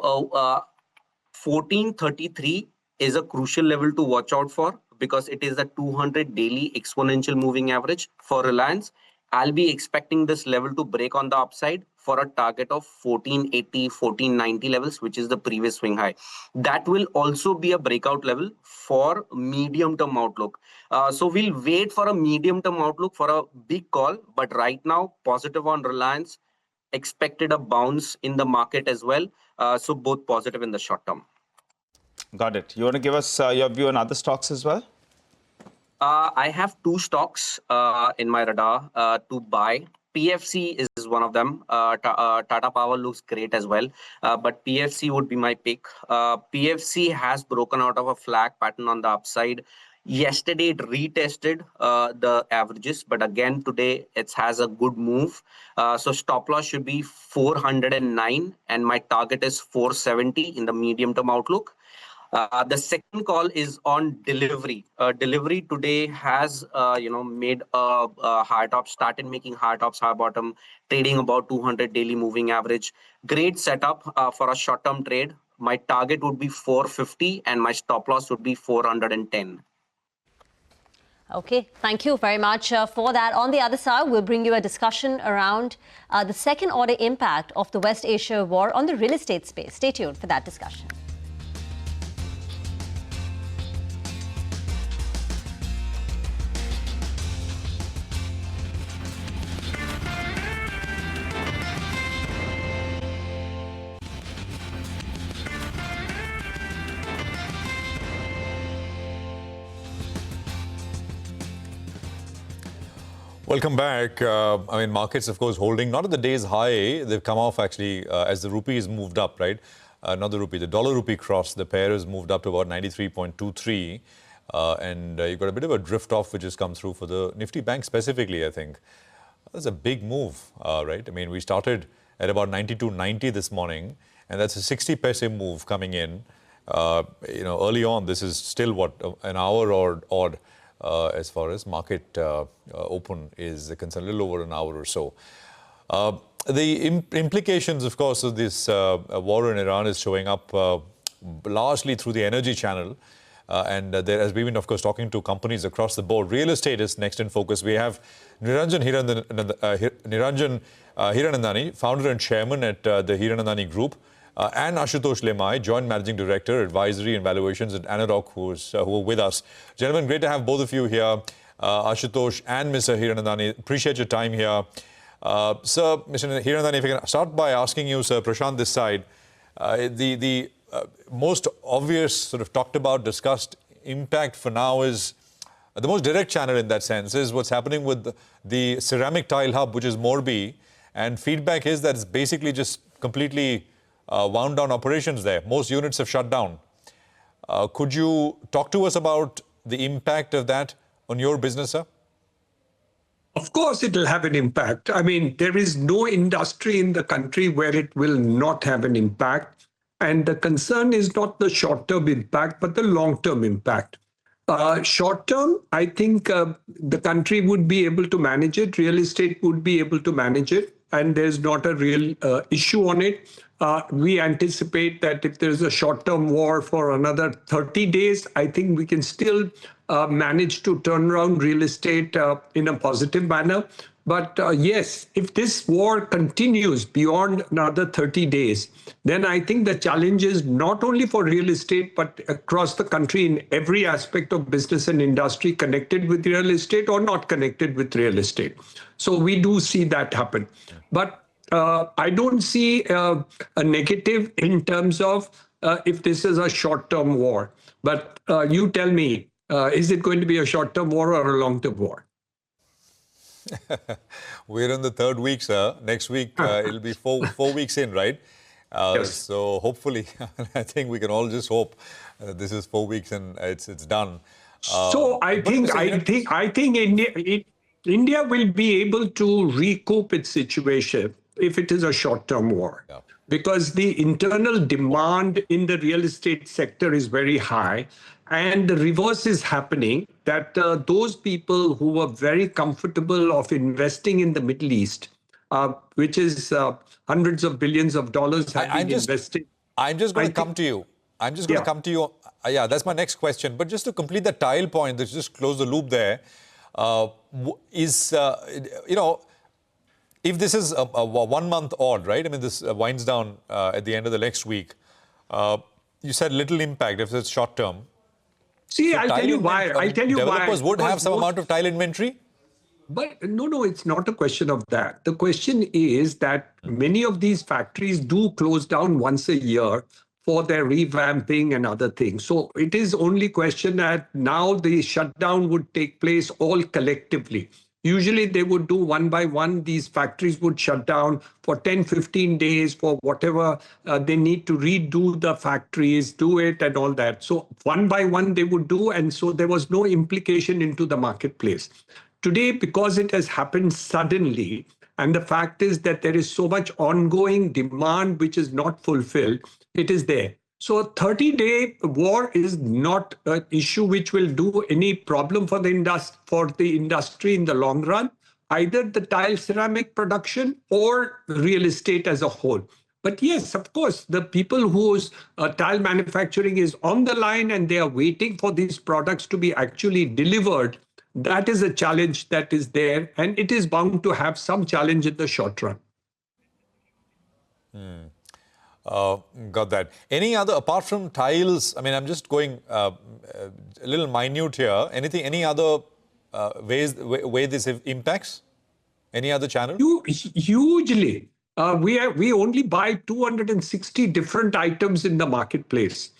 1433 is a crucial level to watch out for because it is a 200 daily exponential moving average for Reliance. I'll be expecting this level to break on the upside for a target of 1480, 1490 levels, which is the previous swing high. That will also be a breakout level for medium-term outlook. So we'll wait for a medium-term outlook for a big call, but right now, positive on Reliance, expected a bounce in the market as well. So both positive in the short term. Got it. You want to give us your view on other stocks as well? I have two stocks in my radar to buy. PFC is one of them. Tata Power looks great as well, but PFC would be my pick. PFC has broken out of a flag pattern on the upside. Yesterday, it retested the averages, but again, today, it has a good move. So stop loss should be 409, and my target is 470 in the medium-term outlook. The second call is on delivery. Delivery today has, made a high top, started making high tops, high bottom, trading about 200 daily moving average. Great setup for a short-term trade. My target would be 450 and my stop loss would be 410. Okay, thank you very much for that. On the other side, we'll bring you a discussion around the second-order impact of the West Asia war on the real estate space. Stay tuned for that discussion. Welcome back. Markets, of course, holding not at the day's high. They've come off actually as the rupee has moved up, right? Not the rupee, the dollar-rupee cross. The pair has moved up to about 93.23. And you've got a bit of a drift off which has come through for the Nifty Bank specifically, I think. That's a big move, right? I mean, we started at about 92.90 this morning, and that's a 60 paise move coming in. Early on, this is still, what, an hour or odd. As far as market open is concerned, a little over an hour or so. The implications, of course, of this war in Iran is showing up largely through the energy channel. And there, as we've been, of course, talking to companies across the board, real estate is next in focus. We have Niranjan Hiranandani, founder and chairman at the Hiranandani Group, and Ashutosh Lemai, Joint Managing Director, Advisory and Valuations at Anurag, who are with us. Gentlemen, great to have both of you here, Ashutosh and Mr. Hiranandani. Appreciate your time here. Sir, Mr. Hiranandani, if I can start by asking you, Sir Prashant, this side, the most obvious sort of talked about, discussed impact for now is the most direct channel in that sense is what's happening with the ceramic tile hub, which is Morbi, and feedback is that it's basically just completely wound down operations there. Most units have shut down. Could you talk to us about the impact of that on your business, sir? Of course, it will have an impact. I mean, there is no industry in the country where it will not have an impact. And the concern is not the short-term impact, but the long-term impact. Short-term, I think the country would be able to manage it. Real estate would be able to manage it. and there's not a real issue on it. We anticipate that if there's a short-term war for another 30 days, I think we can still manage to turn around real estate in a positive manner. But yes, if this war continues beyond another 30 days, then I think the challenge is not only for real estate, but across the country in every aspect of business and industry connected with real estate or not connected with real estate. So we do see that happen. But I don't see a negative in terms of if this is a short-term war. But you tell me, is it going to be a short-term war or a long-term war? We're in the third week, sir. Next week, it'll be four weeks in, right? Yes. So hopefully, I think we can all just hope this is 4 weeks and it's done. So I think India will be able to recoup its situation if it is a short-term war. Yeah. Because the internal demand in the real estate sector is very high. And the reverse is happening, that those people who were very comfortable of investing in the Middle East, which is hundreds of billions of dollars have been invested. I'm just going to come to you. Yeah, that's my next question. But just to complete the tile point, let's just close the loop there. If this is a 1 month odd, right? I mean, this winds down at the end of the next week. You said little impact if it's short term. See, I'll tell you why. Developers would have some amount of tile inventory. But no, it's not a question of that. The question is that many of these factories do close down once a year for their revamping and other things. So it is only question that now the shutdown would take place all collectively. Usually they would do one by one. These factories would shut down for 10, 15 days for whatever they need to redo the factories, do it and all that. So one by one they would do. And so there was no implication into the marketplace. Today, because it has happened suddenly, and the fact is that there is so much ongoing demand which is not fulfilled, it is there. So a 30-day war is not an issue which will do any problem for the industry in the long run, either the tile ceramic production or real estate as a whole. But yes, of course, the people whose tile manufacturing is on the line and they are waiting for these products to be actually delivered, that is a challenge that is there, and it is bound to have some challenge in the short run. Got that. Any other, apart from tiles, I mean, I'm just going a little minute here. Any other way this impacts? Any other channel? Hugely. We only buy 260 different items in the marketplace.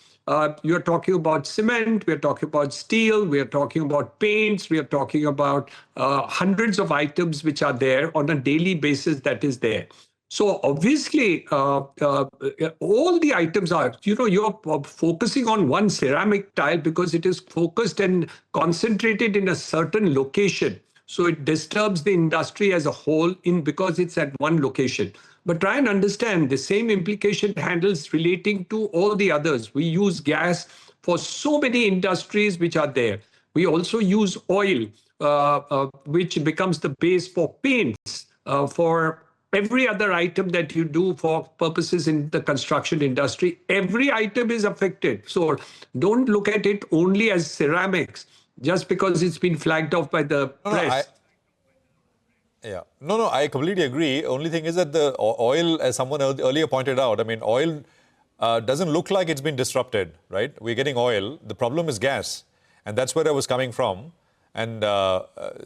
You're talking about cement, we're talking about steel, we're talking about paints, we are talking about hundreds of items which are there on a daily basis that is there. So obviously, all the items are, you're focusing on one ceramic tile because it is focused and concentrated in a certain location. So it disturbs the industry as a whole because it's at one location. But try and understand the same implication handles relating to all the others. We use gas for so many industries which are there. We also use oil, which becomes the base for paints, for every other item that you do for purposes in the construction industry. Every item is affected. So don't look at it only as ceramics, just because it's been flagged off by the press. No, I completely agree. Only thing is that the oil, as someone earlier pointed out, I mean, oil doesn't look like it's been disrupted, right? We're getting oil. The problem is gas. And that's where I was coming from. And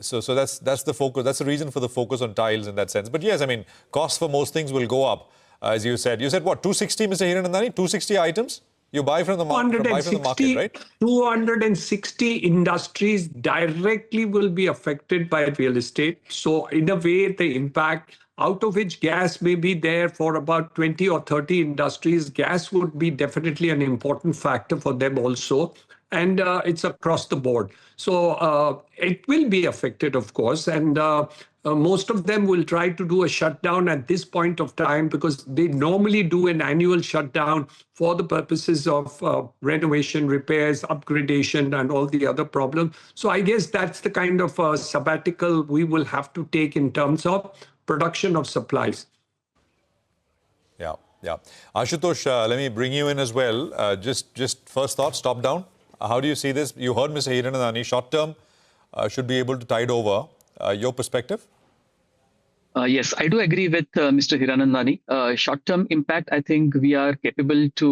so that's the focus. That's the reason for the focus on tiles in that sense. But yes, I mean, costs for most things will go up, as you said. You said what, 260, Mr. Hiranandani? 260 items? You buy from the market, right? 260 industries directly will be affected by real estate. So in a way, the impact, out of which gas may be there for about 20 or 30 industries, gas would be definitely an important factor for them also. And it's across the board. So it will be affected, of course. And most of them will try to do a shutdown at this point of time because they normally do an annual shutdown for the purposes of renovation, repairs, upgradation, and all the other problems. So I guess that's the kind of sabbatical we will have to take in terms of production of supplies. Yeah, yeah. Ashutosh, let me bring you in as well. Just first thoughts, top down. How do you see this? You heard Mr. Hiranandani, short term should be able to tide over. Your perspective? Yes, I do agree with Mr. Hiranandani. Short-term impact, I think we are capable to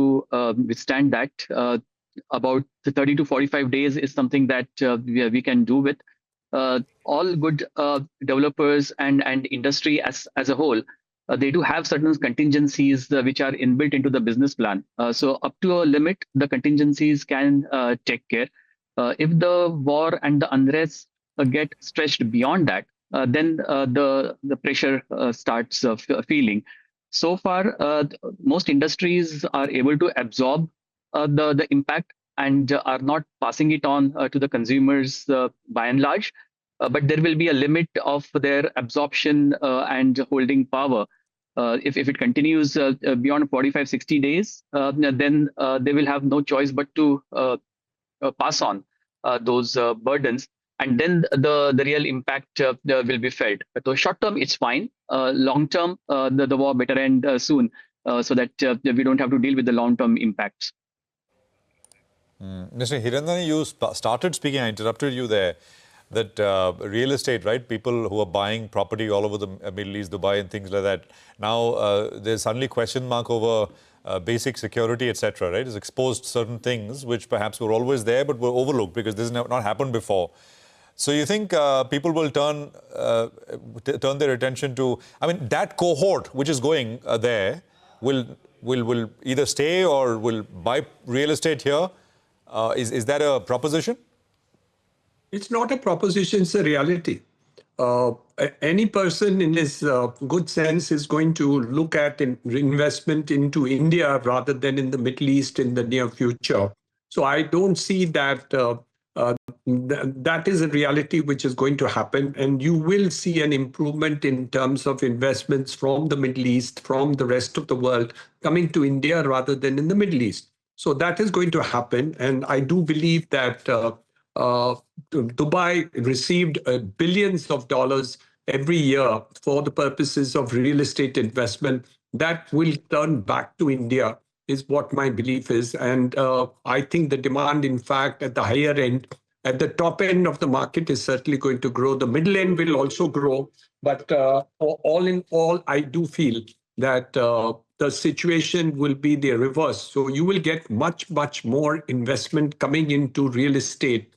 withstand that. About 30 to 45 days is something that we can do with. All good developers and industry as a whole, they do have certain contingencies which are inbuilt into the business plan. So up to a limit, the contingencies can take care. If the war and the unrest get stretched beyond that, then the pressure starts feeling. So far, most industries are able to absorb the impact and are not passing it on to the consumers by and large. But there will be a limit of their absorption and holding power. If it continues beyond 45, 60 days, then they will have no choice but to pass on those burdens. And then the real impact will be felt. So short term, it's fine. Long term, the war better end soon, so that we don't have to deal with the long term impacts. Mr. Hiranandani, you started speaking. I interrupted you there. That real estate, right? People who are buying property all over the Middle East, Dubai, and things like that. Now there's suddenly question mark over basic security, etc. Right? It's exposed certain things which perhaps were always there but were overlooked because this has not happened before. So you think people will turn their attention to, I mean, that cohort which is going there will either stay or will buy real estate here? Is that a proposition? It's not a proposition, it's a reality. Any person in his good sense is going to look at investment into India rather than in the Middle East in the near future. So I don't see that that is a reality which is going to happen. And you will see an improvement in terms of investments from the Middle East, from the rest of the world coming to India rather than in the Middle East. So that is going to happen. And I do believe that Dubai received billions of dollars every year for the purposes of real estate investment. That will turn back to India is what my belief is. And I think the demand, in fact, at the higher end, at the top end of the market is certainly going to grow. The middle end will also grow. But all in all, I do feel that the situation will be the reverse. So you will get much, much more investment coming into real estate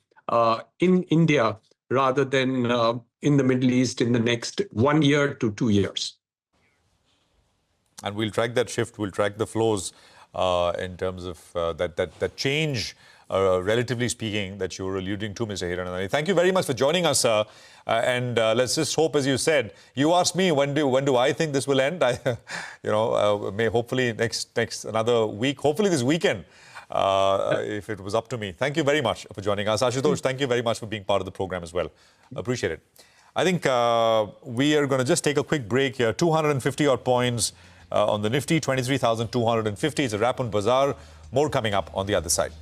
in India rather than in the Middle East in the next 1 year to 2 years. And we'll track that shift, we'll track the flows in terms of that change, relatively speaking, that you were alluding to, Mr. Hiranandani. Thank you very much for joining us, sir. And let's just hope, as you said, you asked me when do I think this will end? May hopefully next another week, hopefully this weekend, if it was up to me. Thank you very much for joining us. Ashutosh, thank you very much for being part of the program as well. Appreciate it. I think we are going to just take a quick break here. 250 odd points on the Nifty, 23,250. It's a wrap on Bazaar. More coming up on the other side.